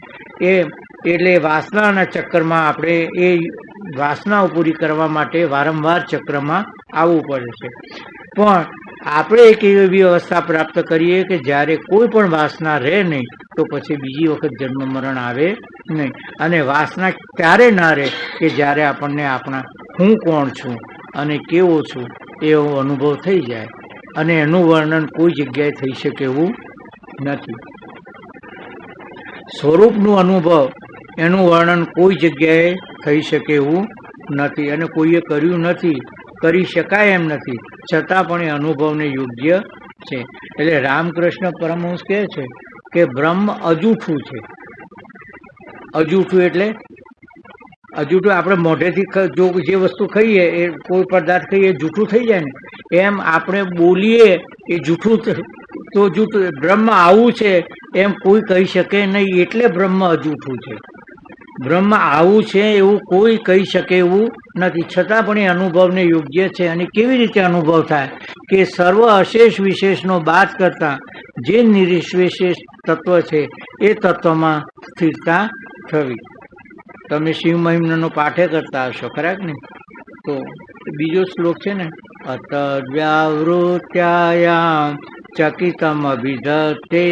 એટલે વાસનાના ચક્કરમાં આપણે એ વાસનાઓ પૂરી કરવા માટે વારંવાર ચક્રમાં આવવું પડે છે. પણ આપણે એક એવી અવસ્થા પ્રાપ્ત કરીએ કે જ્યારે કોઈ પણ વાસના રહે નહીં, તો પછી બીજી વખત જન્મ મરણ આવે નહીં. અને વાસના ક્યારે ના રહે કે જ્યારે આપણને આપણા હું કોણ છું અને કેવો છું એવો અનુભવ થઈ જાય. અને એનું વર્ણન કોઈ જગ્યાએ થઈ શકે એવું નથી. સ્વરૂપનું અનુભવ એનું વર્ણન કોઈ જગ્યાએ થઈ શકે એવું નથી, અને કોઈએ કર્યું નથી, કરી શકાય એમ નથી, છતાં પણ એ અનુભવને યોગ્ય છે. એટલે રામકૃષ્ણ પરમહંસ કહે છે કે બ્રહ્મ અજૂઠું છે. અજૂઠું એટલે અજૂઠું આપણે મોઢેથી જો જે વસ્તુ ખાઈએ એ કોઈ પદાર્થ ખાઈએ એ જૂઠું થઈ જાય ને, એમ આપણે બોલીએ એ જૂઠું તો જૂઠું. બ્રહ્મ આવું છે એમ કોઈ કહી શકે નહીં, એટલે બ્રહ્મ અજૂઠું છે. બ્રહ્મ આવું છે એવું કોઈ કહી શકે એવું નથી, છતાં પણ એ અનુભવને યોગ્ય છે. અને કેવી રીતે અનુભવ થાય કે સર્વ અશેષ વિશેષનો બાદ કરતા જે નિર્વિશેષ તત્વ છે એ તત્વમાં સ્થિરતા થવી. તમે શિવ મહિમ્નનો પાઠે કરતા હશો ખરા ને? તો બીજો શ્લોક છે ને, અતદ્વ્યાવૃત્યાયામ ચકિતમ અભિધત્તે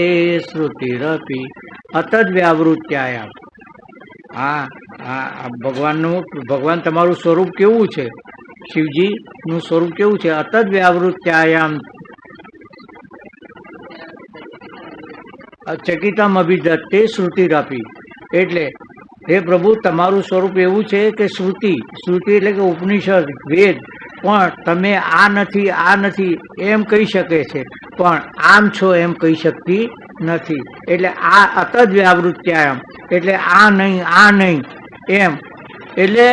શ્રુતિરપી. અતદ્વ્યાવૃત્યાયામ, ભગવાન તમારું સ્વરૂપ કેવું છે? શિવજીનું સ્વરૂપ કેવું છે? અતદ્વ્યાવૃત્યાયામ ચકિતમ અભિધત્તે શ્રુતિરપી. એટલે હે પ્રભુ, તમારું સ્વરૂપ એવું છે કે શ્રુતિ એટલે કે ઉપનિષદ, વેદ પણ તમે આ નથી એમ કહી શકે છે, પણ આમ છો એમ કહી શકતી નથી. એટલે આ અતદ્વ્યાવૃત્યાયામ એટલે આ નહીં એમ. એટલે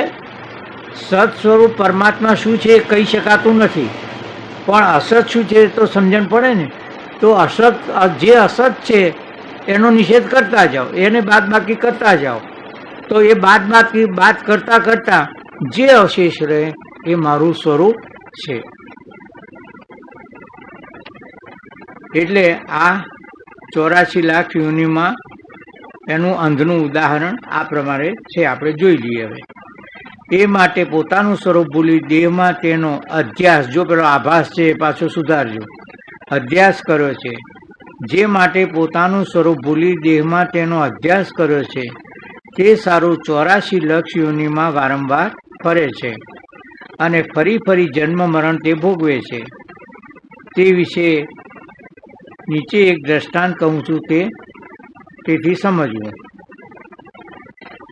સત સ્વરૂપ પરમાત્મા શું છે એ કહી શકાતું નથી, પણ અસત શું છે તો સમજણ પડે ને. તો અસત, જે અસત છે એનો નિષેધ કરતા જાઓ, એને બાદબાકી કરતા જાઓ, તો એ બાદબાકી બાદ કરતા કરતા જે અવશેષ રહે એ મારું સ્વરૂપ છે. એટલે આ 84 લાખ યોનિમાં એનું અંધનું ઉદાહરણ આ પ્રમાણે છે, આપણે જોઈ લઈએ. હવે એ માટે પોતાનું સ્વરૂપ ભૂલી દેહમાં તેનો અધ્યાસ, જો પેલો આભાસ છે એ પાછો સુધારજો, અધ્યાસ કર્યો છે. જે માટે પોતાનું સ્વરૂપ ભૂલી દેહમાં તેનો અધ્યાસ કર્યો છે તે સારું 84 લક્ષ યોનિમાં વારંવાર ફરે છે અને ફરી ફરી જન્મ મરણ તે ભોગવે છે. તે વિશે નીચે એક દ્રષ્ટાંત કહું છું, તેથી સમજવું.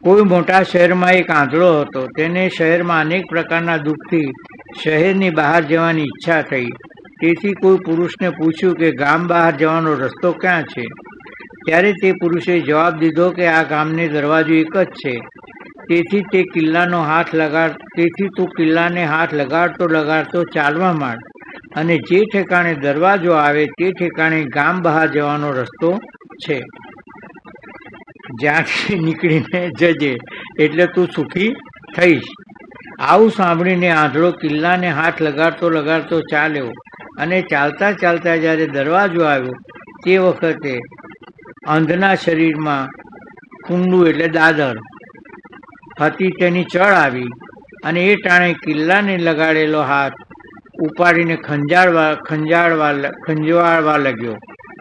કોઈ મોટા શહેરમાં એક આંધળો હતો. તેને શહેરમાં અનેક પ્રકારના દુઃખથી શહેરની બહાર જવાની ઈચ્છા થઈ. તેથી કોઈ પુરુષને પૂછ્યું કે ગામ બહાર જવાનો રસ્તો ક્યાં છે? ત્યારે તે પુરુષે જવાબ દીધો કે આ ગામને દરવાજો એક જ છે. તેથી તું કિલ્લાને હાથ લગાડતો ચાલવા માંડ, અને જે ઠેકાણે દરવાજો આવે તે ઠેકાણે ગામ બહાર જવાનો રસ્તો છે. જ્યાંથી નીકળીને જજે, એટલે તું સુખી થઈશ. આવું સાંભળીને આંધળો કિલ્લાને હાથ લગાડતો ચાલ્યો, અને ચાલતા ચાલતા જ્યારે દરવાજો આવ્યો તે વખતે અંધના શરીરમાં કુંડું એટલે દાદર હતી તેની ચળ આવી, અને એ ટાણે કિલ્લાને લગાડેલો હાથ ઉપાડીને ખંજવાળવા લાગ્યો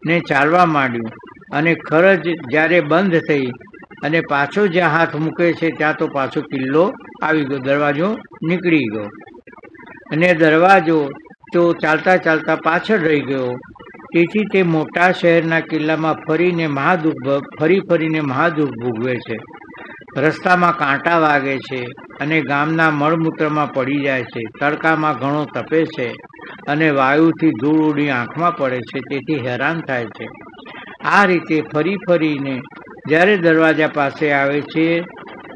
ને ચાલવા માંડ્યું. અને ખરજ જ્યારે બંધ થઈ અને પાછો જ્યાં હાથ મૂકે છે ત્યાં તો પાછો કિલ્લો આવી ગયો, દરવાજો નીકળી ગયો, અને દરવાજો તો ચાલતા ચાલતા પાછળ રહી ગયો. તેથી તે મોટા શહેરના કિલ્લામાં ફરીને મહાદુઃખ ભોગવે છે. રસ્તામાં કાંટા વાગે છે અને ગામના મળમૂત્રમાં પડી જાય છે. તડકામાં ઘણો તપે છે અને વાયુથી ધૂળ ઉડી આંખમાં પડે છે, તેથી હેરાન થાય છે. આ રીતે ફરીને જ્યારે દરવાજા પાસે આવે છે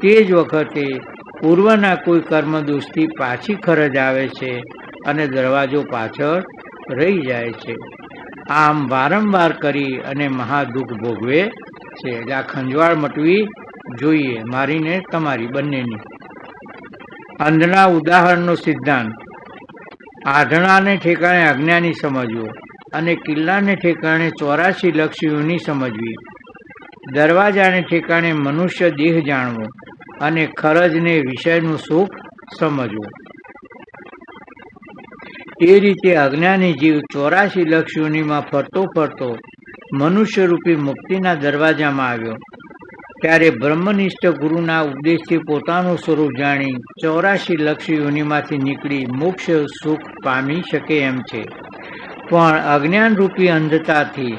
તે જ વખતે પૂર્વના કોઈ કર્મદોષથી પાછી ખરજ આવે છે અને દરવાજો પાછળ રહી જાય છે. આમ વારંવાર કરી અને મહાદુઃખ ભોગવે છે. આ ખંજવાળ મટવી જોઈએ, મારીને તમારી બંનેની. અંધના ઉદાહરણનો સિદ્ધાંત. આઢણાને ઠેકાણે અજ્ઞાની સમજવો અને કિલ્લાને ઠેકાણે 84 લક્ષ યોની સમજવી. દરવાજાને ઠેકાણે મનુષ્ય દેહ જાણવો અને ખરજને વિષયનું સુખ સમજવું. એ રીતે અજ્ઞાની જીવ 84 લક્ષ યોનિમાં ફરતો ફરતો મનુષ્યરૂપી મુક્તિના દરવાજામાં આવ્યો. ત્યારે બ્રહ્મનિષ્ઠ ગુરુના ઉપદેશથી પોતાનું સ્વરૂપ જાણી 84 લક્ષ યોનિમાંથી નીકળી મોક્ષ સુખ પામી શકે એમ છે. પણ અજ્ઞાનરૂપી અંધતાથી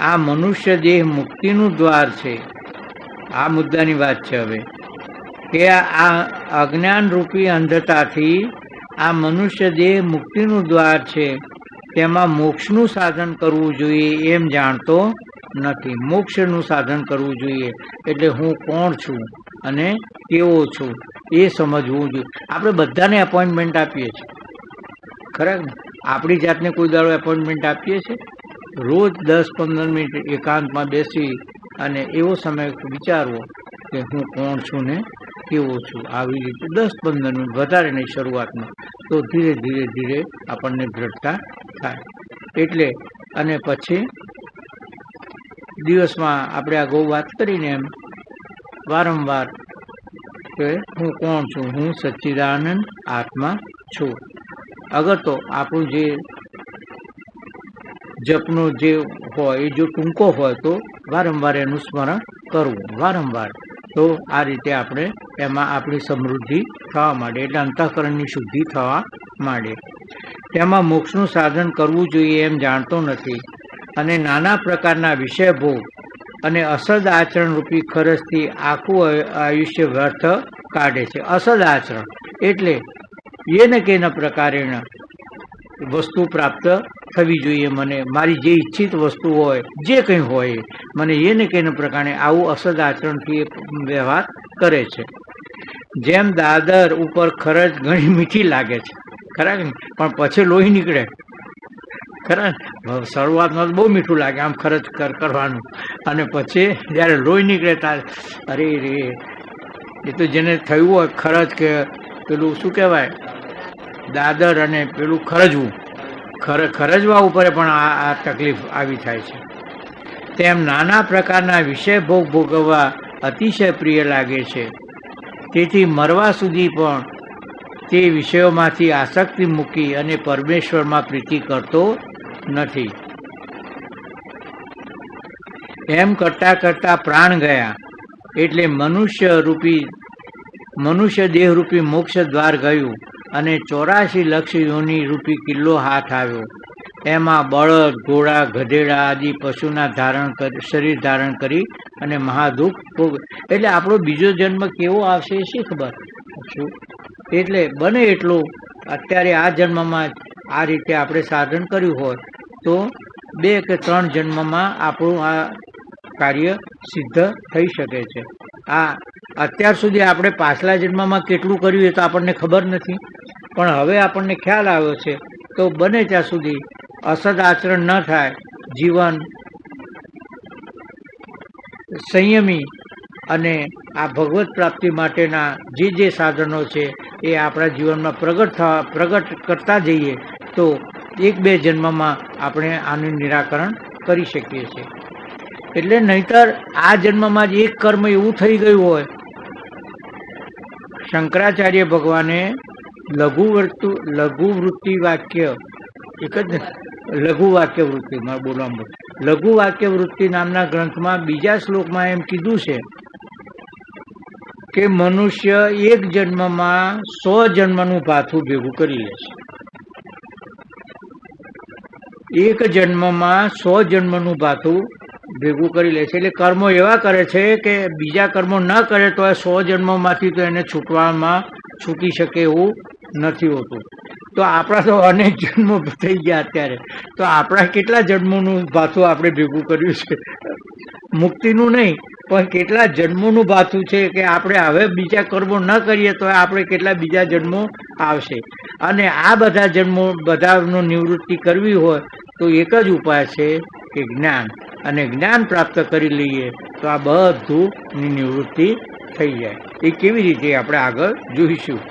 આ મનુષ્ય દેહ મુક્તિનું દ્વાર છે. આ મુદ્દાની વાત છે હવે, કે આ અજ્ઞાનરૂપી અંધતાથી આ મનુષ્ય દેહ મુક્તિનું દ્વાર છે, તેમાં મોક્ષનું સાધન કરવું જોઈએ એમ જાણતો નથી. મોક્ષનું સાધન કરવું જોઈએ એટલે હું કોણ છું અને કેવો છું એ સમજવું જોઈએ. આપણે બધાને એપોઇન્ટમેન્ટ આપીએ છીએ, ખરેખર આપણી જાતને કોઈ દાડો એપોઇન્ટમેન્ટ આપીએ છીએ? રોજ 10-15 મિનિટ એકાંતમાં બેસી અને એવો સમય વિચારવો કે હું કોણ છું ને કેવો છું. આવી રીતે 10-15 મિનિટ, વધારે નહીં શરૂઆતમાં, તો ધીરે ધીરે ધીરે આપણને દ્રઢતા થાય. એટલે અને પછી દિવસમાં આપણે અગાઉ વાત કરીને એમ વારંવાર કે હું કોણ છું, હું સચ્ચિદાનંદ આત્મા છું. અગર તો આપણું જે જપનો જે હોય એ જો ટૂંકો હોય તો વારંવાર એનું સ્મરણ કરવું, વારંવાર. તો આ રીતે આપણે એમાં આપણી સમૃદ્ધિ થવા માંડે, એટલે અંતઃકરણની શુદ્ધિ થવા માંડે. તેમાં મોક્ષનું સાધન કરવું જોઈએ એમ જાણતો નથી અને નાના પ્રકારના વિષય ભોગ અને અસદ આચરણ રૂપી ખરચથી આખું આયુષ્ય વ્યર્થ કાઢે છે. અસદ આચરણ એટલે એને કેના પ્રકારે વસ્તુ પ્રાપ્ત થવી જોઈએ, મને મારી જે ઈચ્છિત વસ્તુ હોય, જે કંઈ હોય, મને એને કેના પ્રકારે આવું અસદ આચરણથી વ્યવહાર કરે છે. જેમ દાદર ઉપર ખરચ ઘણી મીઠી લાગે છે, ખરા ને, પણ પછી લોહી નીકળે, ખરા. શરૂઆતમાં બહુ મીઠું લાગે આમ ખરચ કરવાનું, અને પછી જ્યારે લોહી નીકળે ત્યારે અરે રે, એ તો જેને થયું હોય ખરચ કે પેલું શું કહેવાય દાદર અને પેલું ખરજવું, ખરજવા ઉપર પણ આ તકલીફ આવી થાય છે. તેમ નાના પ્રકારના વિષય ભોગ ભોગવવા અતિશય પ્રિય લાગે છે. તેથી મરવા સુધી પણ તે વિષયોમાંથી આસક્તિ મૂકી અને પરમેશ્વરમાં પ્રીતિ કરતો નથી. એમ કરતા કરતા પ્રાણ ગયા એટલે મનુષ્ય દેહ રૂપી મોક્ષ દ્વાર ગયું અને 84 લક્ષ યોની રૂપી કિલ્લો હાથ આવ્યો. એમાં બળદ, ઘોડા, ગધેડા આદિ પશુના શરીર ધારણ કરી અને મહાદુઃખ ભોગ. એટલે આપણો બીજો જન્મ કેવો આવશે એ શી ખબર. એટલે બને એટલું અત્યારે આ જન્મમાં આ રીતે આપણે સાધન કર્યું હોય તો 2 કે 3 જન્મમાં આપણું આ કાર્ય સિદ્ધ થઈ શકે છે. આ અત્યાર સુધી આપણે પાછલા જન્મમાં કેટલું કર્યું એ તો આપણને ખબર નથી, પણ હવે આપણને ખ્યાલ આવ્યો છે. તો બને ત્યાં સુધી અસદ આચરણ ન થાય, જીવન સંયમી અને આ ભગવત પ્રાપ્તિ માટેના જે સાધનો છે એ આપણા જીવનમાં પ્રગટ કરતા જઈએ તો 1-2 જન્મમાં આપણે આનું નિરાકરણ કરી શકીએ છીએ. એટલે નહીતર આ જન્મમાં જ એક કર્મ એવું થઈ ગયું હોય. શંકરાચાર્ય ભગવાને લઘુ વૃત્તિ વાક્ય એક જ લઘુ વાક્ય વૃત્તિ લઘુ વાક્ય વૃત્તિ નામના ગ્રંથમાં બીજા શ્લોકમાં એમ કીધું છે કે મનુષ્ય એક જન્મમાં 100 જન્મનું પાથું ભેગું કરી લે છે. એક જન્મમાં 100 જન્મનું પાથું ભેગું કરી લે છે. એટલે કર્મો એવા કરે છે કે બીજા કર્મો ન કરે તો 100 જન્મોમાંથી તો એને છૂટી શકે એવું નથી હોતું. તો આપણા તો અનેક જન્મો થઈ ગયા અત્યારે, તો આપણા કેટલા જન્મોનું ભાથું આપણે ભેગું કર્યું છે. મુક્તિનું નહીં પણ કેટલા જન્મોનું ભાથું છે કે આપણે હવે બીજા કર્મો ન કરીએ તો આપણે કેટલા બીજા જન્મો આવશે. અને આ બધા જન્મો બધાનો નિવૃત્તિ કરવી હોય તો એક જ ઉપાય છે કે જ્ઞાન, અને જ્ઞાન પ્રાપ્ત કરી લઈએ તો આ બધું નિવૃત્તિ થઈ જાય. એ કેવી રીતે આપણે આગળ જોઈશું.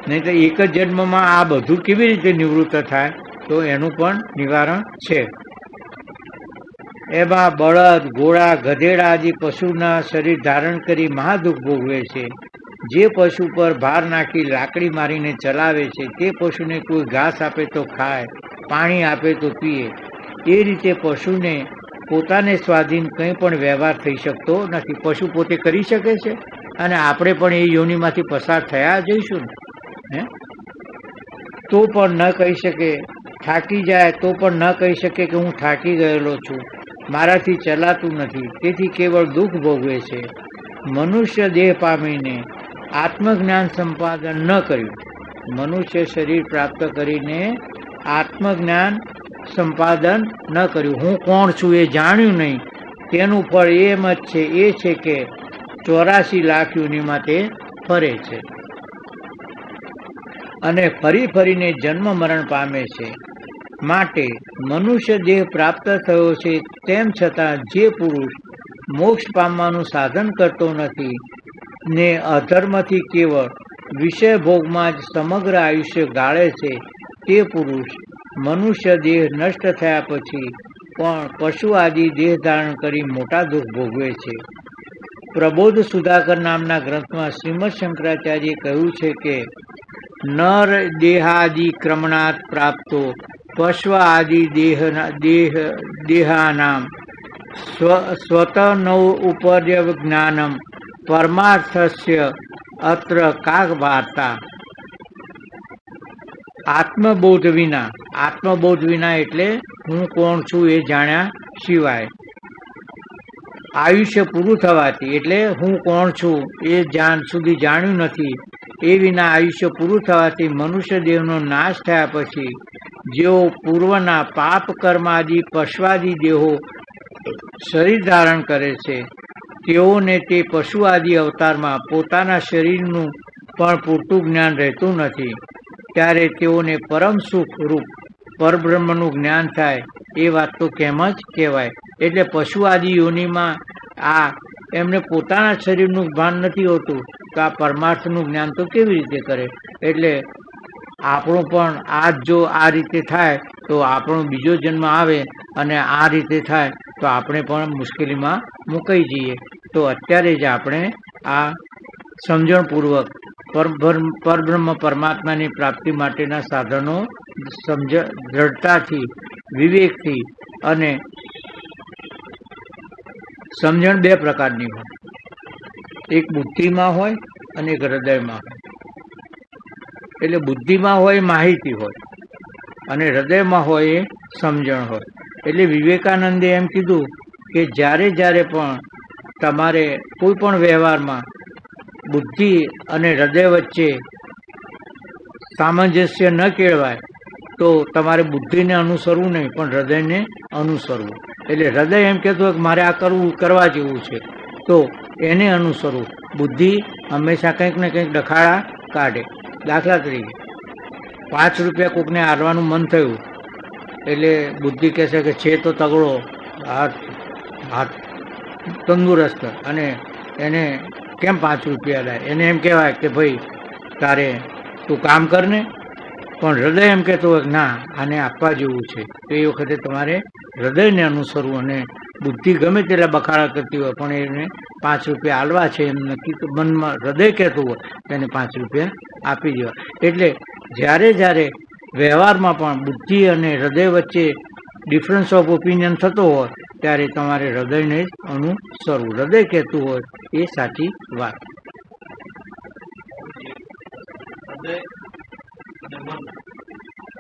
નહીં તો એક જ જન્મમાં આ બધું કેવી રીતે નિવૃત્ત થાય, તો એનું પણ નિવારણ છે. એમાં બળદ, ઘોડા, ગધેડા આદિ પશુના શરીર ધારણ કરી મહાદુઃખ ભોગવે છે. જે પશુ પર ભાર નાખી લાકડી મારીને ચલાવે છે તે પશુને કોઈ ઘાસ આપે તો ખાય, પાણી આપે તો પીએ. એ રીતે પશુને પોતાને સ્વાધીન કંઈ પણ વ્યવહાર થઈ શકતો નથી. પશુ પોતે કરી શકે છે, અને આપણે પણ એ યોનિમાંથી પસાર થયા જઈશું ને, તો પણ ન કહી શકે. થાકી જાય તો પણ ન કહી શકે કે હું થાકી ગયેલો છું, મારાથી ચલાતું નથી, તેથી કેવળ દુઃખ ભોગવે છે. મનુષ્ય દેહ પામીને આત્મજ્ઞાન સંપાદન ન કર્યું. મનુષ્ય શરીર પ્રાપ્ત કરીને આત્મજ્ઞાન સંપાદન ન કર્યું, હું કોણ છું એ જાણ્યું નહીં, તેનું ફળ એમ જ છે, એ છે કે 84 લાખ યોનિમાં તે ફરે છે અને ફરી ફરીને જન્મ મરણ પામે છે. માટે મનુષ્ય દેહ પ્રાપ્ત થયો છે, તેમ છતાં જે પુરુષ મોક્ષ પામવાનું સાધન કરતો નથી ને અધર્મથી કેવળ વિષય ભોગમાં જ સમગ્ર આયુષ્ય ગાળે છે, તે પુરુષ મનુષ્ય દેહ નષ્ટ થયા પછી પણ પશુ આદિ દેહ ધારણ કરી મોટા દુઃખ ભોગવે છે. પ્રબોધ સુધાકર નામના ગ્રંથમાં શ્રીમદ શંકરાચાર્યે કહ્યું છે કે નર દેહાદિ ક્રમણાત પ્રાપ્તો પશ્વ આદિ દેહાનામ સ્વત નવ ઉપર્ય જ્ઞાનમ પરમાર્થસ્ય અત્ર કાક વાર્તા. આત્મબોધ વિના એટલે હું કોણ છું એ જાણ્યા સિવાય, આયુષ્ય પૂરું થવાથી એટલે હું કોણ છું એ સુધી જાણ્યું નથી, એ વિના આયુષ્ય પૂરું થવાથી મનુષ્ય દેહનો નાશ થયા પછી જેઓ પૂર્વના પાપ કર્માદિ પશ્વાદિ દેહો શરીર ધારણ કરે છે, તેઓને તે પશુ આદિ અવતારમાં પોતાના શરીરનું પણ પૂરતું જ્ઞાન રહેતું નથી. ત્યારે તેઓને પરમ સુખ રૂપ પરબ્રહ્મનું જ્ઞાન થાય એ વાત તો કેમ જ કહેવાય. એટલે પશુ આદિ યોનિમાં એમને પોતાના શરીરનું ભાન નથી હોતું, તો આ પરમાર્થનું જ્ઞાન તો કેવી રીતે કરે? એટલે આપણું પણ જો આ રીતે થાય તો આપણો બીજો જન્મ આવે, અને આ રીતે થાય તો આપણે પણ મુશ્કેલીમાં મુકાઈ જઈએ. તો અત્યારે જ આપણે આ સમજણપૂર્વક પરબ્રહ્મ પરમાત્માની પ્રાપ્તિ માટેના સાધનો દ્રઢતાથી, વિવેકથી, અને સમજણ બે પ્રકારની હોય, એક બુદ્ધિમાં હોય અને એક હૃદયમાં હોય. એટલે બુદ્ધિમાં હોય માહિતી હોય, અને હૃદયમાં હોય એ સમજણ હોય. એટલે વિવેકાનંદે એમ કીધું કે જ્યારે જ્યારે પણ તમારે કોઈ પણ વ્યવહારમાં બુદ્ધિ અને હૃદય વચ્ચે સામંજસ્ય ન કેળવાય તો તમારે બુદ્ધિને અનુસરવું નહીં, પણ હૃદયને અનુસરવું. એટલે હૃદય એમ કહેતું હોય કે મારે આ કરવા જેવું છે, તો એને અનુસરવું. બુદ્ધિ હંમેશા કંઈક ને કંઈક ડખાડા કાઢે. દાખલા તરીકે 5 રૂપિયા કોકને હારવાનું મન થયું, એટલે બુદ્ધિ કહેશે કે છે તો તગડો, હાથ તંદુરસ્ત, અને એને કેમ 5 રૂપિયા લાય? એને એમ કહેવાય કે ભાઈ તારે તું કામ કર ને. પણ હૃદય એમ કહેતું હોય કે ના, આને આપવા જેવું છે, તો એ વખતે તમારે હૃદયને અનુસરવું. અને બુદ્ધિ ગમે તેટલા બખાડા કરતી હોય પણ એને 5 રૂપિયા આલવા છે એમ નક્કી મનમાં હૃદય કહેતું હોય તો એને 5 રૂપિયા આપી દેવા. એટલે જ્યારે જ્યારે વ્યવહારમાં પણ બુદ્ધિ અને હૃદય વચ્ચે ડિફરન્સ ઓફ ઓપિનિયન થતો હોય ત્યારે તમારે હૃદયને જ અનુસરવું. હૃદય કહેતું હોય એ સાચી વાત.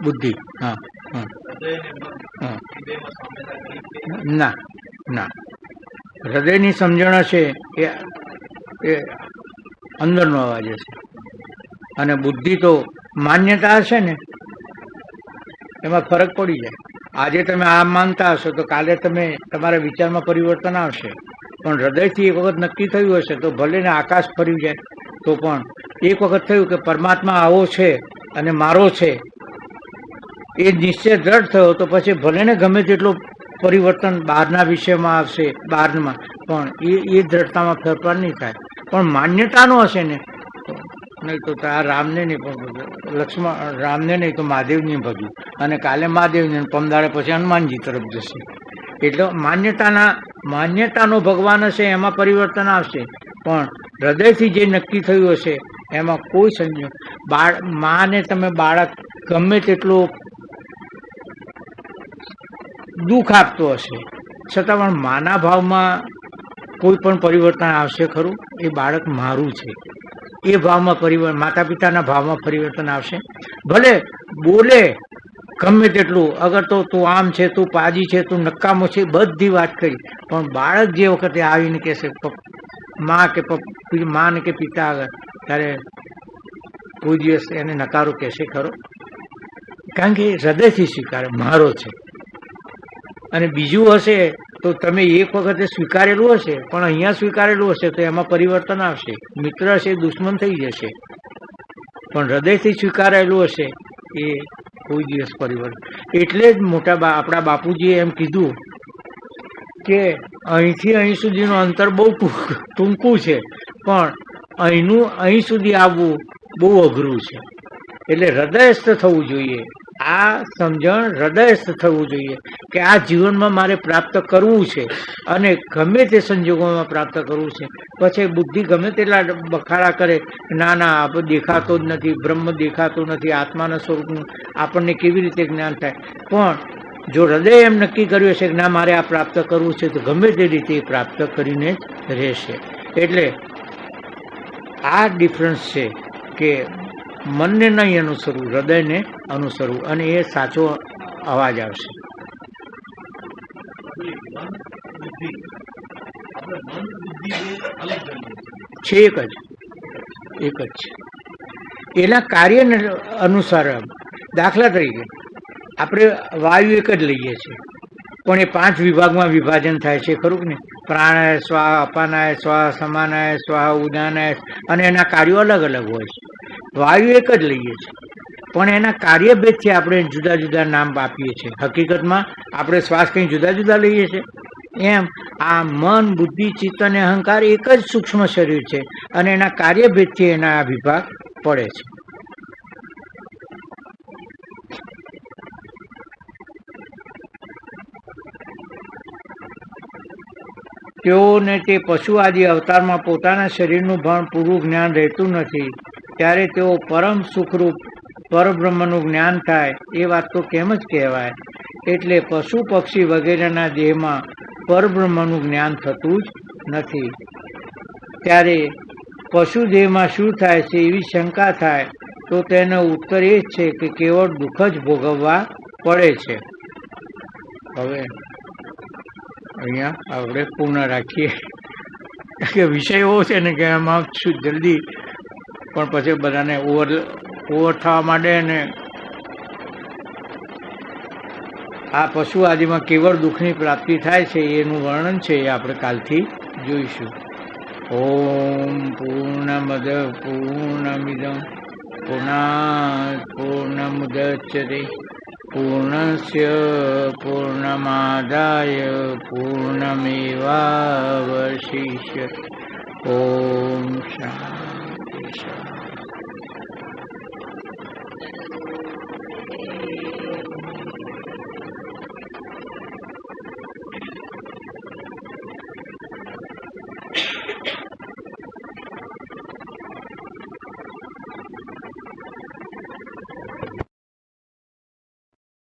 બુદ્ધિ હા હા હા ના, હૃદયની સમજણ હશે એ અંદરનો અવાજ હશે, અને બુદ્ધિ તો માન્યતા હશે ને, એમાં ફરક પડી જાય. આજે તમે આમ માનતા હશો તો કાલે તમારા વિચારમાં પરિવર્તન આવશે. પણ હૃદયથી એક વખત નક્કી થયું હશે તો ભલે ને આકાશ ફરી જાય, તો પણ એક વખત થયું કે પરમાત્મા આવો છે અને મારો છે, એ નિશ્ચય દ્રઢ થયો, તો પછી ભલે ને ગમે તેટલું પરિવર્તન બહારના વિષયમાં આવશે, બહારમાં, પણ એ દ્રઢતામાં ફેરફાર નહીં થાય. પણ માન્યતાનો હશે ને, નહીં તો આ રામને નહીં, પણ રામને નહીં તો મહાદેવને ભજ્યું, અને કાલે મહાદેવને, પમદાડે પછી હનુમાનજી તરફ જશે. એટલે માન્યતાનો ભગવાન હશે એમાં પરિવર્તન આવશે, પણ હૃદયથી જે નક્કી થયું હશે એમાં કોઈ સંજોગ માને તમે બાળક ગમે તેટલું દુઃખ આપતો હશે છતાં પણ માના ભાવમાં કોઈ પણ પરિવર્તન આવશે ખરું? એ બાળક મારું છે એ ભાવમાં પરિવર્તન, માતા પિતાના ભાવમાં પરિવર્તન આવશે. ભલે બોલે ગમે તેટલું, અગર તો તું આમ છે, તું પાજી છે, તું નકામો છે, બધી વાત કરી, પણ બાળક જે વખતે આવીને કહેશે માં કે પિતા આગળ, ત્યારે કોઈ દિવસ એને નકારો કહેશે ખરો? કારણ કે હૃદયથી સ્વીકારે મારો છે. અને બીજું હશે તો તમે એક વખતે સ્વીકારેલું હશે, પણ અહીંયા સ્વીકારેલું હશે તો એમાં પરિવર્તન આવશે. મિત્ર હશે દુશ્મન થઈ જશે, પણ હૃદયથી સ્વીકારેલું હશે એ કોઈ દિવસ પરિવર્તન. એટલે જ આપણા બાપુજીએ એમ કીધું કે અહીંથી અહીં સુધીનું અંતર બહુ ટૂંકું છે, પણ અહીં સુધી આવવું બહુ અઘરું છે. એટલે હૃદયસ્થ થવું જોઈએ. આ સમજણ હૃદયસ્થ થવું જોઈએ કે આ જીવનમાં મારે પ્રાપ્ત કરવું છે અને ગમે તે સંજોગોમાં પ્રાપ્ત કરવું છે. પછી બુદ્ધિ ગમે તેટલા બખાડા કરે, ના આપણે દેખાતો જ નથી, બ્રહ્મ દેખાતો નથી, આત્માના સ્વરૂપનું આપણને કેવી રીતે જ્ઞાન થાય? પણ જો હૃદય એમ નક્કી કર્યું હશે કે ના મારે આ પ્રાપ્ત કરવું છે તો ગમે તે રીતે એ પ્રાપ્ત કરીને જ રહેશે. એટલે આ ડિફરન્સ છે કે મનને નહીં અનુસરવું, હૃદયને અનુસરવું, અને એ સાચો અવાજ આવશે. છે એક જ છે. એના કાર્યને અનુસાર, દાખલા તરીકે આપણે વાયુ એક જ લઈએ છીએ, પણ એ 5 વિભાગમાં વિભાજન થાય છે ખરું કે નહીં? પ્રાણાય સ્વાહ, અપાનાય સ્વાહ, સમાનાય સ્વાહ, ઉદાનાય, અને એના કાર્યો અલગ અલગ હોય છે. વાયુ એક જ લઈએ છીએ, પણ એના કાર્યભેદથી આપણે જુદા જુદા નામ આપીએ છીએ. હકીકતમાં આપણે શ્વાસ કંઈ જુદા જુદા લઈએ છીએ. એમ આ મન, બુદ્ધિ, ચિત્ત અને અહંકાર એક જ સૂક્ષ્મ શરીર છે, અને એના કાર્યભેદથી એના આ વિભાગ પડે છે. તેઓને તે પશુ આદિ અવતારમાં પોતાના શરીરનું ભાન પૂરું જ્ઞાન રહેતું નથી, ત્યારે તેઓ પરમ સુખરૂપ પરબ્રહ્મનું જ્ઞાન થાય એ વાત તો કેમ જ કહેવાય? એટલે પશુ પક્ષી વગેરેના દેહમાં પરબ્રહ્મનું જ્ઞાન થતું જ નથી. ત્યારે પશુ દેહમાં શું થાય છે એવી શંકા થાય તો તેનો ઉત્તર એ જ છે કે કેવળ દુઃખ જ ભોગવવા પડે છે. હવે અહીંયા આપણે પૂર્ણ રાખીએ કે વિષય એવો છે ને કે એમાં શું જલ્દી પણ પછી બધાને ઓવર થવા માંડે, ને આ પશુ આદિમાં કેવળ દુઃખની પ્રાપ્તિ થાય છે એનું વર્ણન છે એ આપણે કાલથી જોઈશું. ઓમ પૂર્ણમદ પૂર્ણમિદં પૂર્ણાત પૂર્ણમુદચ્યતે પૂર્ણસ્ય પૂર્ણમાદાય પૂર્ણમેવાવશિષ્યતે. ઓમ શાંતિ શાંતિ.